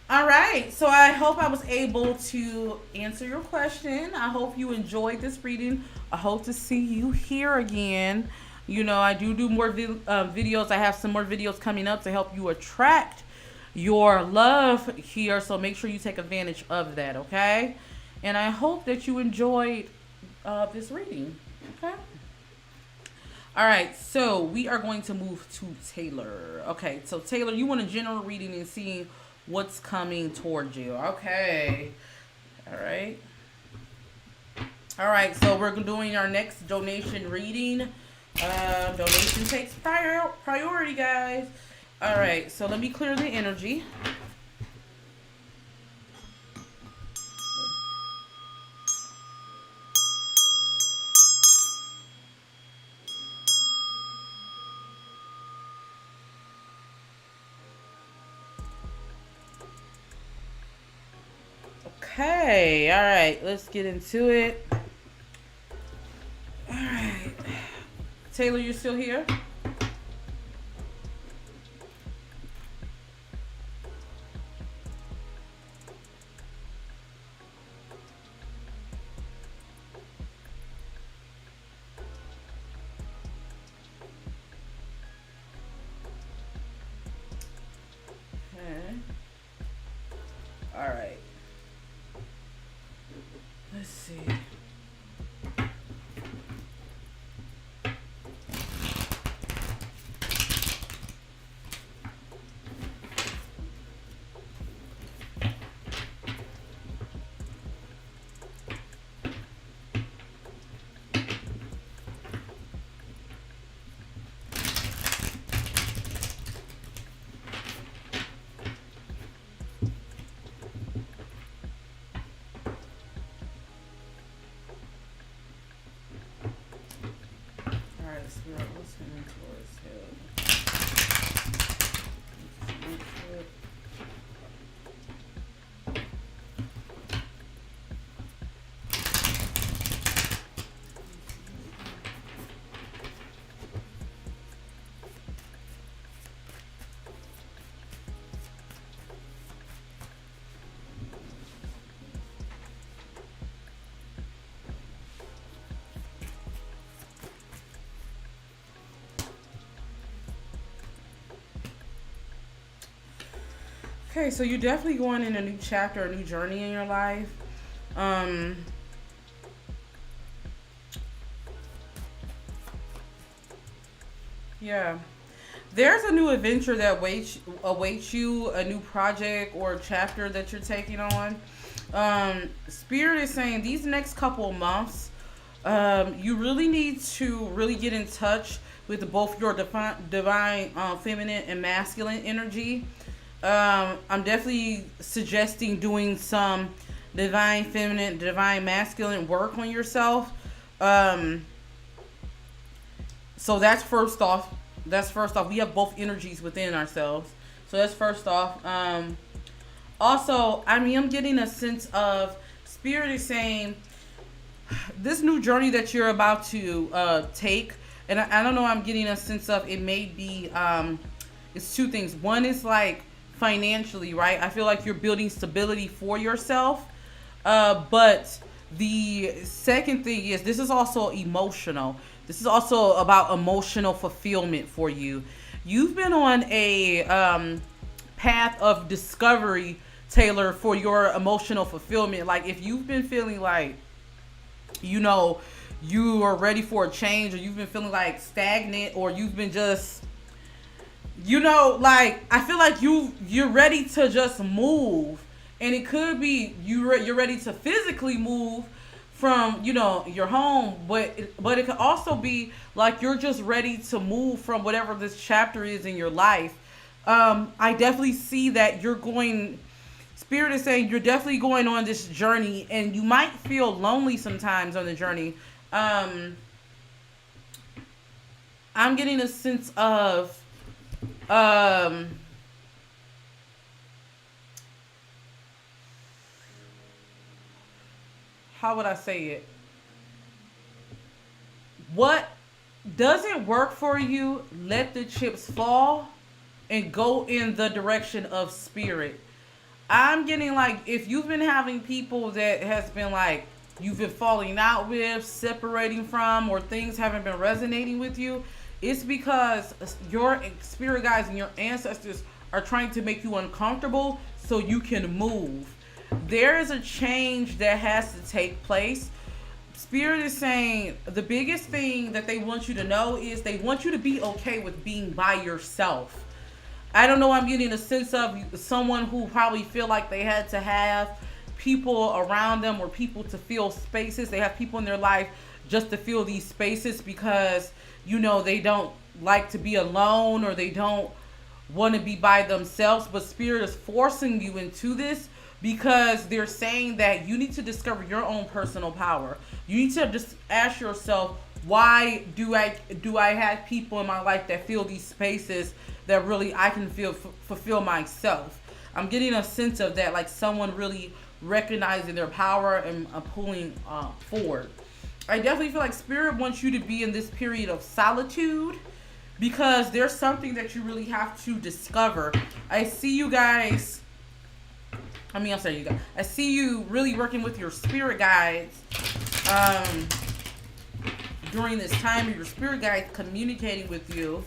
All right. So I hope I was able to answer your question. I hope you enjoyed this reading. I hope to see you here again. You know, I do more videos. I have some more videos coming up to help you attract your love here. So make sure you take advantage of that, okay? And I hope that you enjoyed this reading, okay? All right, so we are going to move to Taylor. Okay, so Taylor, you want a general reading and seeing what's coming towards you. Okay, all right. All right, so we're doing our next donation reading. Donation takes priority, guys. All right, so let me clear the energy. Okay, all right, let's get into it. All right, Taylor, you still here? Okay. All right. Let's see. Spirit, what's coming towards him? Okay, so you're definitely going in a new chapter, a new journey in your life. Yeah. There's a new adventure that awaits you, a new project or chapter that you're taking on. Spirit is saying these next couple of months, you really need to really get in touch with both your divine feminine and masculine energy. I'm definitely suggesting doing some divine feminine, divine masculine work on yourself. So that's first off. We have both energies within ourselves. So that's first off. Also, I mean, I'm getting a sense of Spirit is saying this new journey that you're about to take. And I don't know, I'm getting a sense of it may be, it's two things. One is like financially, right? I feel like you're building stability for yourself. But The second thing is this is also emotional. This is also about emotional fulfillment for you. You've been on a path of discovery, Taylor, for your emotional fulfillment. Like if you've been feeling like, you know, you are ready for a change, or you've been feeling like stagnant, or you've been just, you know, like I feel like you're ready to just move, and it could be you're ready to physically move from, you know, your home, but it could also be like you're just ready to move from whatever this chapter is in your life. I definitely see that you're going. Spirit is saying you're definitely going on this journey, and you might feel lonely sometimes on the journey. I'm getting a sense of how would I say it? What doesn't work for you, let the chips fall and go in the direction of spirit. I'm getting like, if you've been having people that has been like, you've been falling out with, separating from, or things haven't been resonating with you, it's because your spirit guides and your ancestors are trying to make you uncomfortable so you can move. There is a change that has to take place. Spirit is saying the biggest thing that they want you to know is they want you to be okay with being by yourself. I don't know, I'm getting a sense of someone who probably feel like they had to have people around them or people to fill spaces. They have people in their life just to fill these spaces because, you know, they don't like to be alone or they don't want to be by themselves. But Spirit is forcing you into this because they're saying that you need to discover your own personal power. You need to just ask yourself, why do I have people in my life that fill these spaces that really I can fulfill myself? I'm getting a sense of that, like someone really recognizing their power and pulling forward. I definitely feel like Spirit wants you to be in this period of solitude because there's something that you really have to discover. I see you guys. I see you really working with your spirit guides during this time, of your spirit guides communicating with you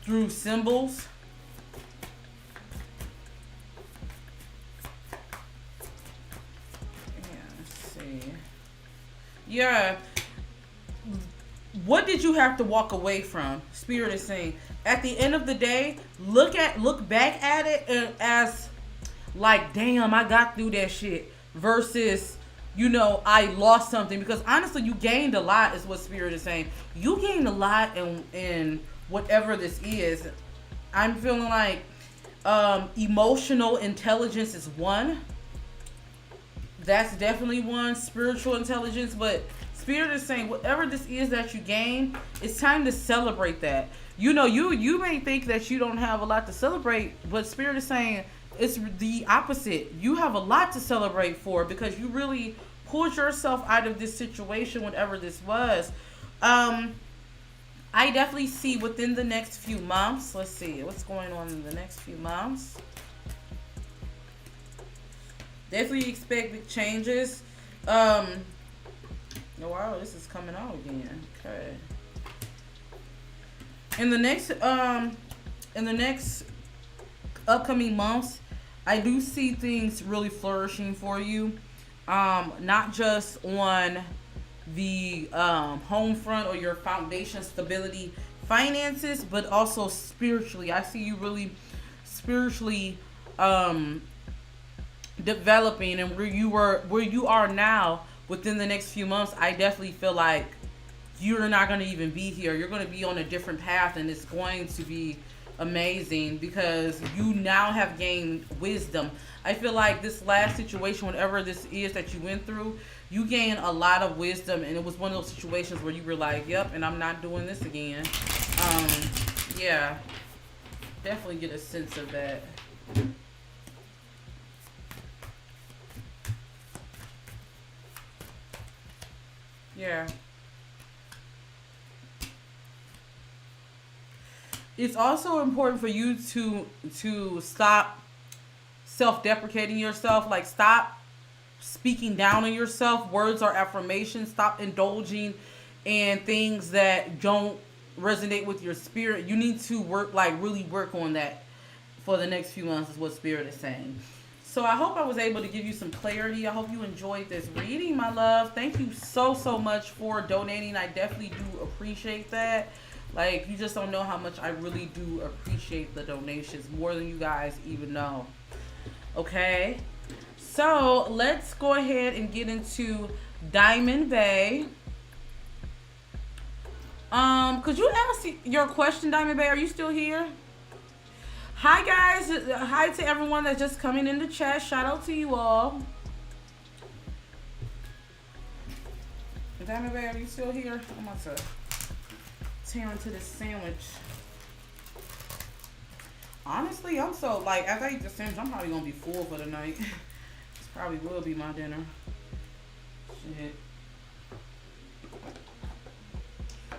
through symbols. Yeah. What did you have to walk away from? Spirit is saying, at the end of the day, look back at it as like, damn, I got through that shit, versus, you know, I lost something. Because honestly, you gained a lot, is what Spirit is saying. You gained a lot in whatever this is. I'm feeling like emotional intelligence is one. That's definitely one. Spiritual intelligence. But Spirit is saying whatever this is that you gain, it's time to celebrate that. You know, you may think that you don't have a lot to celebrate, but Spirit is saying it's the opposite. You have a lot to celebrate for because you really pulled yourself out of this situation, whatever this was. I definitely see within the next few months. Let's see what's going on in the next few months. Definitely expect big changes. Oh wow, this is coming out again. Okay. In the next upcoming months, I do see things really flourishing for you. Not just on the home front or your foundation stability finances, but also spiritually. I see you really spiritually developing, and where you are now within the next few months. I definitely feel like you're not going to even be here. You're going to be on a different path, and it's going to be amazing because you now have gained wisdom. I feel like this last situation, whatever this is that you went through, you gained a lot of wisdom, and it was one of those situations where you were like, yep, and I'm not doing this again. Yeah, definitely get a sense of that. Yeah. It's also important for you to stop self-deprecating yourself. Like, stop speaking down on yourself. Words are affirmations. Stop indulging in things that don't resonate with your spirit. You need to work, like really work on that for the next few months, is what Spirit is saying. So I hope I was able to give you some clarity. I hope you enjoyed this reading, my love. Thank you so, so much for donating. I definitely do appreciate that. Like, you just don't know how much I really do appreciate the donations, more than you guys even know. Okay? So let's go ahead and get into Diamond Bay. Could you ask your question, Diamond Bay? Are you still here? Hi guys, hi to everyone that's just coming in the chat. Shout out to you all. Diamond Bay, are you still here? I'm about to tear into this sandwich. Honestly, I'm so, like, after I eat the sandwich, I'm probably gonna be full for the night. This probably will be my dinner. Shit.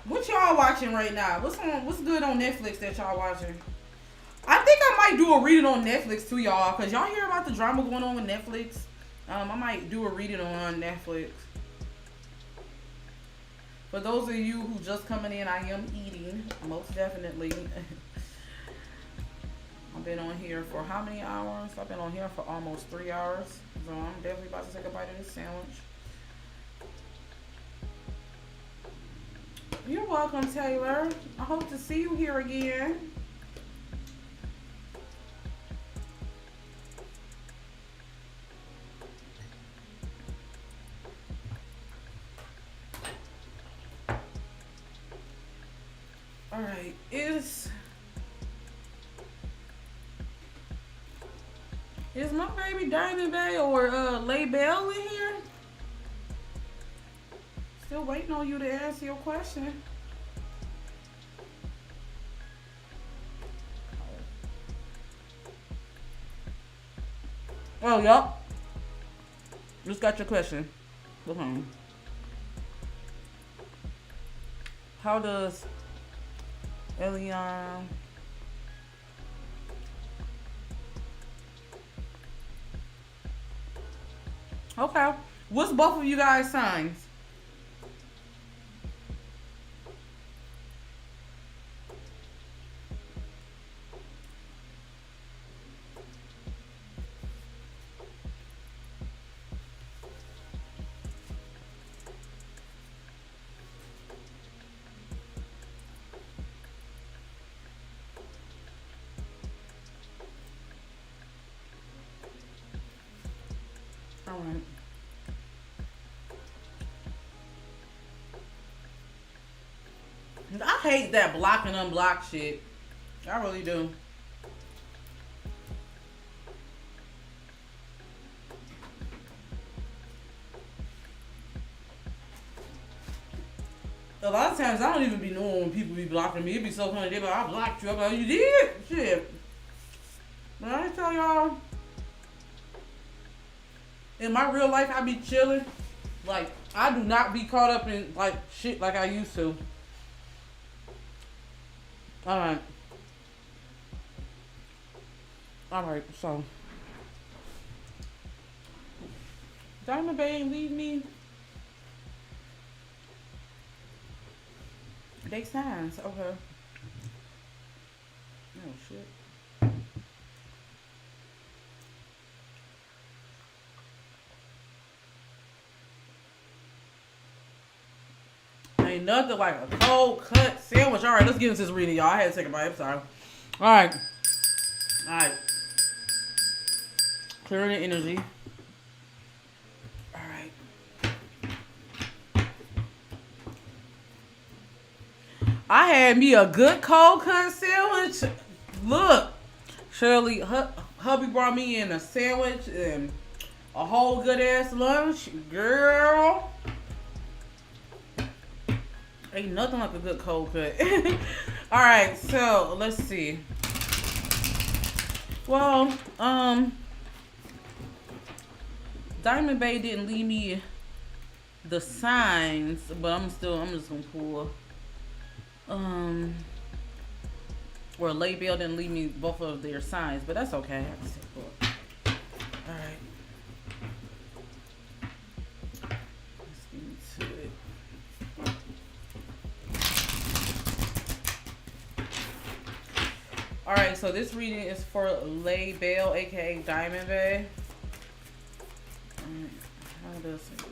What y'all watching right now? What's good on Netflix that y'all watching? I think I might do a reading on Netflix too, y'all, because y'all hear about the drama going on with Netflix. I might do a reading on Netflix. For those of you who just coming in, I am eating, most definitely. I've been on here for how many hours? I've been on here for almost 3 hours. So I'm definitely about to take a bite of this sandwich. You're welcome, Taylor. I hope to see you here again. All right, is my baby Diamond Bay or Lay Bell in here? Still waiting on you to answer your question. Oh, yup. Just got your question. Look home. How does Elian okay. What's both of you guys' signs? Alright. I hate that block and unblock shit. I really do. A lot of times I don't even be knowing when people be blocking me. It be so funny. They be like, I blocked you. I'm like, you did? Shit. But I tell y'all, in my real life, I be chilling. Like, I do not be caught up in, like, shit like I used to. Alright. Alright, so. Diamond Bay ain't leave me. They signs, okay. Oh, shit. Ain't nothing like a cold cut sandwich. All right, let's get into this reading, y'all. I had to take a bite. I'm sorry. All right. All right. Clearing the energy. All right. I had me a good cold cut sandwich. Look, Shirley, hubby brought me in a sandwich and a whole good ass lunch. Girl. Ain't nothing like a good cold cut. All right, so let's see. Well, Diamond Bay didn't leave me the signs, but I'm just gonna pull. Or Lay Bell didn't leave me both of their signs, but that's okay. I can still pull. All right. All right, so this reading is for Lay Bell, aka Diamond Bay. How does it?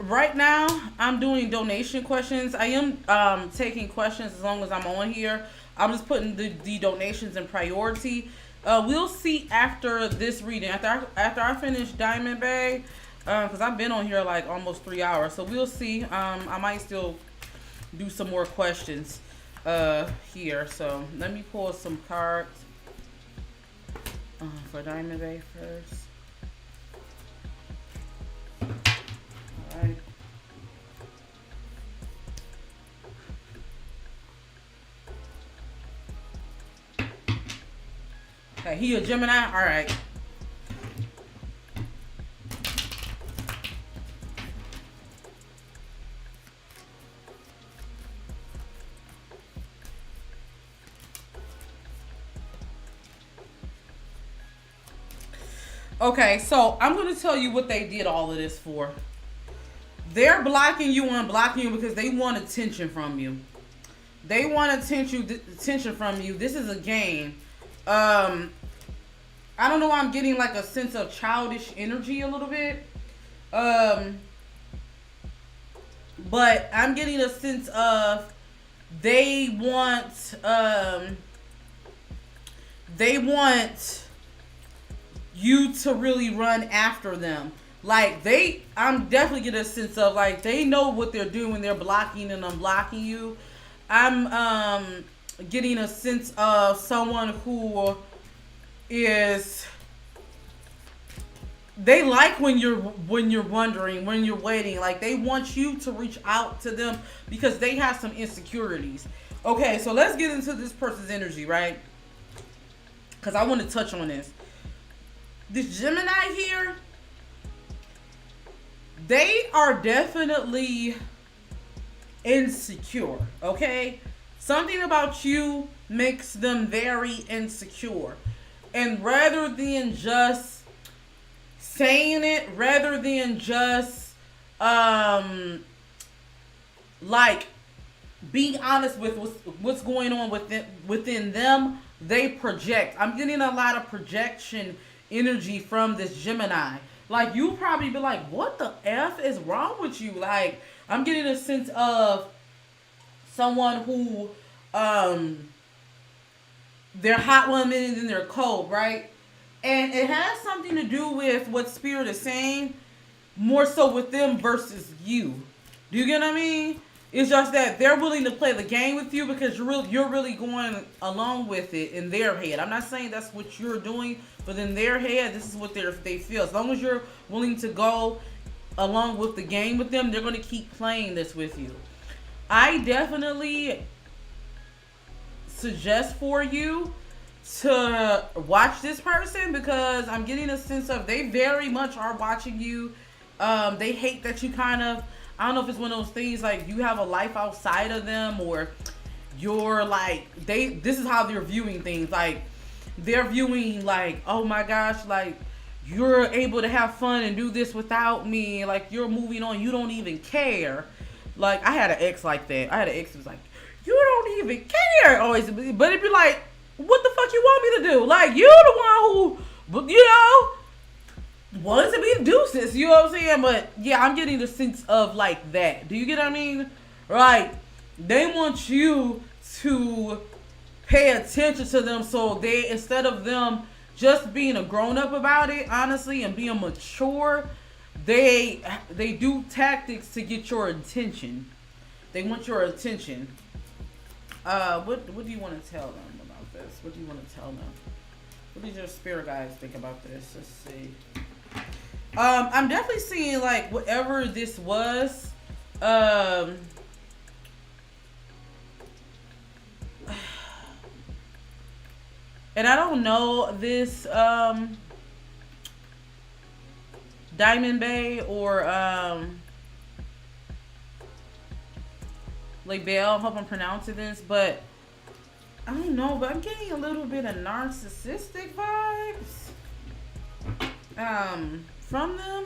Right now I'm doing donation questions. I am taking questions as long as I'm on here. I'm just putting the donations in priority. We'll see after this reading, after I finish Diamond Bay, because I've been on here like almost 3 hours. So we'll see. I might still do some more questions here. So let me pull some cards for Diamond Bay first. Alright. Okay, he a Gemini? Alright. Okay, so I'm going to tell you what they did all of this for. They're blocking you and unblocking you because they want attention from you. They want attention from you. This is a game. I don't know why I'm getting like a sense of childish energy a little bit. But I'm getting a sense of they want you to really run after them. Like I'm definitely getting a sense of like they know what they're doing when they're blocking and unblocking you. I'm getting a sense of someone who is, they like when you're wondering, when you're waiting. Like they want you to reach out to them because they have some insecurities. Okay, so let's get into this person's energy, right? Because I want to touch on this. This Gemini here, they are definitely insecure, okay? Something about you makes them very insecure. And rather than just saying it, rather than just like being honest with what's going on within them, they project. I'm getting a lot of projection energy from this Gemini. Like, you probably be like, what the F is wrong with you? Like, I'm getting a sense of someone who, they're hot one minute and they're cold, right? And it has something to do with what Spirit is saying, more so with them versus you. Do you get what I mean? It's just that they're willing to play the game with you because you're really going along with it in their head. I'm not saying that's what you're doing, but in their head, this is what they feel. As long as you're willing to go along with the game with them, they're going to keep playing this with you. I definitely suggest for you to watch this person because I'm getting a sense of they very much are watching you. They hate that you kind of, I don't know if it's one of those things like you have a life outside of them, or you're like, this is how they're viewing things. Like, they're viewing like, oh my gosh, like, you're able to have fun and do this without me. Like, you're moving on. You don't even care. Like, I had an ex like that. I had an ex who was like, you don't even care. Always. But it'd be like, what the fuck you want me to do? Like, you're the one who, you know, wanted to be deuces. You know what I'm saying? But yeah, I'm getting the sense of like that. Do you get what I mean? Right. They want you to pay attention to them, so they, instead of them just being a grown-up about it, honestly, and being mature, they do tactics to get your attention. They want your attention. What do you want to tell them about this? What do you want to tell them? What does your spirit guides think about this? Let's see. I'm definitely seeing like whatever this was, and I don't know this Diamond Bay or Labelle. I hope I'm pronouncing this, but I don't know, but I'm getting a little bit of narcissistic vibes from them.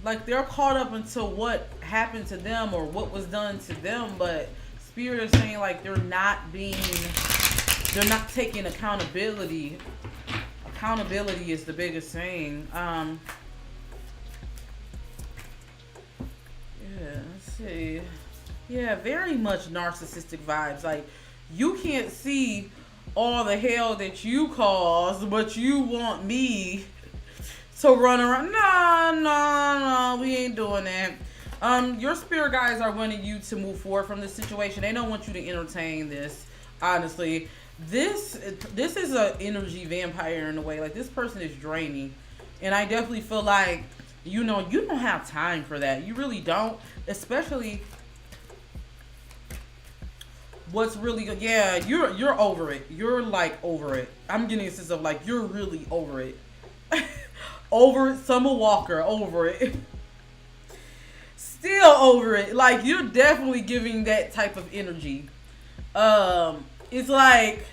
Like they're caught up into what happened to them or what was done to them, but Spirit is saying like they're not taking accountability. Accountability is the biggest thing. Yeah, let's see. Yeah, very much narcissistic vibes. Like you can't see all the hell that you caused, but you want me to run around. No, we ain't doing that. Your spirit guides are wanting you to move forward from this situation. They don't want you to entertain this. Honestly, this is a energy vampire in a way. Like this person is draining, and I definitely feel like you don't have time for that. You really don't. Especially what's really good. Yeah, you're over it. You're like over it. I'm getting a sense of like you're really over it. Over it, Summer Walker, over it. Still over it. Like you're definitely giving that type of energy. It's like,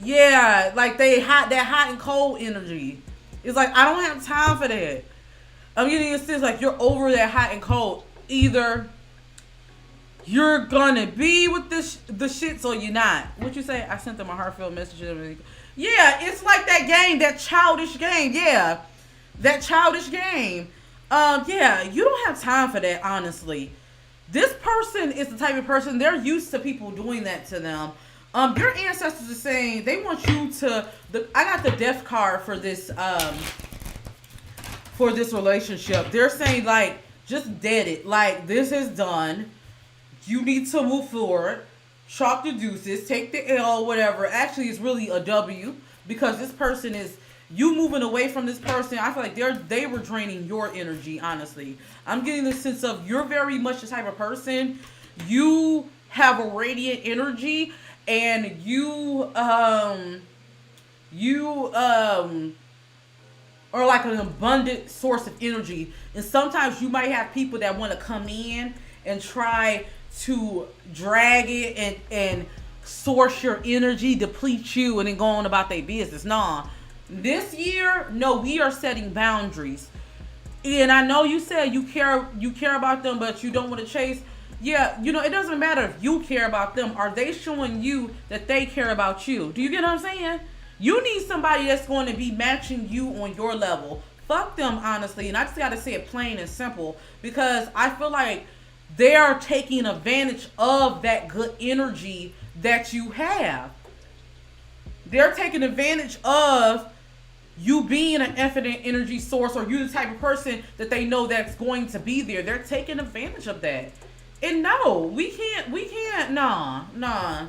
yeah, like that hot and cold energy. It's like I don't have time for that. I'm getting a sense like you're over that hot and cold. Either you're gonna be with the shits or you're not. What you say? I sent them a heartfelt message. Yeah, it's like that game, that childish game. Yeah, that childish game. Yeah, you don't have time for that, honestly. This person is the type of person, they're used to people doing that to them. Your ancestors are saying they want you to. I got the death card for this relationship. They're saying like, just dead it. Like this is done. You need to move forward. Chalk the deuces, take the L, whatever. Actually, it's really a W because this person is you moving away from this person. I feel like they were draining your energy. Honestly, I'm getting the sense of you're very much the type of person. You have a radiant energy, and you are like an abundant source of energy. And sometimes you might have people that want to come in and try to drag it and source your energy, deplete you, and then go on about their business. Nah, this year, no, we are setting boundaries. And I know you said you care about them, but you don't want to chase. Yeah, it doesn't matter if you care about them. Are they showing you that they care about you? Do you get what I'm saying? You need somebody that's going to be matching you on your level. Fuck them, honestly. And I just got to say it plain and simple because I feel like they are taking advantage of that good energy that you have. They're taking advantage of you being an infinite energy source, or you the type of person that they know that's going to be there. They're taking advantage of that. And no, we can't, nah.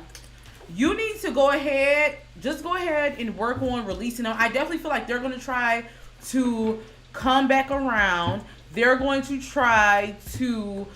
You need to go ahead and work on releasing them. I definitely feel like they're going to try to come back around. They're going to try to,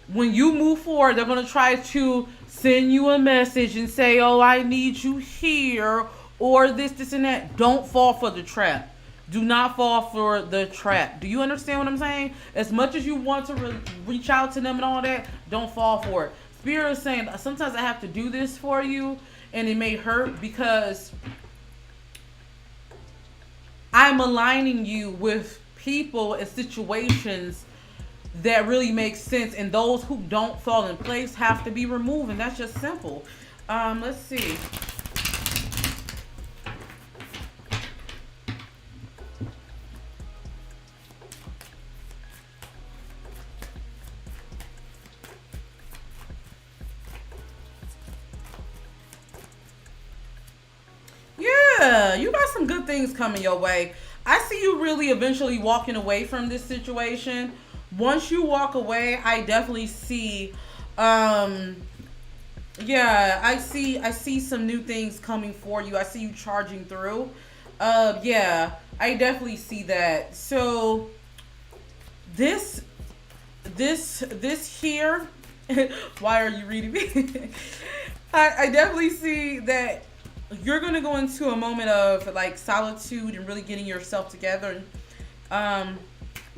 when you move forward, they're going to try to send you a message and say, oh, I need you here, or this and that. Don't fall for the trap. Do not fall for the trap. Do you understand what I'm saying? As much as you want to reach out to them and all that, don't fall for it. Spirit is saying, sometimes I have to do this for you, and it may hurt because I'm aligning you with people and situations that really make sense, and those who don't fall in place have to be removed, and that's just simple. Let's see. Yeah, you got some good things coming your way. I see you really eventually walking away from this situation. Once you walk away, I definitely see I see some new things coming for you. I see you charging through. I definitely see that. So this here, why are you reading me? I definitely see that you're going to go into a moment of like solitude and really getting yourself together and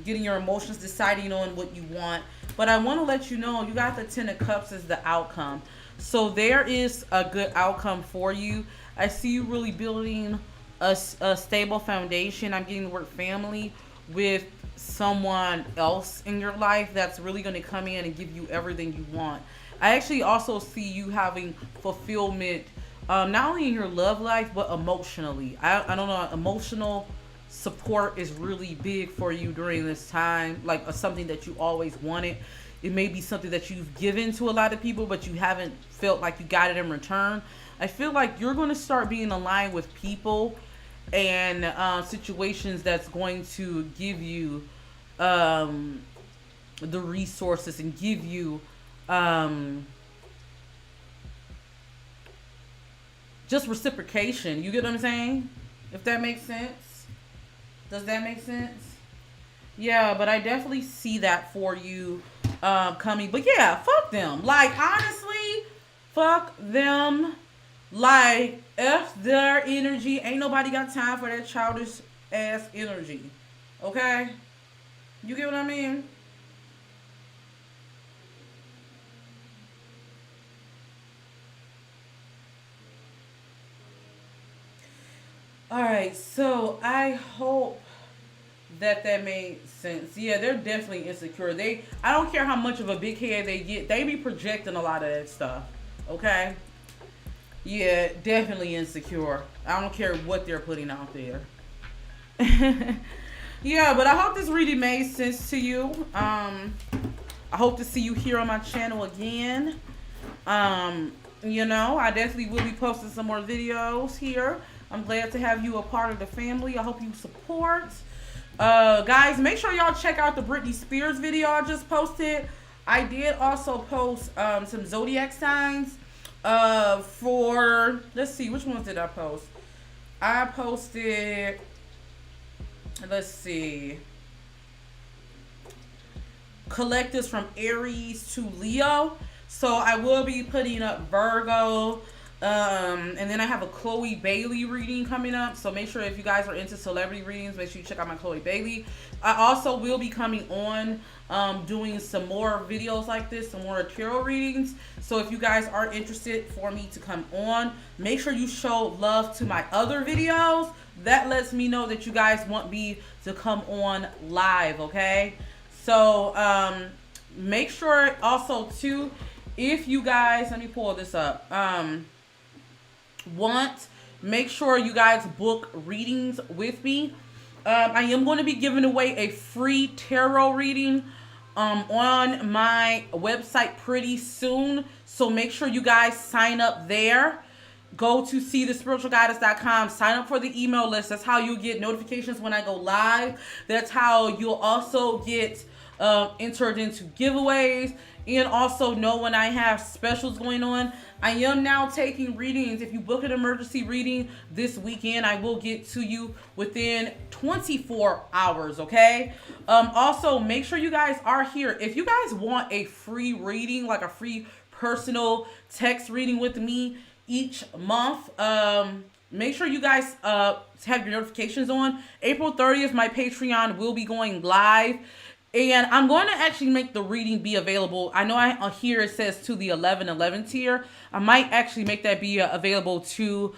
getting your emotions, deciding on what you want. But I want to let you know you got the Ten of Cups as the outcome. So there is a good outcome for you. I see you really building a stable foundation. I'm getting the word family with someone else in your life that's really going to come in and give you everything you want. I actually also see you having fulfillment, not only in your love life, but emotionally. I don't know, emotional support is really big for you during this time, like something that you always wanted. It may be something that you've given to a lot of people, but you haven't felt like you got it in return. I feel like you're going to start being aligned with people and situations that's going to give you the resources and give you just reciprocation. You get what I'm saying? If that makes sense. Does that make sense? Yeah, but I definitely see that for you coming. But yeah, fuck them. Like, honestly, fuck them. Like, F their energy. Ain't nobody got time for that childish ass energy. Okay? You get what I mean? Alright, so I hope that made sense. Yeah, they're definitely insecure. I don't care how much of a big head they get, they be projecting a lot of that stuff. Okay? Yeah, definitely insecure. I don't care what they're putting out there. Yeah, but I hope this really made sense to you. I hope to see you here on my channel again. You know, I definitely will be posting some more videos here. I'm glad to have you a part of the family. I hope you support. Guys, make sure y'all check out the Britney Spears video I just posted. I did also post some zodiac signs for, let's see, which ones did I post? I posted, let's see, collectives from Aries to Leo. So I will be putting up Virgo. And then I have a Chloe Bailey reading coming up. So make sure if you guys are into celebrity readings, make sure you check out my Chloe Bailey. I also will be coming on doing some more videos like this, some more tarot readings. So if you guys are interested for me to come on, make sure you show love to my other videos. That lets me know that you guys want me to come on live, okay? So make sure also too, if you guys, let me pull this up. Make sure you guys book readings with me. I am going to be giving away a free tarot reading on my website pretty soon. So make sure you guys sign up there. Go to ceethebeautydiva.com. Sign up for the email list. That's how you'll get notifications when I go live. That's how you'll also get entered into giveaways and also know when I have specials going on. I am now taking readings. If you book an emergency reading this weekend, I will get to you within 24 hours, okay? Also, make sure you guys are here. If you guys want a free reading, like a free personal text reading with me each month, make sure you guys have your notifications on. April 30th, my Patreon will be going live. And I'm going to actually make the reading be available. I know here it says to the 1111 tier. I might actually make that be available to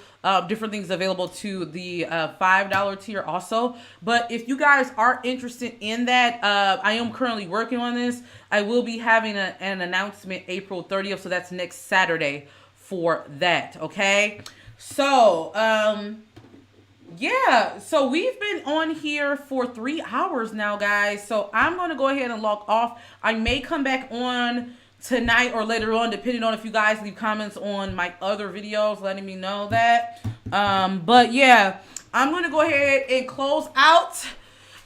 different things available to the $5 tier also. But if you guys are interested in that, I am currently working on this. I will be having an announcement April 30th. So that's next Saturday for that. Okay. So, yeah, so we've been on here for 3 hours now, guys. So I'm going to go ahead and log off. I may come back on tonight or later on, depending on if you guys leave comments on my other videos, letting me know that. But yeah, I'm going to go ahead and close out.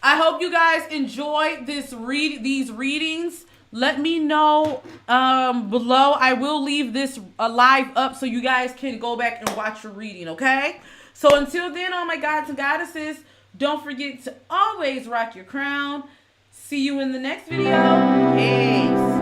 I hope you guys enjoyed these readings. Let me know below. I will leave this live up so you guys can go back and watch your reading, okay? So until then, all my gods and goddesses, don't forget to always rock your crown. See you in the next video. Peace.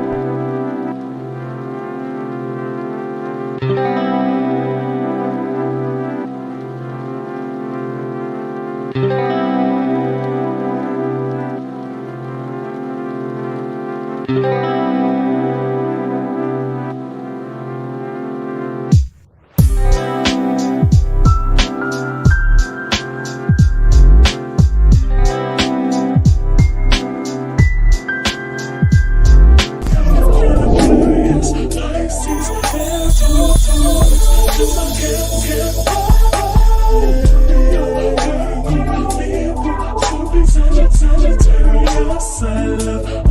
outside of